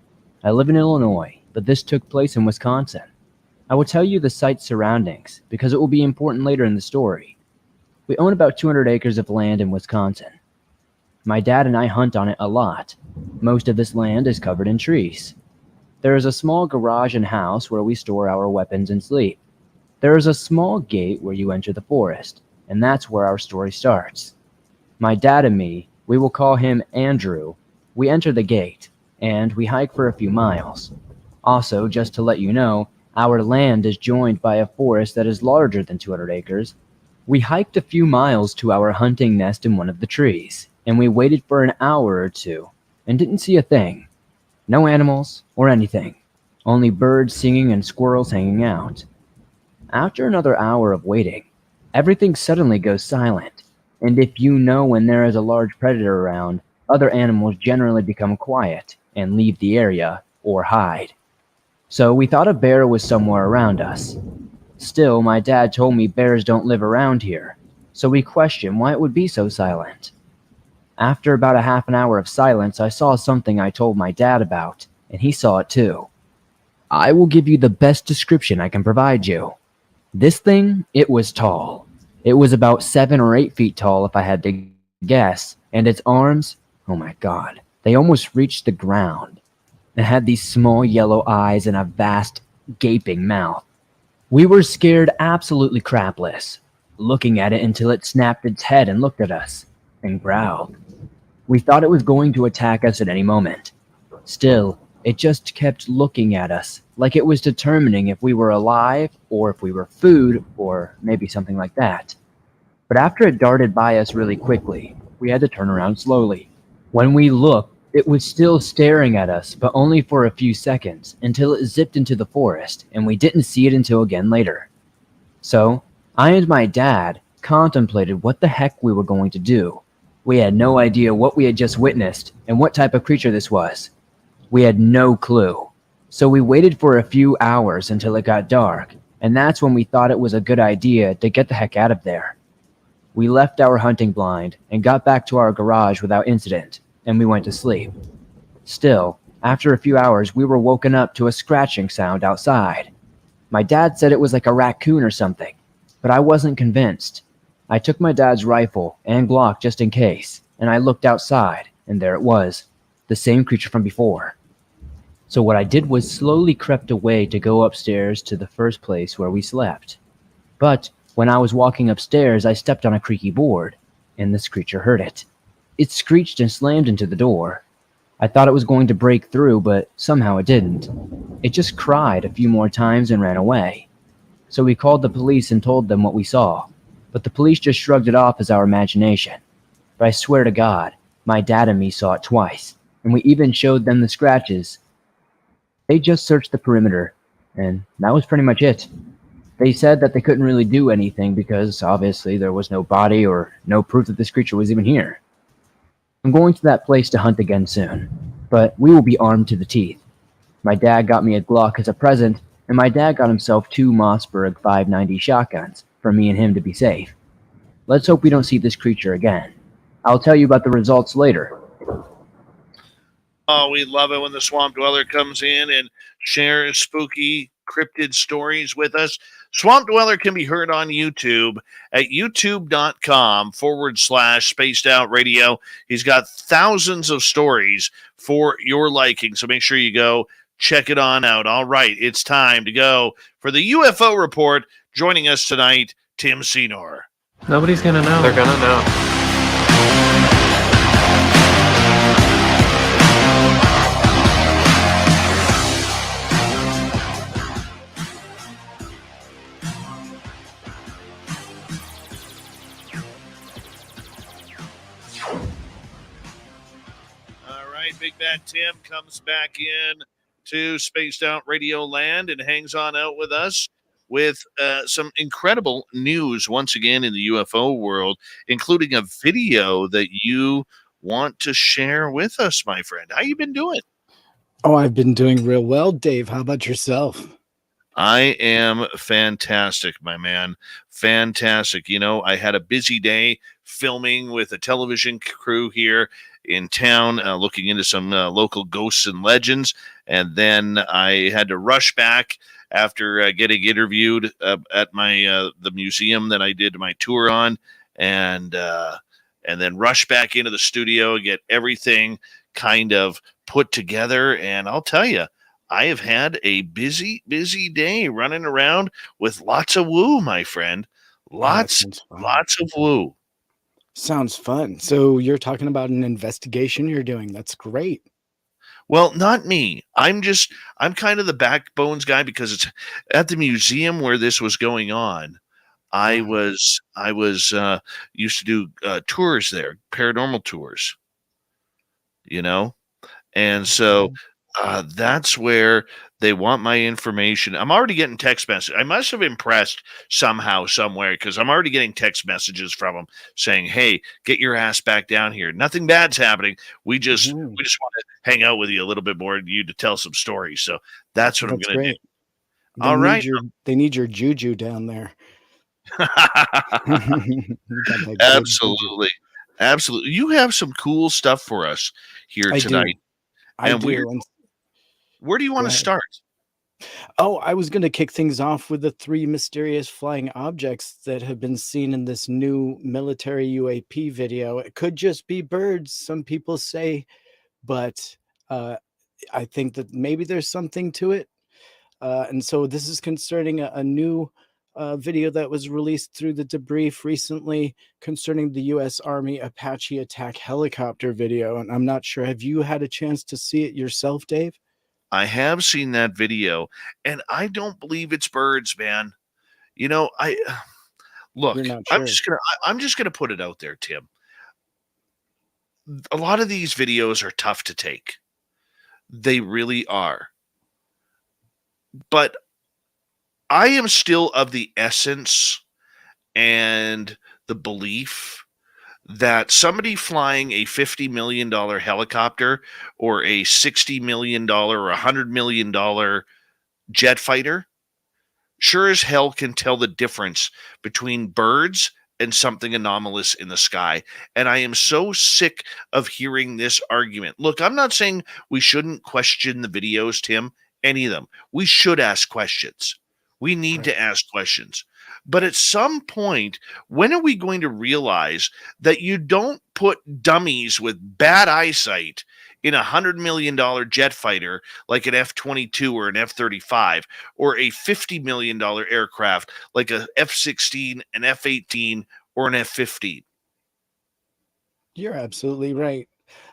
N: I live in Illinois, but this took place in Wisconsin. I will tell you the site's surroundings, because it will be important later in the story. We own about 200 acres of land in Wisconsin. My dad and I hunt on it a lot. Most of this land is covered in trees. There is a small garage and house where we store our weapons and sleep. There is a small gate where you enter the forest, and that's where our story starts. My dad and me, we will call him Andrew. We enter the gate, and we hike for a few miles. Also, just to let you know, our land is joined by a forest that is larger than 200 acres. We hiked a few miles to our hunting nest in one of the trees, and we waited for an hour or two, and didn't see a thing. No animals or anything, only birds singing and squirrels hanging out. After another hour of waiting, everything suddenly goes silent. And if you know when there is a large predator around, other animals generally become quiet and leave the area or hide. So we thought a bear was somewhere around us. Still, my dad told me bears don't live around here, so we questioned why it would be so silent. After about a half an hour of silence, I saw something I told my dad about, and he saw it too. I will give you the best description I can provide you. This thing, it was tall. It was about 7 or 8 feet tall if I had to guess, and its arms, oh my god, they almost reached the ground. It had these small yellow eyes and a vast, gaping mouth. We were scared absolutely crapless, looking at it until it snapped its head and looked at us, and growled. We thought it was going to attack us at any moment. Still, It just kept looking at us, like it was determining if we were alive, or if we were food, or maybe something like that. But after it darted by us really quickly, we had to turn around slowly. When we looked, it was still staring at us, but only for a few seconds, until it zipped into the forest, and we didn't see it until again later. So, I and my dad contemplated what the heck we were going to do. We had no idea what we had just witnessed, and what type of creature this was. We had no clue. So we waited for a few hours until it got dark, and that's when we thought it was a good idea to get the heck out of there. We left our hunting blind and got back to our garage without incident, and we went to sleep. Still, after a few hours, we were woken up to a scratching sound outside. My dad said it was like a raccoon or something, but I wasn't convinced. I took my dad's rifle and Glock just in case, and I looked outside, and there it was, the same creature from before. So what I did was slowly crept away to go upstairs to the first place where we slept. But when I was walking upstairs, I stepped on a creaky board, and this creature heard it. It screeched and slammed into the door. I thought it was going to break through, but somehow it didn't. It just cried a few more times and ran away. So we called the police and told them what we saw, but the police just shrugged it off as our imagination. But I swear to God, my dad and me saw it twice, and we even showed them the scratches. They just searched the perimeter, and that was pretty much it. They said that they couldn't really do anything because obviously there was no body or no proof that this creature was even here. I'm going to that place to hunt again soon, but we will be armed to the teeth. My dad got me a Glock as a present, and my dad got himself 2 Mossberg 590 shotguns for me and him to be safe. Let's hope we don't see this creature again. I'll tell you about the results later.
B: Oh, we love it when the Swamp Dweller comes in and shares spooky cryptid stories with us. Swamp Dweller can be heard on YouTube at youtube.com/spaced out radio. He's got thousands of stories for your liking, so make sure you go check it on out. All right, it's time to go for the UFO report. Joining us tonight, Tim Senor.
O: Nobody's gonna know. They're gonna know.
B: Big Bad Tim comes back in to Spaced Out Radio Land and hangs on out with us with some incredible news once again in the UFO world, including a video that you want to share with us, my friend. How you been doing?
P: Oh, I've been doing real well, Dave. How about yourself?
B: I am fantastic, my man. Fantastic. You know, I had a busy day filming with a television crew here in town, looking into some local ghosts and legends. And then I had to rush back after getting interviewed at my the museum that I did my tour on, and then rush back into the studio and get everything kind of put together. And I'll tell you, I have had a busy day running around with lots of woo, my friend. Lots of woo.
P: Sounds fun. So you're talking about an investigation you're doing. That's great.
B: Well, not me. I'm kind of the backbones guy because it's at the museum where this was going on. I was used to do tours there, paranormal tours, you know? And so that's where they want my information. I'm already getting text messages. I must have impressed somehow, somewhere, because I'm already getting text messages from them saying, "Hey, get your ass back down here. Nothing bad's happening. We just want to hang out with you a little bit more, and you to tell some stories." So that's what I'm going to do. All right.
P: They need your juju down there.
B: Absolutely. Absolutely. You have some cool stuff for us here tonight.
P: I do.
B: Where do you want to start?
P: Oh, I was going to kick things off with the 3 mysterious flying objects that have been seen in this new military UAP video. It could just be birds, some people say, but I think that maybe there's something to it. And so this is concerning a new video that was released through the debrief recently concerning the U.S. Army Apache attack helicopter video. And I'm not sure, have you had a chance to see it yourself, Dave?
B: I have seen that video, and I don't believe it's birds, man. You know, look.
P: You're not
B: I'm
P: sure.
B: just gonna put it out there, Tim. A lot of these videos are tough to take. They really are. But I am still of the essence and the belief that somebody flying a $50 million helicopter or a $60 million or $100 million jet fighter sure as hell can tell the difference between birds and something anomalous in the sky. And I am so sick of hearing this argument. Look, I'm not saying we shouldn't question the videos, Tim, any of them. We should ask questions. We need to ask questions. But at some point, when are we going to realize that you don't put dummies with bad eyesight in $100 million jet fighter like an F-22 or an F-35 or a $50 million aircraft like a F-16, an F-18, or an F-15?
P: You're absolutely right.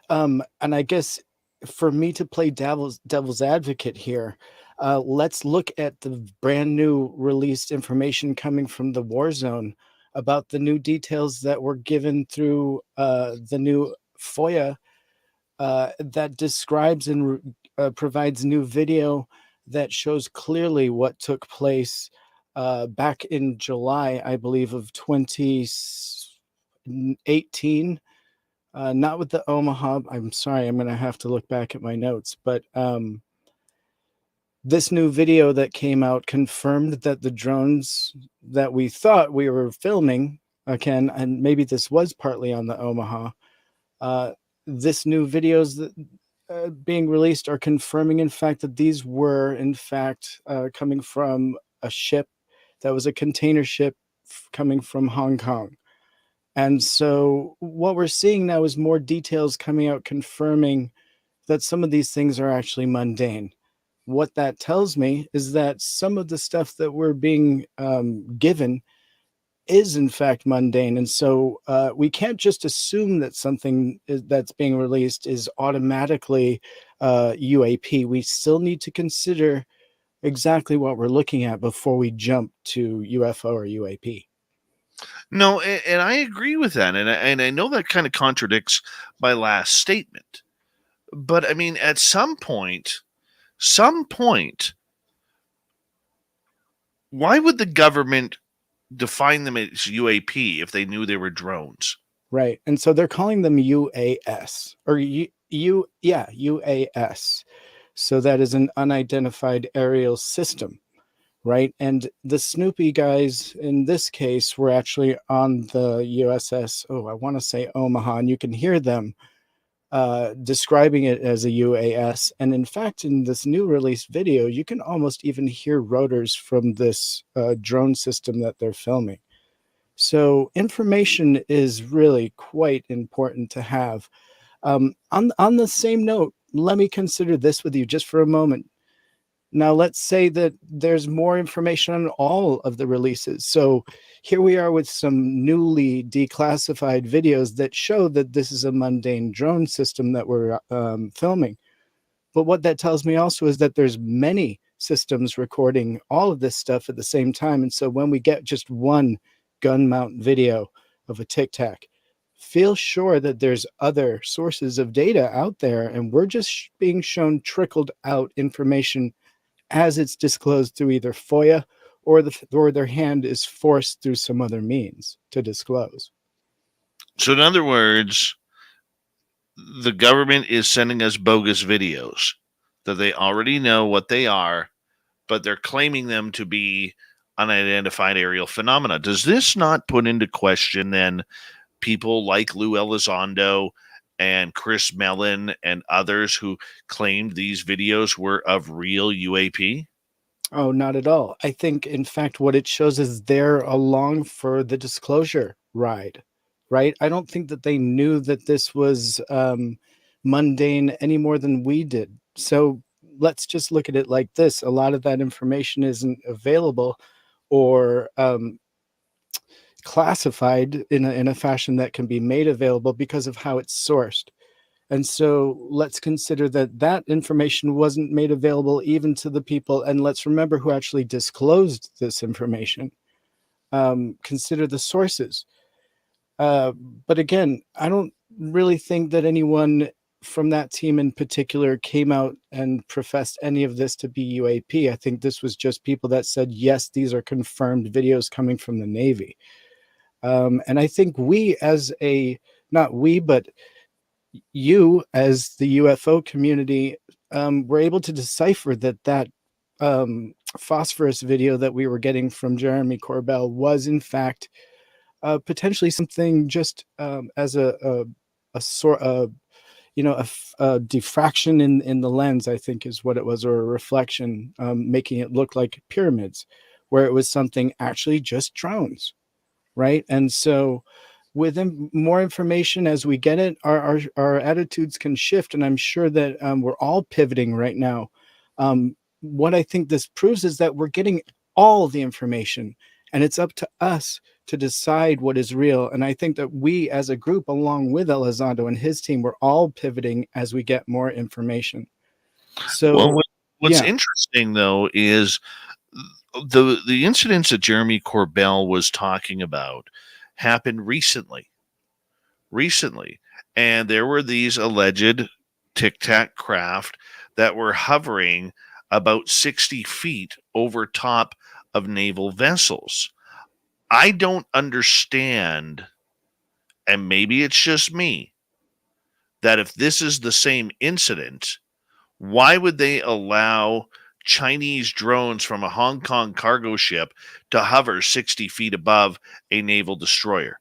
P: And I guess for me to play devil's advocate here, let's look at the brand new released information coming from the war zone about the new details that were given through the new FOIA that describes and provides new video that shows clearly what took place back in July, I believe, of 2018. Not with the Omaha. I'm sorry, I'm going to have to look back at my notes. But this new video that came out confirmed that the drones that we thought we were filming, again, and maybe this was partly on the Omaha, this new videos that being released are confirming, in fact, that these were, in fact, coming from a ship that was a container ship coming from Hong Kong. And so what we're seeing now is more details coming out confirming that some of these things are actually mundane. What that tells me is that some of the stuff that we're being given is in fact mundane. And so we can't just assume that something that's being released is automatically UAP. We still need to consider exactly what we're looking at before we jump to UFO or UAP.
B: No, and I agree with that, and I know that kind of contradicts my last statement. But I mean, at some point, why would the government define them as UAP if they knew they were drones?
P: Right, and so they're calling them UAS or UAS. So that is an unidentified aerial system. Right. And the Snoopy guys in this case were actually on the USS. Oh, I want to say Omaha. And you can hear them describing it as a UAS. And in fact, in this new release video, you can almost even hear rotors from this drone system that they're filming. So information is really quite important to have. On the same note, let me consider this with you just for a moment. Now, let's say that there's more information on all of the releases. So here we are with some newly declassified videos that show that this is a mundane drone system that we're filming. But what that tells me also is that there's many systems recording all of this stuff at the same time. And so when we get just one gun mount video of a Tic Tac, feel sure that there's other sources of data out there, and we're just being shown trickled out information as it's disclosed through either FOIA or their hand is forced through some other means to disclose.
B: So in other words, the government is sending us bogus videos that they already know what they are, but they're claiming them to be unidentified aerial phenomena. Does this not put into question then people like Lou Elizondo and Chris Mellon and others who claimed these videos were of real UAP?
P: Oh, not at all. I think, in fact, what it shows is they're along for the disclosure ride, right? I don't think that they knew that this was mundane any more than we did. So let's just look at it like this. A lot of that information isn't available or classified in a fashion that can be made available because of how it's sourced. And so let's consider that that information wasn't made available even to the people. And let's remember who actually disclosed this information. Consider the sources. But again, I don't really think that anyone from that team in particular came out and professed any of this to be UAP. I think this was just people that said, yes, these are confirmed videos coming from the Navy. And I think we as not we, but you as the UFO community were able to decipher that phosphorus video that we were getting from Jeremy Corbell was in fact potentially something just as a sort of, a diffraction in the lens, I think is what it was, or a reflection, making it look like pyramids, where it was something actually just drones, right? And so with more information as we get it, our attitudes can shift, and I'm sure that we're all pivoting right now. What I think this proves is that we're getting all the information, and it's up to us to decide what is real. And I think that we as a group, along with Elizondo and his team, we're all pivoting as we get more information. So
B: well, what's interesting though is the incidents that Jeremy Corbell was talking about happened recently, and there were these alleged Tic Tac craft that were hovering about 60 feet over top of naval vessels. I don't understand, and maybe it's just me, that if this is the same incident, why would they allow Chinese drones from a Hong Kong cargo ship to hover 60 feet above a naval destroyer?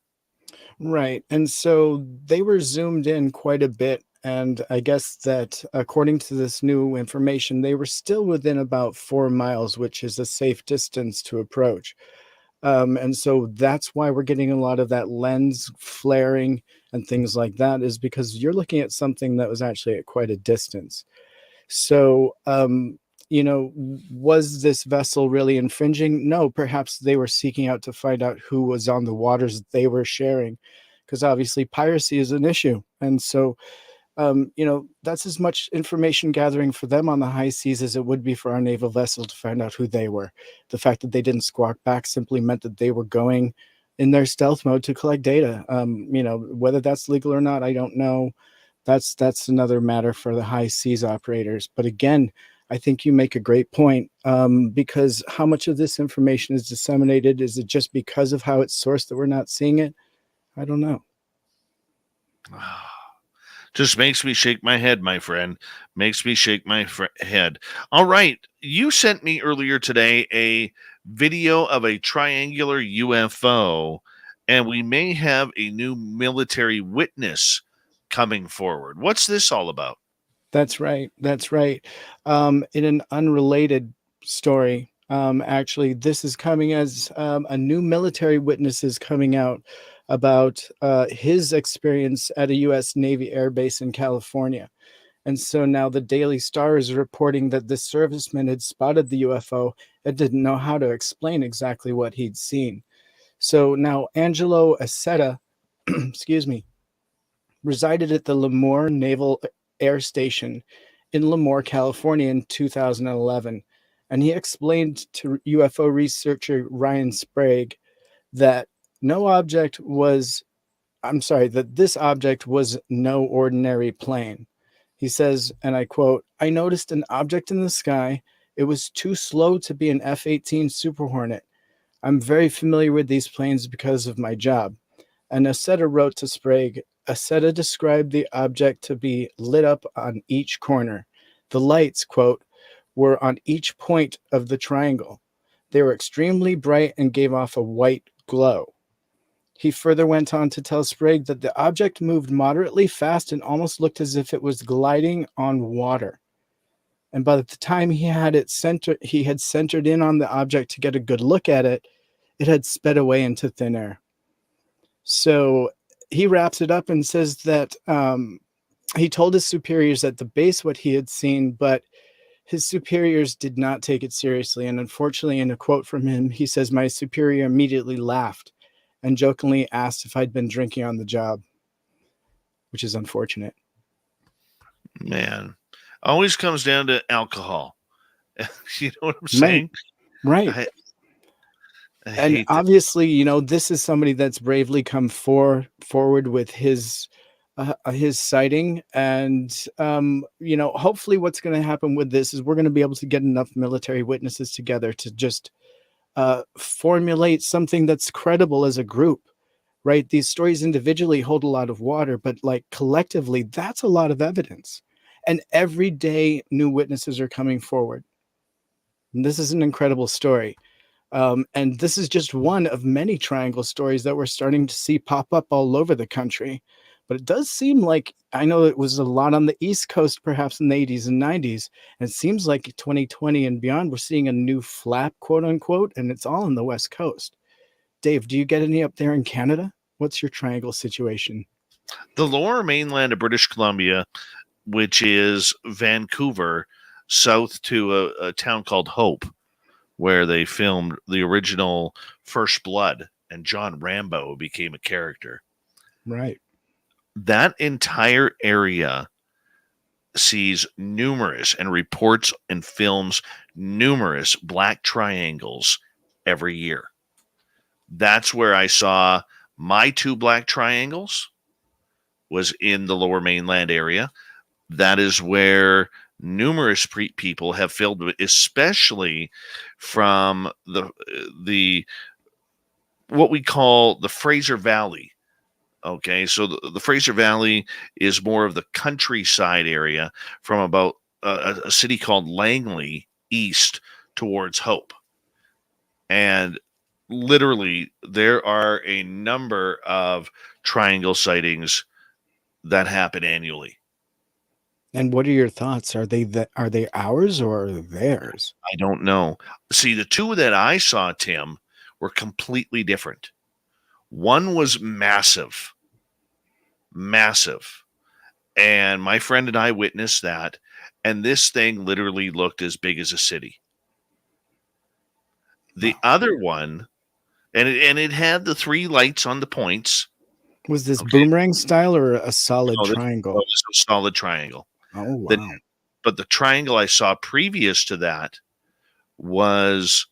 P: Right. And so they were zoomed in quite a bit. And I guess that according to this new information, they were still within about 4 miles, which is a safe distance to approach. And so that's why we're getting a lot of that lens flaring and things like that, is because you're looking at something that was actually at quite a distance. So, was this vessel really infringing? No, perhaps they were seeking out to find out who was on the waters that they were sharing, because obviously piracy is an issue. And so, that's as much information gathering for them on the high seas as it would be for our naval vessel to find out who they were. The fact that they didn't squawk back simply meant that they were going in their stealth mode to collect data. Whether that's legal or not, I don't know. That's another matter for the high seas operators. But again, I think you make a great point, because how much of this information is disseminated? Is it just because of how it's sourced that we're not seeing it? I don't know.
B: Just makes me shake my head, my friend. Makes me shake my head. All right. You sent me earlier today a video of a triangular UFO, and we may have a new military witness coming forward. What's this all about?
P: That's right. That's right. In an unrelated story, actually, this is coming as a new military witness is coming out about his experience at a U.S. Navy air base in California. And so now the Daily Star is reporting that this serviceman had spotted the UFO and didn't know how to explain exactly what he'd seen. So now Angelo Aceta, excuse me, resided at the Lemoore Naval Air Station in Lemoore, California in 2011. And he explained to UFO researcher Ryan Sprague that that this object was no ordinary plane. He says, and I quote, "I noticed an object in the sky. It was too slow to be an F-18 Super Hornet. I'm very familiar with these planes because of my job." And Aceta wrote to Sprague, Aceta described the object to be lit up on each corner. The lights, quote, were on each point of the triangle. They were extremely bright and gave off a white glow. He further went on to tell Sprague that the object moved moderately fast and almost looked as if it was gliding on water. And by the time he had centered in on the object to get a good look at it, it had sped away into thin air. So he wraps it up and says that he told his superiors at the base what he had seen, but his superiors did not take it seriously. And unfortunately, in a quote from him, he says, "My superior immediately laughed and jokingly asked if I'd been drinking on the job," which is unfortunate.
B: Man, always comes down to alcohol. You know what I'm
P: Right.
B: saying?
P: Right.
B: I
P: And
B: hate that.
P: obviously, this is somebody that's bravely come forward with his sighting, and hopefully, what's going to happen with this is we're going to be able to get enough military witnesses together to just formulate something that's credible as a group. Right? These stories individually hold a lot of water, but like collectively, that's a lot of evidence. And every day, new witnesses are coming forward. And this is an incredible story. And this is just one of many triangle stories that we're starting to see pop up all over the country. But it does seem like, I know it was a lot on the East Coast, perhaps in the 80s and 90s. And it seems like 2020 and beyond, we're seeing a new flap, quote unquote, and it's all on the West Coast. Dave, do you get any up there in Canada? What's your triangle situation?
B: The lower mainland of British Columbia, which is Vancouver, south to a town called Hope, where they filmed the original First Blood, and John Rambo became a character.
P: Right.
B: That entire area sees numerous and reports and films numerous black triangles every year. That's where I saw my 2 black triangles, was in the lower mainland area. That is where numerous people have filmed, especially from the what we call the Fraser Valley. Okay, so the Fraser Valley is more of the countryside area from about a city called Langley east towards Hope. And literally, there are a number of triangle sightings that happen annually.
P: And what are your thoughts? Are they ours or theirs?
B: I don't know. See, the 2 that I saw, Tim, were completely different. One was massive, and my friend and I witnessed that, and this thing literally looked as big as a city. The other one, and it had the 3 lights on the points.
P: Was this boomerang style or a solid
B: No, this
P: triangle?
B: was a solid triangle.
P: Oh, wow.
B: But the triangle I saw previous to that was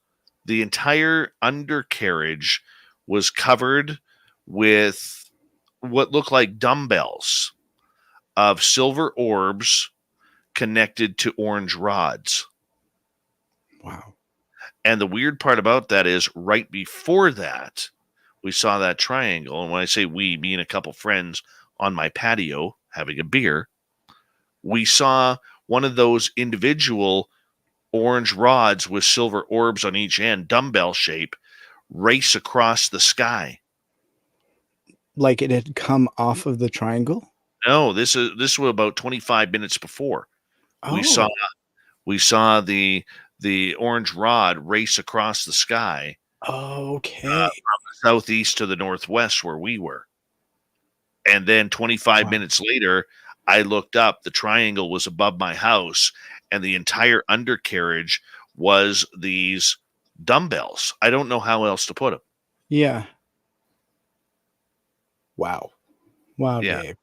B: the entire undercarriage was covered with what looked like dumbbells of silver orbs connected to orange rods.
P: Wow.
B: And the weird part about that is right before that, we saw that triangle. And when I say we, me and a couple friends on my patio having a beer, we saw one of those individual orange rods with silver orbs on each end, dumbbell shape, race across the sky.
P: Like it had come off of the triangle?
B: No, this was about 25 minutes before. We saw the orange rod race across the sky.
P: Okay.
B: From the southeast to the northwest where we were. And then 25 minutes later, I looked up, the triangle was above my house, and the entire undercarriage was these dumbbells. I don't know how else to put them.
P: Yeah. Wow. Wow,
B: Yeah.
P: Dave.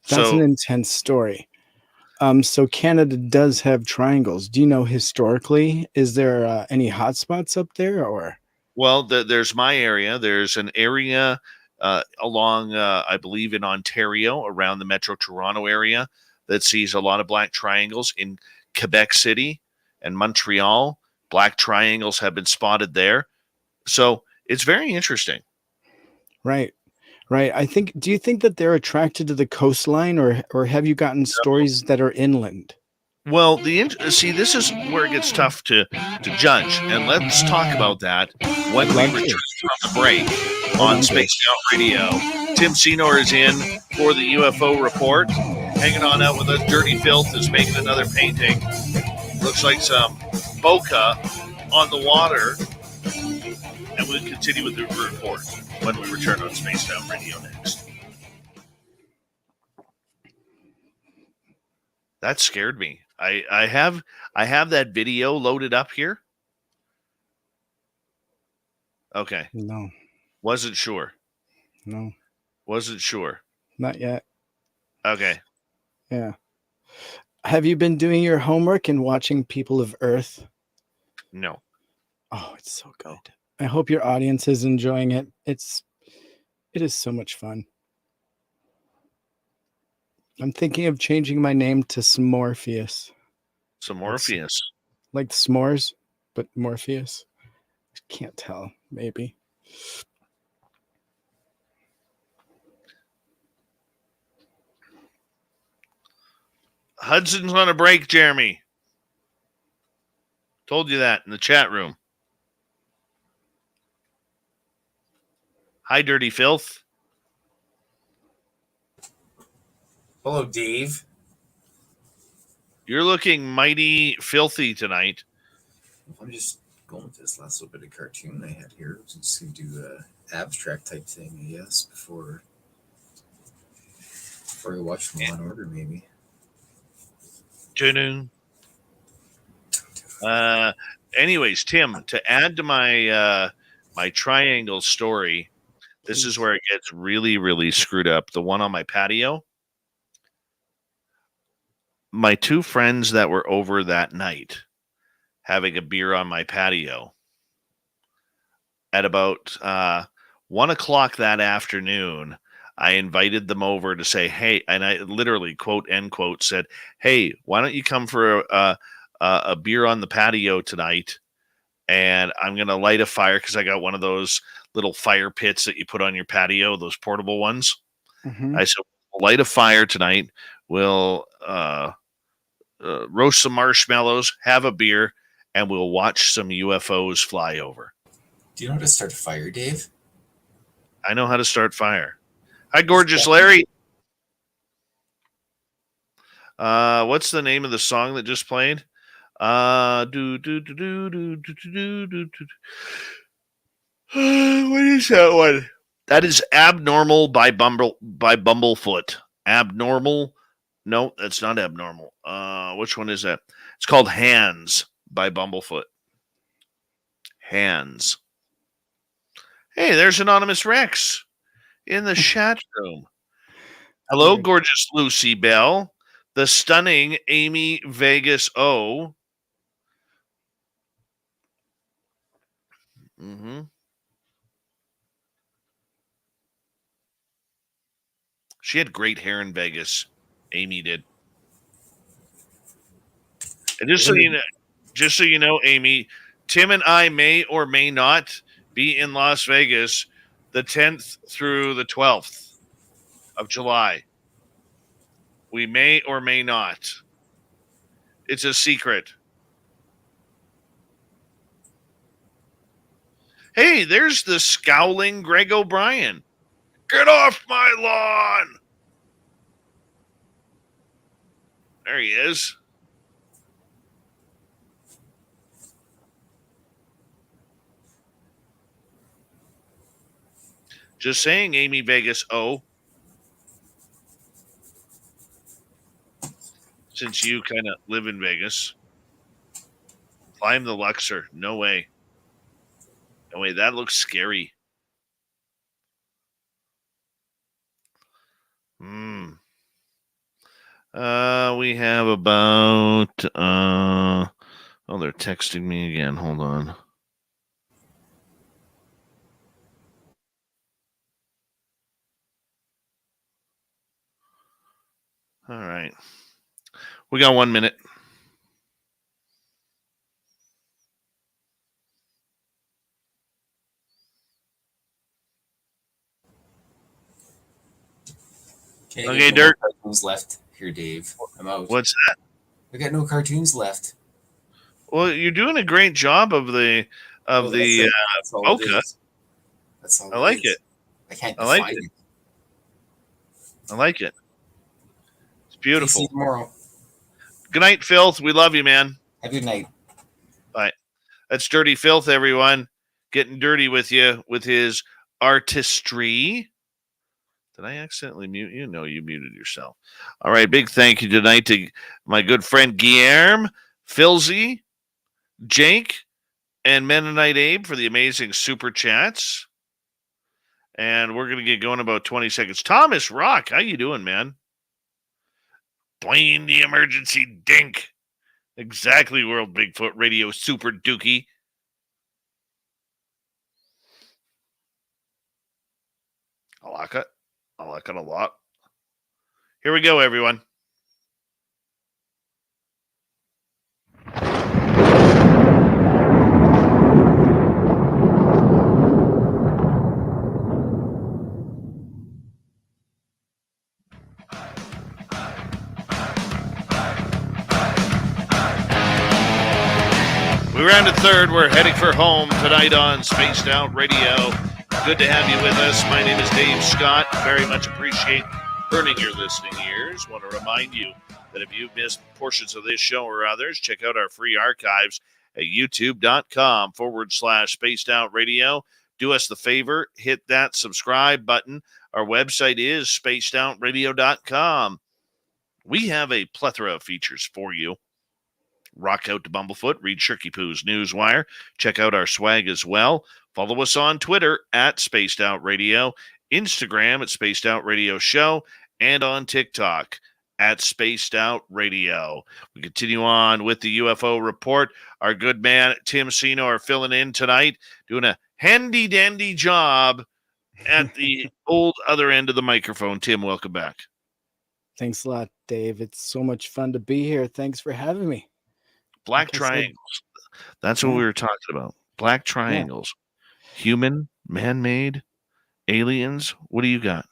P: That's an intense story. So Canada does have triangles. Do you know historically, is there any hotspots up there or?
B: Well, there's my area. There's an area along, I believe, in Ontario, around the Metro Toronto area, that sees a lot of black triangles. In Quebec City and Montreal, black triangles have been spotted there. So it's very interesting.
P: Right. Right. Do you think that they're attracted to the coastline, or have you gotten stories that are inland?
B: Well, see, this is where it gets tough to judge, and let's talk about that when we return from the break on Spaced Out Radio. Tim Senor is in for the UFO report. Hanging on out with us. Dirty Filth is making another painting. Looks like some bokeh on the water. And we'll continue with the report when we return on Spaced Out Radio next. That scared me. I have that video loaded up here. Okay.
P: No.
B: Wasn't sure.
P: No.
B: Wasn't sure.
P: Not yet.
B: Okay.
P: Yeah. Have you been doing your homework and watching People of Earth?
B: No.
P: Oh, it's so good. I hope your audience is enjoying it. It is so much fun. I'm thinking of changing my name to Smorpheus.
B: Morpheus.
P: Like s'mores, but Morpheus. Can't tell. Maybe.
B: Hudson's on a break, Jeremy. Told you that in the chat room. Hi, Dirty Filth.
J: Hello, Dave.
B: You're looking mighty filthy tonight.
J: I'm just going with this last little bit of cartoon I had here. I'm just going to do an abstract type thing, I guess, before we watch Law and Order, maybe.
B: Anyways, Tim, to add to my my triangle story, this is where it gets really, really screwed up. The one on my patio. My two friends that were over that night having a beer on my patio at about 1 o'clock that afternoon, I invited them over to say, hey, and I literally, quote, end quote, said, hey, why don't you come for a beer on the patio tonight? And I'm going to light a fire because I got one of those little fire pits that you put on your patio, those portable ones.
P: Mm-hmm.
B: I said, we'll light a fire tonight. We'll roast some marshmallows, have a beer, and we'll watch some UFOs fly over.
J: Do you know how to start a fire, Dave?
B: I know how to start fire. Hi, Gorgeous Larry. What's the name of the song that just played? What is that one? That is Abnormal by Bumblefoot. Abnormal? No, that's not Abnormal. Which one is that? It's called Hands by Bumblefoot. Hands. Hey, there's Anonymous Rex in the chat room. Hello, gorgeous Lucy Bell. The stunning Amy Vegas O. Mm-hmm. She had great hair in Vegas. Amy did. And just so you know, Amy, Tim and I may or may not be in Las Vegas the 10th through the 12th of July. We may or may not. It's a secret. Hey, there's the scowling Greg O'Brien. Get off my lawn! There he is. Just saying, Amy Vegas O. Since you kind of live in Vegas. Climb the Luxor. No way. No way. That looks scary. We have about oh, they're texting me again. Hold on. All right. We got 1 minute.
J: Okay,
B: Dirk.
J: No cartoons left here, Dave. I'm out.
B: What's that?
J: I got no cartoons left.
B: Well, you're doing a great job of the bokeh.
J: That's all
B: I like it.
J: I can't
B: I like
J: define
B: it. I like it. It's beautiful.
J: See you tomorrow.
B: Good night, Filth. We love you, man.
J: Have a good night.
B: Bye. That's Dirty Filth, everyone. Getting dirty with you with his artistry. Did I accidentally mute you? No, you muted yourself. All right. Big thank you tonight to my good friend Guillermo, Philzy, Jake, and Mennonite Abe for the amazing super chats. And we're going to get going in about 20 seconds. Thomas Rock, how you doing, man? Explain the emergency, dink. Exactly, World Bigfoot Radio Super Dookie. I like it. I like it a lot. Here we go, everyone. We rounded third. We're heading for home tonight on Spaced Out Radio. Good to have you with us. My name is Dave Scott. Very much appreciate earning your listening ears. Want to remind you that if you've missed portions of this show or others, check out our free archives at youtube.com/Spaced Out Radio. Do us the favor, hit that subscribe button. Our website is spacedoutradio.com. We have a plethora of features for you. Rock out to Bumblefoot, read Shirky Poo's Newswire, check out our swag as well. Follow us on Twitter at Spaced Out Radio, Instagram at Spaced Out Radio Show, and on TikTok at Spaced Out Radio. We continue on with the UFO report. Our good man Tim Sino filling in tonight, doing a handy-dandy job at the old other end of the microphone. Tim, welcome back.
P: Thanks a lot, Dave. It's so much fun to be here. Thanks for having me.
B: Black triangles. That's what we were talking about. Black triangles. Human, man-made, aliens. What do you got?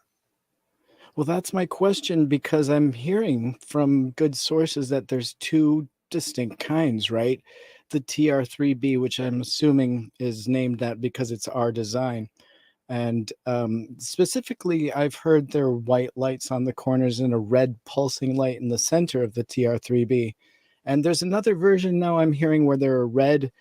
P: Well, that's my question, because I'm hearing from good sources that there's two distinct kinds, right? The TR3B, which I'm assuming is named that because it's our design. And specifically, I've heard there are white lights on the corners and a red pulsing light in the center of the TR3B. And there's another version now I'm hearing where there are red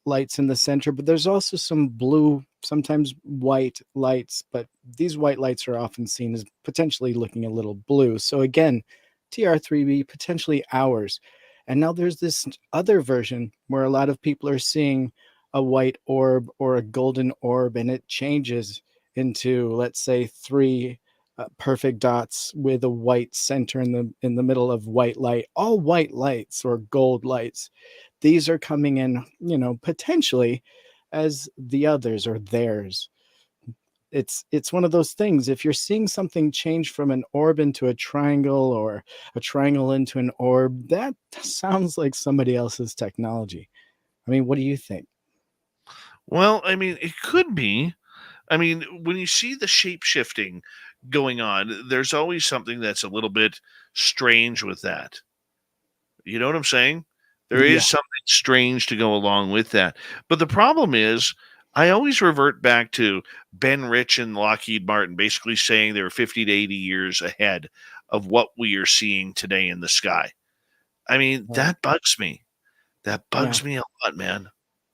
P: lights in the center, but there's also some blue, sometimes white lights, but these white lights are often seen as potentially looking a little blue. So again, TR3B, potentially ours. And now there's this other version where a lot of people are seeing a white orb or a golden orb, and it changes into, let's say, three perfect dots with a white center in the middle of white light. All white lights or gold lights. These are coming in, potentially as the others or theirs. It's one of those things. If you're seeing something change from an orb into a triangle or a triangle into an orb, that sounds like somebody else's technology. I mean, what do you think?
B: Well, I mean, it could be. I mean, when you see the shape shifting going on, there's always something that's a little bit strange with that. You know what I'm saying? There is something strange to go along with that. But the problem is, I always revert back to Ben Rich and Lockheed Martin basically saying they're 50 to 80 years ahead of what we are seeing today in the sky. I mean, that bugs me. That bugs me a lot, man.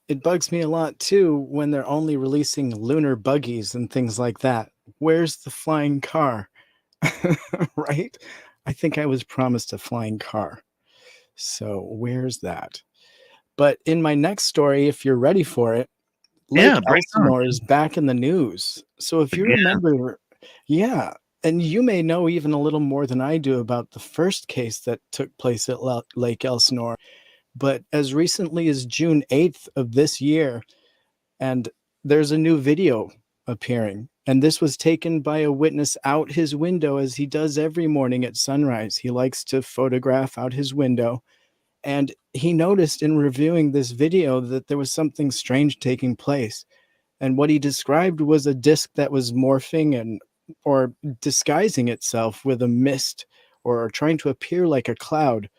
P: It bugs me a lot, too, when they're only releasing lunar buggies and things like that. Where's the flying car? Right? I think I was promised a flying car. So where's that? But in my next story, if you're ready for it, Lake Elsinore is back in the news. So if you remember, and you may know even a little more than I do about the first case that took place at Lake Elsinore. But as recently as June 8th of this year, and there's a new video appearing. And this was taken by a witness out his window, as he does every morning at sunrise. He likes to photograph out his window. And he noticed in reviewing this video that there was something strange taking place. And what he described was a disc that was morphing or disguising itself with a mist or trying to appear like a cloud.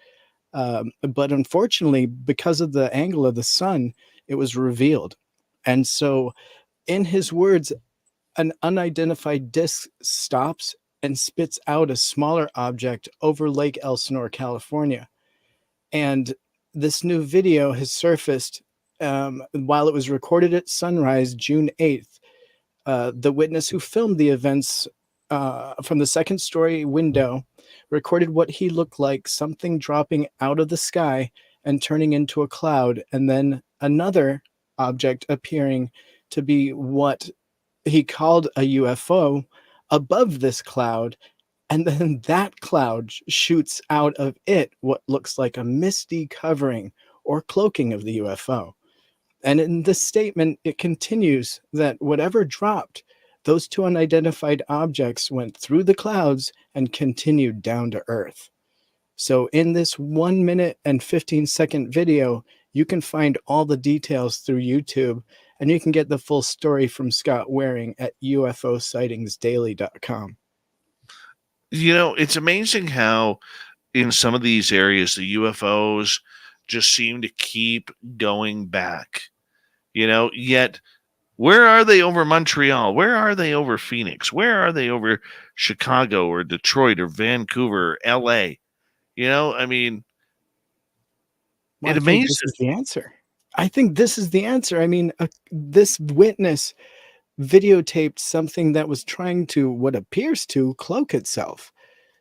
P: But unfortunately, because of the angle of the sun, it was revealed. And so, in his words, an unidentified disc stops and spits out a smaller object over Lake Elsinore, California. And this new video has surfaced while it was recorded at sunrise, June 8th. The witness who filmed the events from the second story window recorded what he looked like, something dropping out of the sky and turning into a cloud, and then another object appearing to be what he called a UFO above this cloud, And then that cloud shoots out of it what looks like a misty covering or cloaking of the UFO. And in this statement, it continues that whatever dropped, those two unidentified objects went through the clouds and continued down to Earth. So in this 1 minute and 15-second video, you can find all the details through YouTube, and you can get the full story from Scott Waring at UFOsightingsdaily.com.
B: It's amazing how in some of these areas, the UFOs just seem to keep going back, yet where are they over Montreal? Where are they over Phoenix? Where are they over Chicago or Detroit or Vancouver or LA? I mean,
P: Well,
B: it
P: I think this
B: amazes.
P: is the answer. I think this is the answer. I mean, this witness videotaped something that was trying to, what appears to, cloak itself.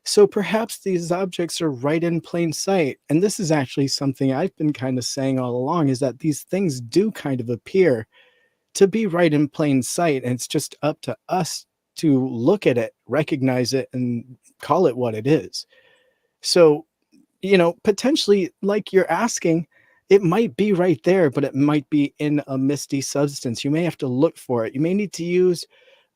P: So perhaps these objects are right in plain sight. And this is actually something I've been kind of saying all along, is that these things do kind of appear to be right in plain sight. And it's just up to us to look at it, recognize it, and call it what it is. So, potentially, like you're asking, it might be right there, but it might be in a misty substance. You may have to look for it. You may need to use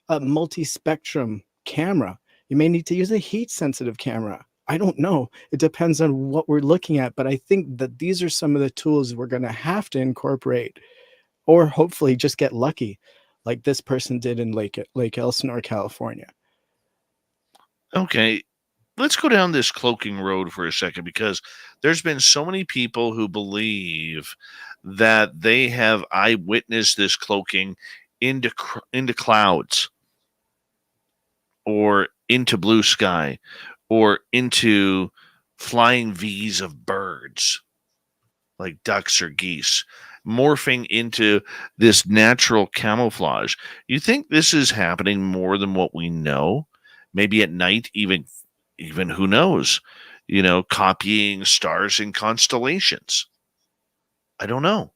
P: a multi-spectrum camera. You may need to use a heat-sensitive camera. I don't know. It depends on what we're looking at, but I think that these are some of the tools we're going to have to incorporate, or hopefully just get lucky, like this person did in Lake Elsinore, California.
B: Okay, let's go down this cloaking road for a second, because there's been so many people who believe that they have eyewitnessed this cloaking into clouds or into blue sky or into flying V's of birds like ducks or geese, morphing into this natural camouflage. You think this is happening more than what we know? Maybe at night, even who knows, copying stars and constellations. I don't know.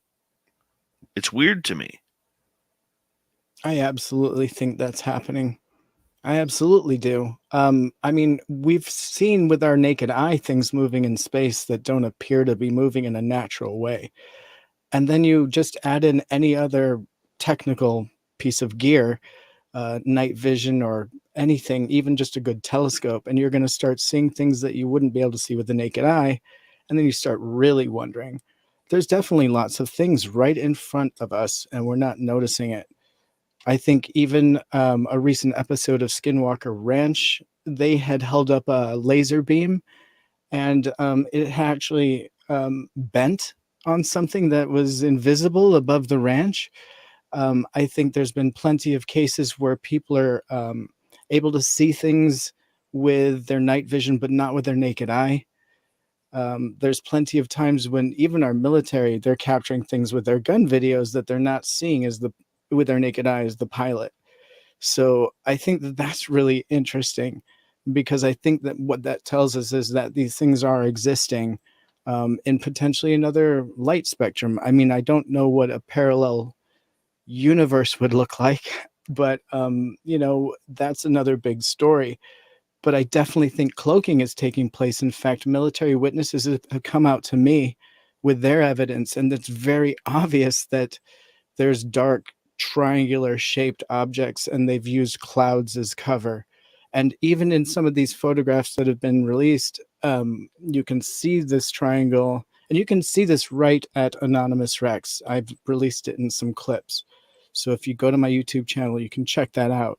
B: It's weird to me.
P: I absolutely think that's happening. I absolutely do. I mean, we've seen with our naked eye things moving in space that don't appear to be moving in a natural way. And then you just add in any other technical piece of gear, night vision or anything, even just a good telescope, and you're going to start seeing things that you wouldn't be able to see with the naked eye. And then you start really wondering. There's definitely lots of things right in front of us, and we're not noticing it. I think even a recent episode of Skinwalker Ranch, they had held up a laser beam, and it had actually bent on something that was invisible above the ranch. I think there's been plenty of cases where people are able to see things with their night vision, but not with their naked eye. There's plenty of times when even our military, they're capturing things with their gun videos that they're not seeing with their naked eye as the pilot. So I think that that's really interesting, because I think that what that tells us is that these things are existing in potentially another light spectrum. I mean, I don't know what a parallel universe would look like, but that's another big story. But I definitely think cloaking is taking place. In fact, military witnesses have come out to me with their evidence, and it's very obvious that there's dark triangular shaped objects, and they've used clouds as cover. And even in some of these photographs that have been released, you can see this triangle, and you can see this right at Anonymous Rex. I've released it in some clips. So if you go to my YouTube channel, you can check that out.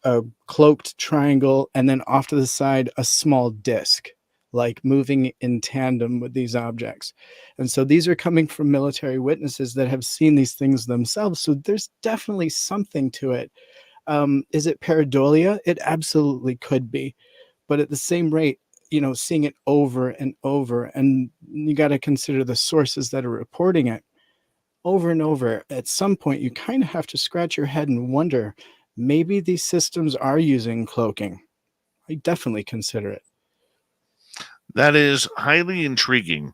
P: A cloaked triangle, and then off to the side, a small disc, like moving in tandem with these objects. And so these are coming from military witnesses that have seen these things themselves. So there's definitely something to it. Is it pareidolia? It absolutely could be. But at the same rate, seeing it over and over, and you got to consider the sources that are reporting it over and over. At some point, you kind of have to scratch your head and wonder, maybe these systems are using cloaking. I definitely consider it.
B: That is highly intriguing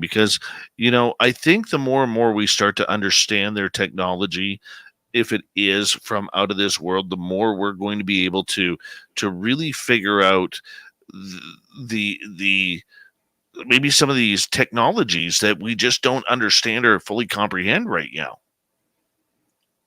B: because, I think the more and more we start to understand their technology if it is from out of this world, the more we're going to be able to really figure out the maybe some of these technologies that we just don't understand or fully comprehend right now.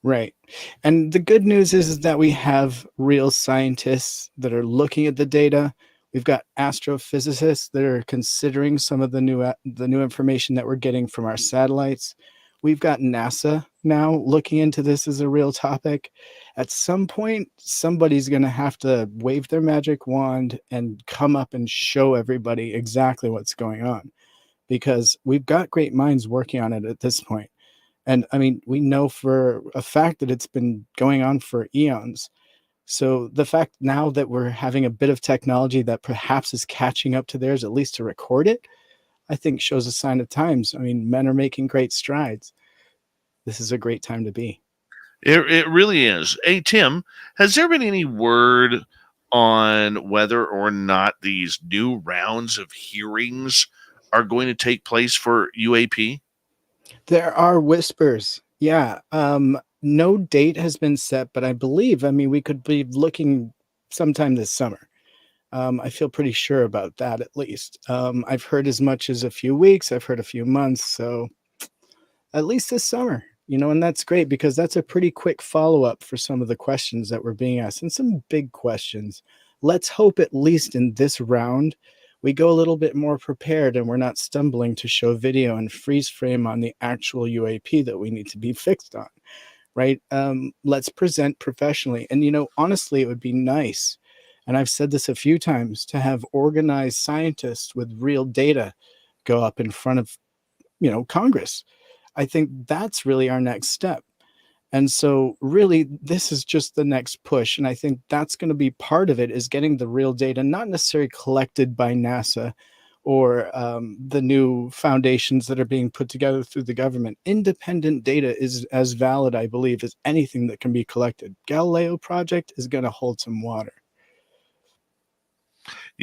P: Right. And the good news is that we have real scientists that are looking at the data. We've got astrophysicists that are considering some of the new information that we're getting from our satellites. We've got NASA now looking into this as a real topic. At some point, somebody's going to have to wave their magic wand and come up and show everybody exactly what's going on, because we've got great minds working on it at this point. And I mean, we know for a fact that it's been going on for eons. So the fact now that we're having a bit of technology that perhaps is catching up to theirs, at least to record it, I think shows a sign of times. I mean, men are making great strides. This is a great time to be.
B: It really is. Hey, Tim, has there been any word on whether or not these new rounds of hearings are going to take place for UAP?
P: There are whispers. Yeah. No date has been set, but I believe, I mean, we could be looking sometime this summer. I feel pretty sure about that, at least. I've heard as much as a few weeks. I've heard a few months. So at least this summer, and that's great because that's a pretty quick follow-up for some of the questions that were being asked, and some big questions. Let's hope at least in this round, we go a little bit more prepared and we're not stumbling to show video and freeze frame on the actual UAP that we need to be fixed on, right? Let's present professionally. And, honestly, it would be nice, and I've said this a few times, to have organized scientists with real data go up in front of, Congress. I think that's really our next step. And so really, this is just the next push. And I think that's going to be part of it, is getting the real data, not necessarily collected by NASA or the new foundations that are being put together through the government. Independent data is as valid, I believe, as anything that can be collected. Galileo project is going to hold some water.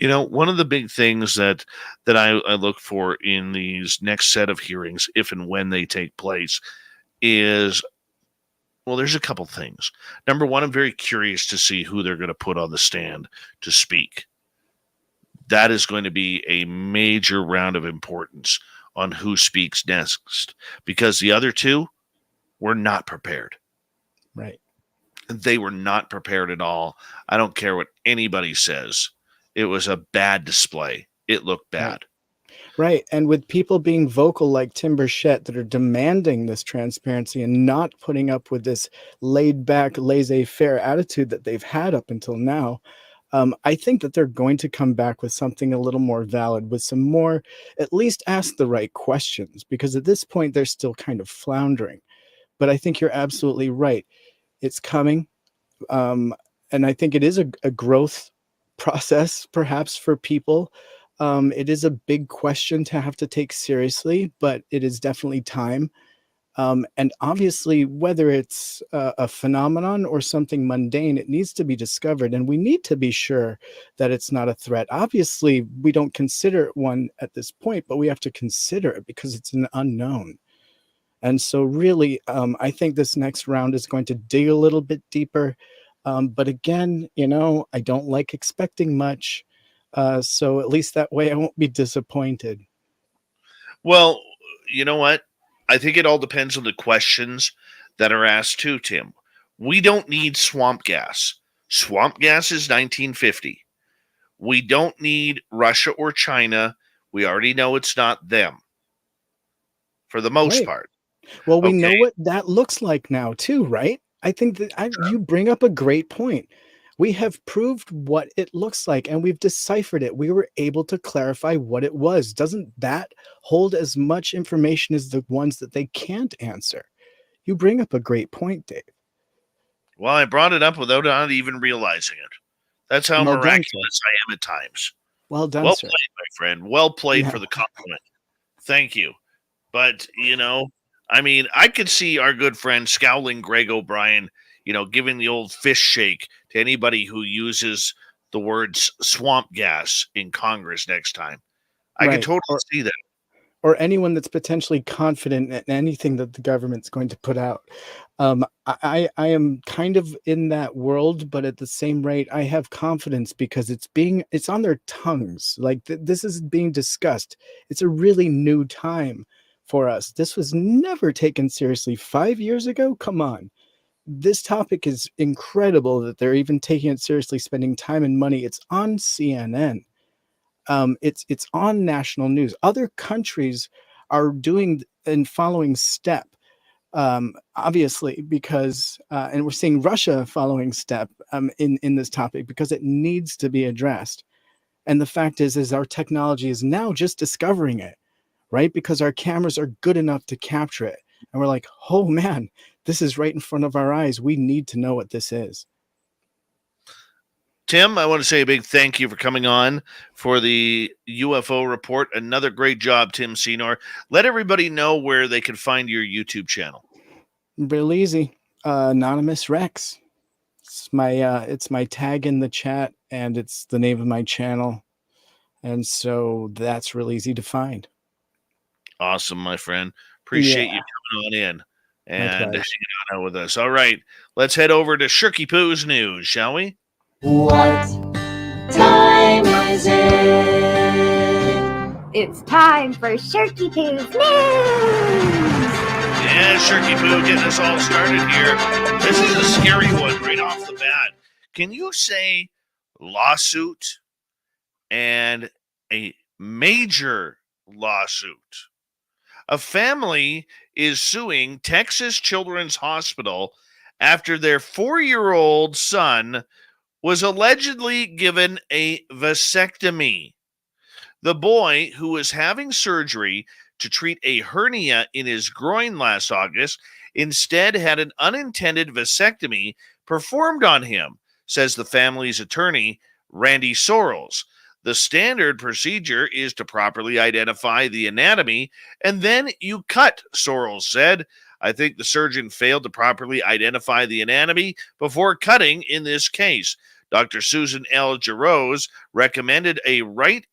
B: One of the big things that I look for in these next set of hearings, if and when they take place, is, well, there's a couple things. Number one, I'm very curious to see who they're going to put on the stand to speak. That is going to be a major round of importance on who speaks next, because the other two were not prepared.
P: Right.
B: They were not prepared at all. I don't care what anybody says. It was a bad display. It looked bad.
P: Right. And with people being vocal like Tim Burchett that are demanding this transparency and not putting up with this laid back, laissez-faire attitude that they've had up until now, I think that they're going to come back with something a little more valid, with some more, at least ask the right questions, because at this point they're still kind of floundering. But I think you're absolutely right. It's coming. And I think it is a growth process, perhaps, for people. It is a big question to have to take seriously, but it is definitely time. And obviously, whether it's a phenomenon or something mundane, it needs to be discovered. And we need to be sure that it's not a threat. Obviously, we don't consider it one at this point, but we have to consider it because it's an unknown. And so really, I think this next round is going to dig a little bit deeper. But again, I don't like expecting much. So at least that way I won't be disappointed.
B: Well, you know what? I think it all depends on the questions that are asked too, Tim. We don't need swamp gas. Swamp gas is 1950. We don't need Russia or China. We already know it's not them, for the most part.
P: Well, we know what that looks like now too, right? I think that you bring up a great point. We have proved what it looks like, and we've deciphered it. We were able to clarify what it was. Doesn't that hold as much information as the ones that they can't answer? You bring up a great point, Dave.
B: Well, I brought it up without not even realizing it. That's how
P: Well done,
B: miraculous I am at times.
P: Well done,
B: Well
P: sir.
B: played, my friend. Well played
P: Yeah.
B: for the compliment. Thank you. But, I mean, I could see our good friend Scowling Greg O'Brien, giving the old fish shake to anybody who uses the words swamp gas in Congress next time. I could totally see that.
P: or anyone that's potentially confident in anything that the government's going to put out. I am kind of in that world, but at the same rate, I have confidence because it's on their tongues. Like this is being discussed. It's a really new time for us. This was never taken seriously 5 years ago. Come on. This topic is incredible that they're even taking it seriously, spending time and money. It's on CNN. It's on national news. Other countries are doing and following step, obviously, because and we're seeing Russia following step in this topic because it needs to be addressed. And the fact is our technology is now just discovering it, right? Because our cameras are good enough to capture it, and we're like, oh man, this is right in front of our eyes. We need to know what this is.
B: Tim, I want to say a big thank you for coming on for the UFO report. Another great job, Tim Senor. Let everybody know where they can find your YouTube channel.
P: Real easy. Anonymous Rex. It's my tag in the chat, and it's the name of my channel. And so that's real easy to find.
B: Awesome, my friend. Appreciate you coming on in and hanging out with us. All right, let's head over to Shirky Poo's news, shall we?
Q: What time is it? It's time for Shirky Poo's news!
B: Yeah, Shirky Poo getting us all started here. This is a scary one right off the bat. Can you say lawsuit and a major lawsuit? A family is suing Texas Children's Hospital after their 4-year-old son was allegedly given a vasectomy. The boy, who was having surgery to treat a hernia in his groin last August, instead had an unintended vasectomy performed on him, says the family's attorney, Randy Sorrells. The standard procedure is to properly identify the anatomy, and then you cut, Sorrells said. I think the surgeon failed to properly identify the anatomy before cutting in this case. Dr. Susan L. Jarose recommended a right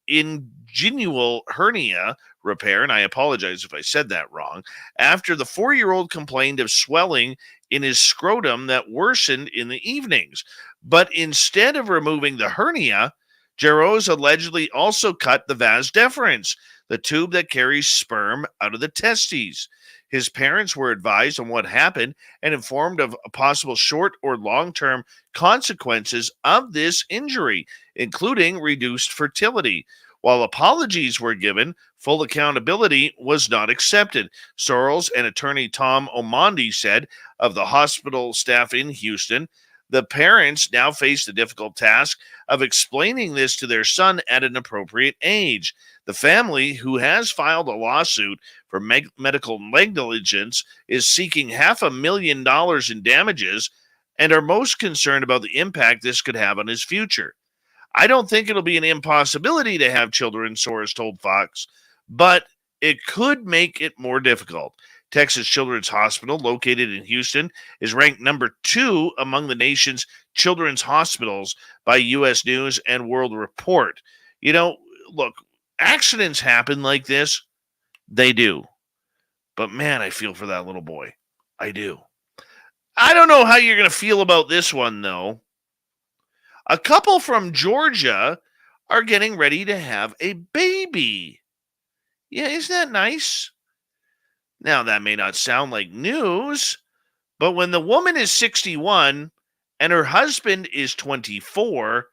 B: inguinal hernia repair, and I apologize if I said that wrong, after the 4-year-old complained of swelling in his scrotum that worsened in the evenings. But instead of removing the hernia, Jarose allegedly also cut the vas deferens, the tube that carries sperm out of the testes. His parents were advised on what happened and informed of possible short or long-term consequences of this injury, including reduced fertility. While apologies were given, full accountability was not accepted. Sorrells and attorney Tom Omondi said of the hospital staff in Houston, the parents now face the difficult task of explaining this to their son at an appropriate age. The family, who has filed a lawsuit for medical negligence, is seeking $500,000 in damages and are most concerned about the impact this could have on his future. I don't think it'll be an impossibility to have children, Sorrells told Fox, but it could make it more difficult. Texas Children's Hospital, located in Houston, is ranked number 2 among the nation's children's hospitals by U.S. News and World Report. You know, look, accidents happen like this. They do. But man, I feel for that little boy. I do. I don't know how you're going to feel about this one, though. A couple from Georgia are getting ready to have a baby. Yeah, isn't that nice? Now, that may not sound like news, but when the woman is 61 and her husband is 24,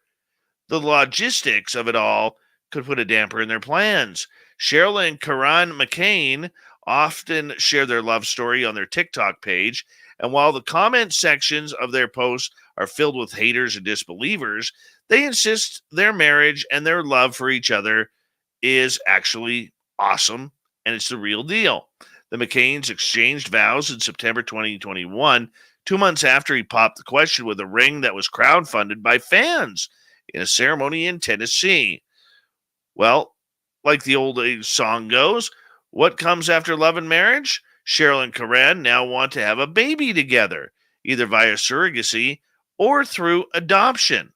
B: the logistics of it all could put a damper in their plans. Cheryl and Karan McCain often share their love story on their TikTok page, and while the comment sections of their posts are filled with haters and disbelievers, they insist their marriage and their love for each other is actually awesome, and it's the real deal. The McCains exchanged vows in September 2021, 2 months after he popped the question with a ring that was crowdfunded by fans in a ceremony in Tennessee. Well, like the old song goes, what comes after love and marriage? Cheryl and Karan now want to have a baby together, either via surrogacy or through adoption.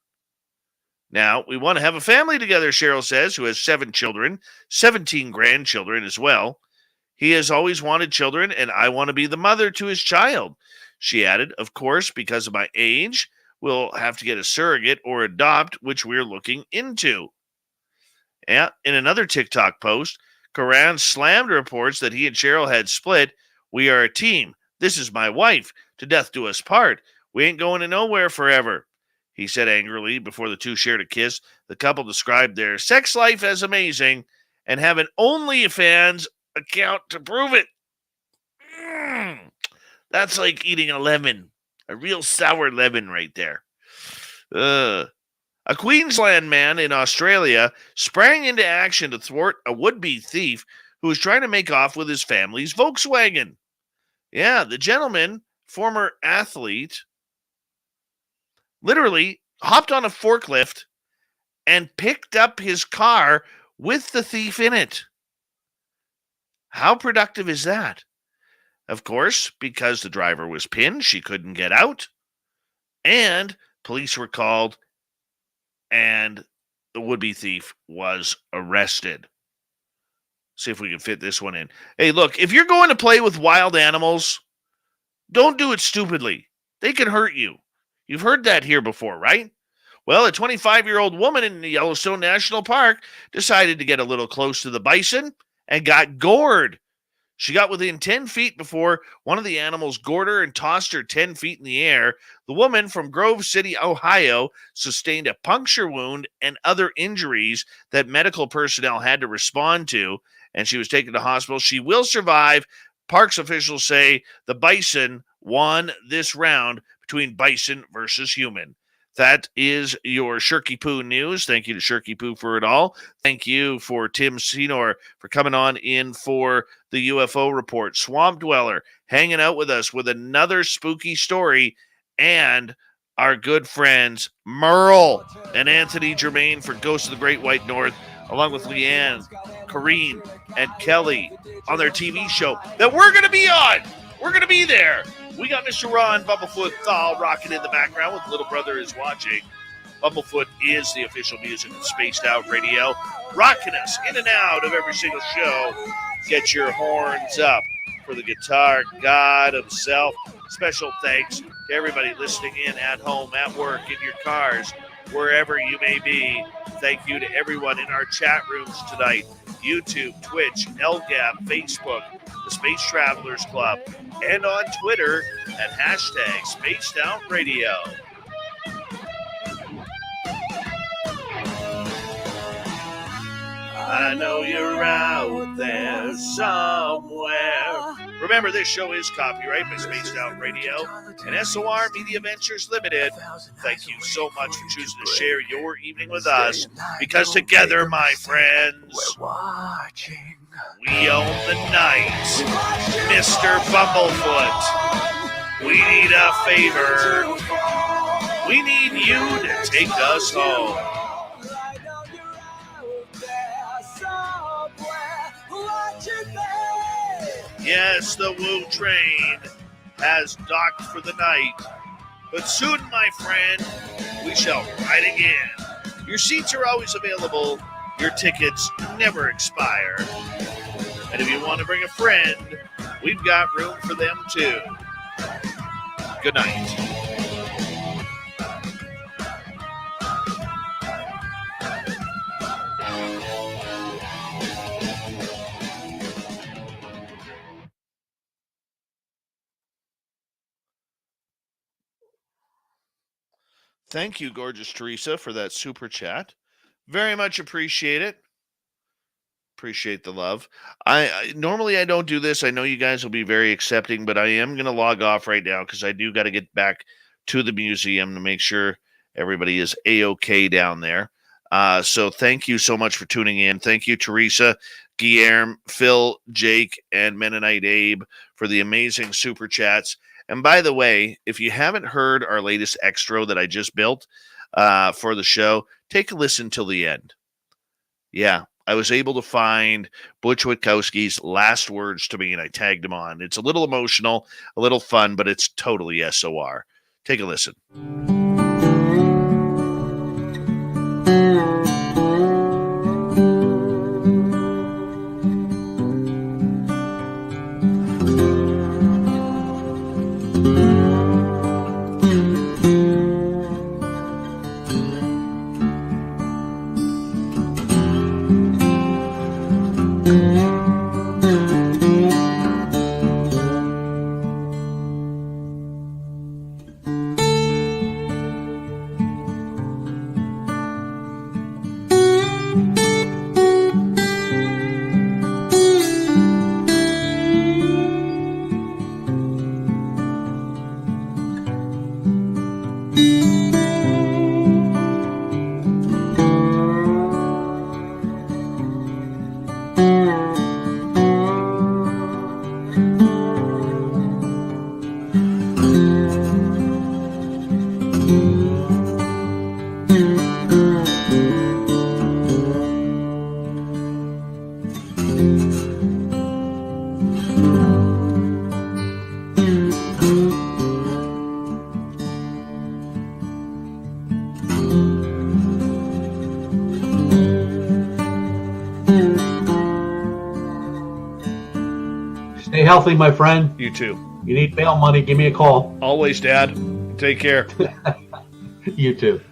B: Now, we want to have a family together, Cheryl says, who has 7 children, 17 grandchildren as well. He has always wanted children, and I want to be the mother to his child. She added, of course, because of my age, we'll have to get a surrogate or adopt, which we're looking into. Yeah, in another TikTok post, Karan slammed reports that he and Cheryl had split. We are a team. This is my wife. To death do us part. We ain't going to nowhere forever, he said angrily before the two shared a kiss. The couple described their sex life as amazing and have an OnlyFans account to prove it. That's like eating a lemon. A real sour lemon right there. A Queensland man in Australia sprang into action to thwart a would-be thief who was trying to make off with his family's Volkswagen. Yeah, the gentleman, former athlete, literally hopped on a forklift and picked up his car with the thief in it. How productive is that? Of course, because the driver was pinned, she couldn't get out, and police were called, and the would-be thief was arrested. See if we can fit this one in. Hey, look, if you're going to play with wild animals, don't do it stupidly. They can hurt you. You've heard that here before, right? Well, a 25-year-old woman in the Yellowstone National Park decided to get a little close to the bison and got gored. She got within 10 feet before one of the animals gored her and tossed her 10 feet in the air. The woman from Grove City, Ohio, sustained a puncture wound and other injuries that medical personnel had to respond to, and she was taken to hospital. She will survive. Parks officials say the bison won this round between bison versus human. That is your Shirky Poo news. Thank you to Shirky Poo for it all. Thank you for Tim Senor for coming on in for the UFO report. Swamp Dweller hanging out with us with another spooky story, and our good friends Merle and Anthony Germain for Ghosts of the Great White North, along with Leanne, Kareen, and Kelly on their TV show that we're going to be on. We're going to be there. We got Mr. Ron Bumblefoot Thal rocking in the background with Little Brother is Watching. Bumblefoot is the official music of Spaced Out Radio, rocking us in and out of every single show. Get your horns up for the guitar god himself. Special thanks to everybody listening in at home, at work, in your cars, wherever you may be. Thank you to everyone in our chat rooms tonight. YouTube, Twitch, LGAP, Facebook, the Space Travelers Club, and on Twitter at hashtag Spaced Out Radio. I know you're out there somewhere. Remember, this show is copyright by Spaced Out Radio and SOR Media Ventures Limited. Thank you so much for choosing to share your evening with us, because together, my friends, we own the night. Mr. Bumblefoot, we need a favor. We need you to take us home. Yes, the Woo train has docked for the night, but soon, my friend, we shall ride again. Your seats are always available. Your tickets never expire. And if you want to bring a friend, we've got room for them too. Good night. Thank you, gorgeous Teresa, for that super chat. Very much appreciate it. Appreciate the love. I normally I don't do this. I know you guys will be very accepting, but I am going to log off right now because I do got to get back to the museum to make sure everybody is A-OK down there. So thank you so much for tuning in. Thank you, Teresa, Guillermo, Phil, Jake, and Mennonite Abe for the amazing super chats. And by the way, if you haven't heard our latest extra that I just built for the show, take a listen till the end. Yeah, I was able to find Butch Witkowski's last words to me, and I tagged him on. It's a little emotional, a little fun, but it's totally SOR. Take a listen.
R: healthy, my friend.
B: You too.
R: You need bail money, give me a call.
B: Always, Dad. Take care.
R: You too.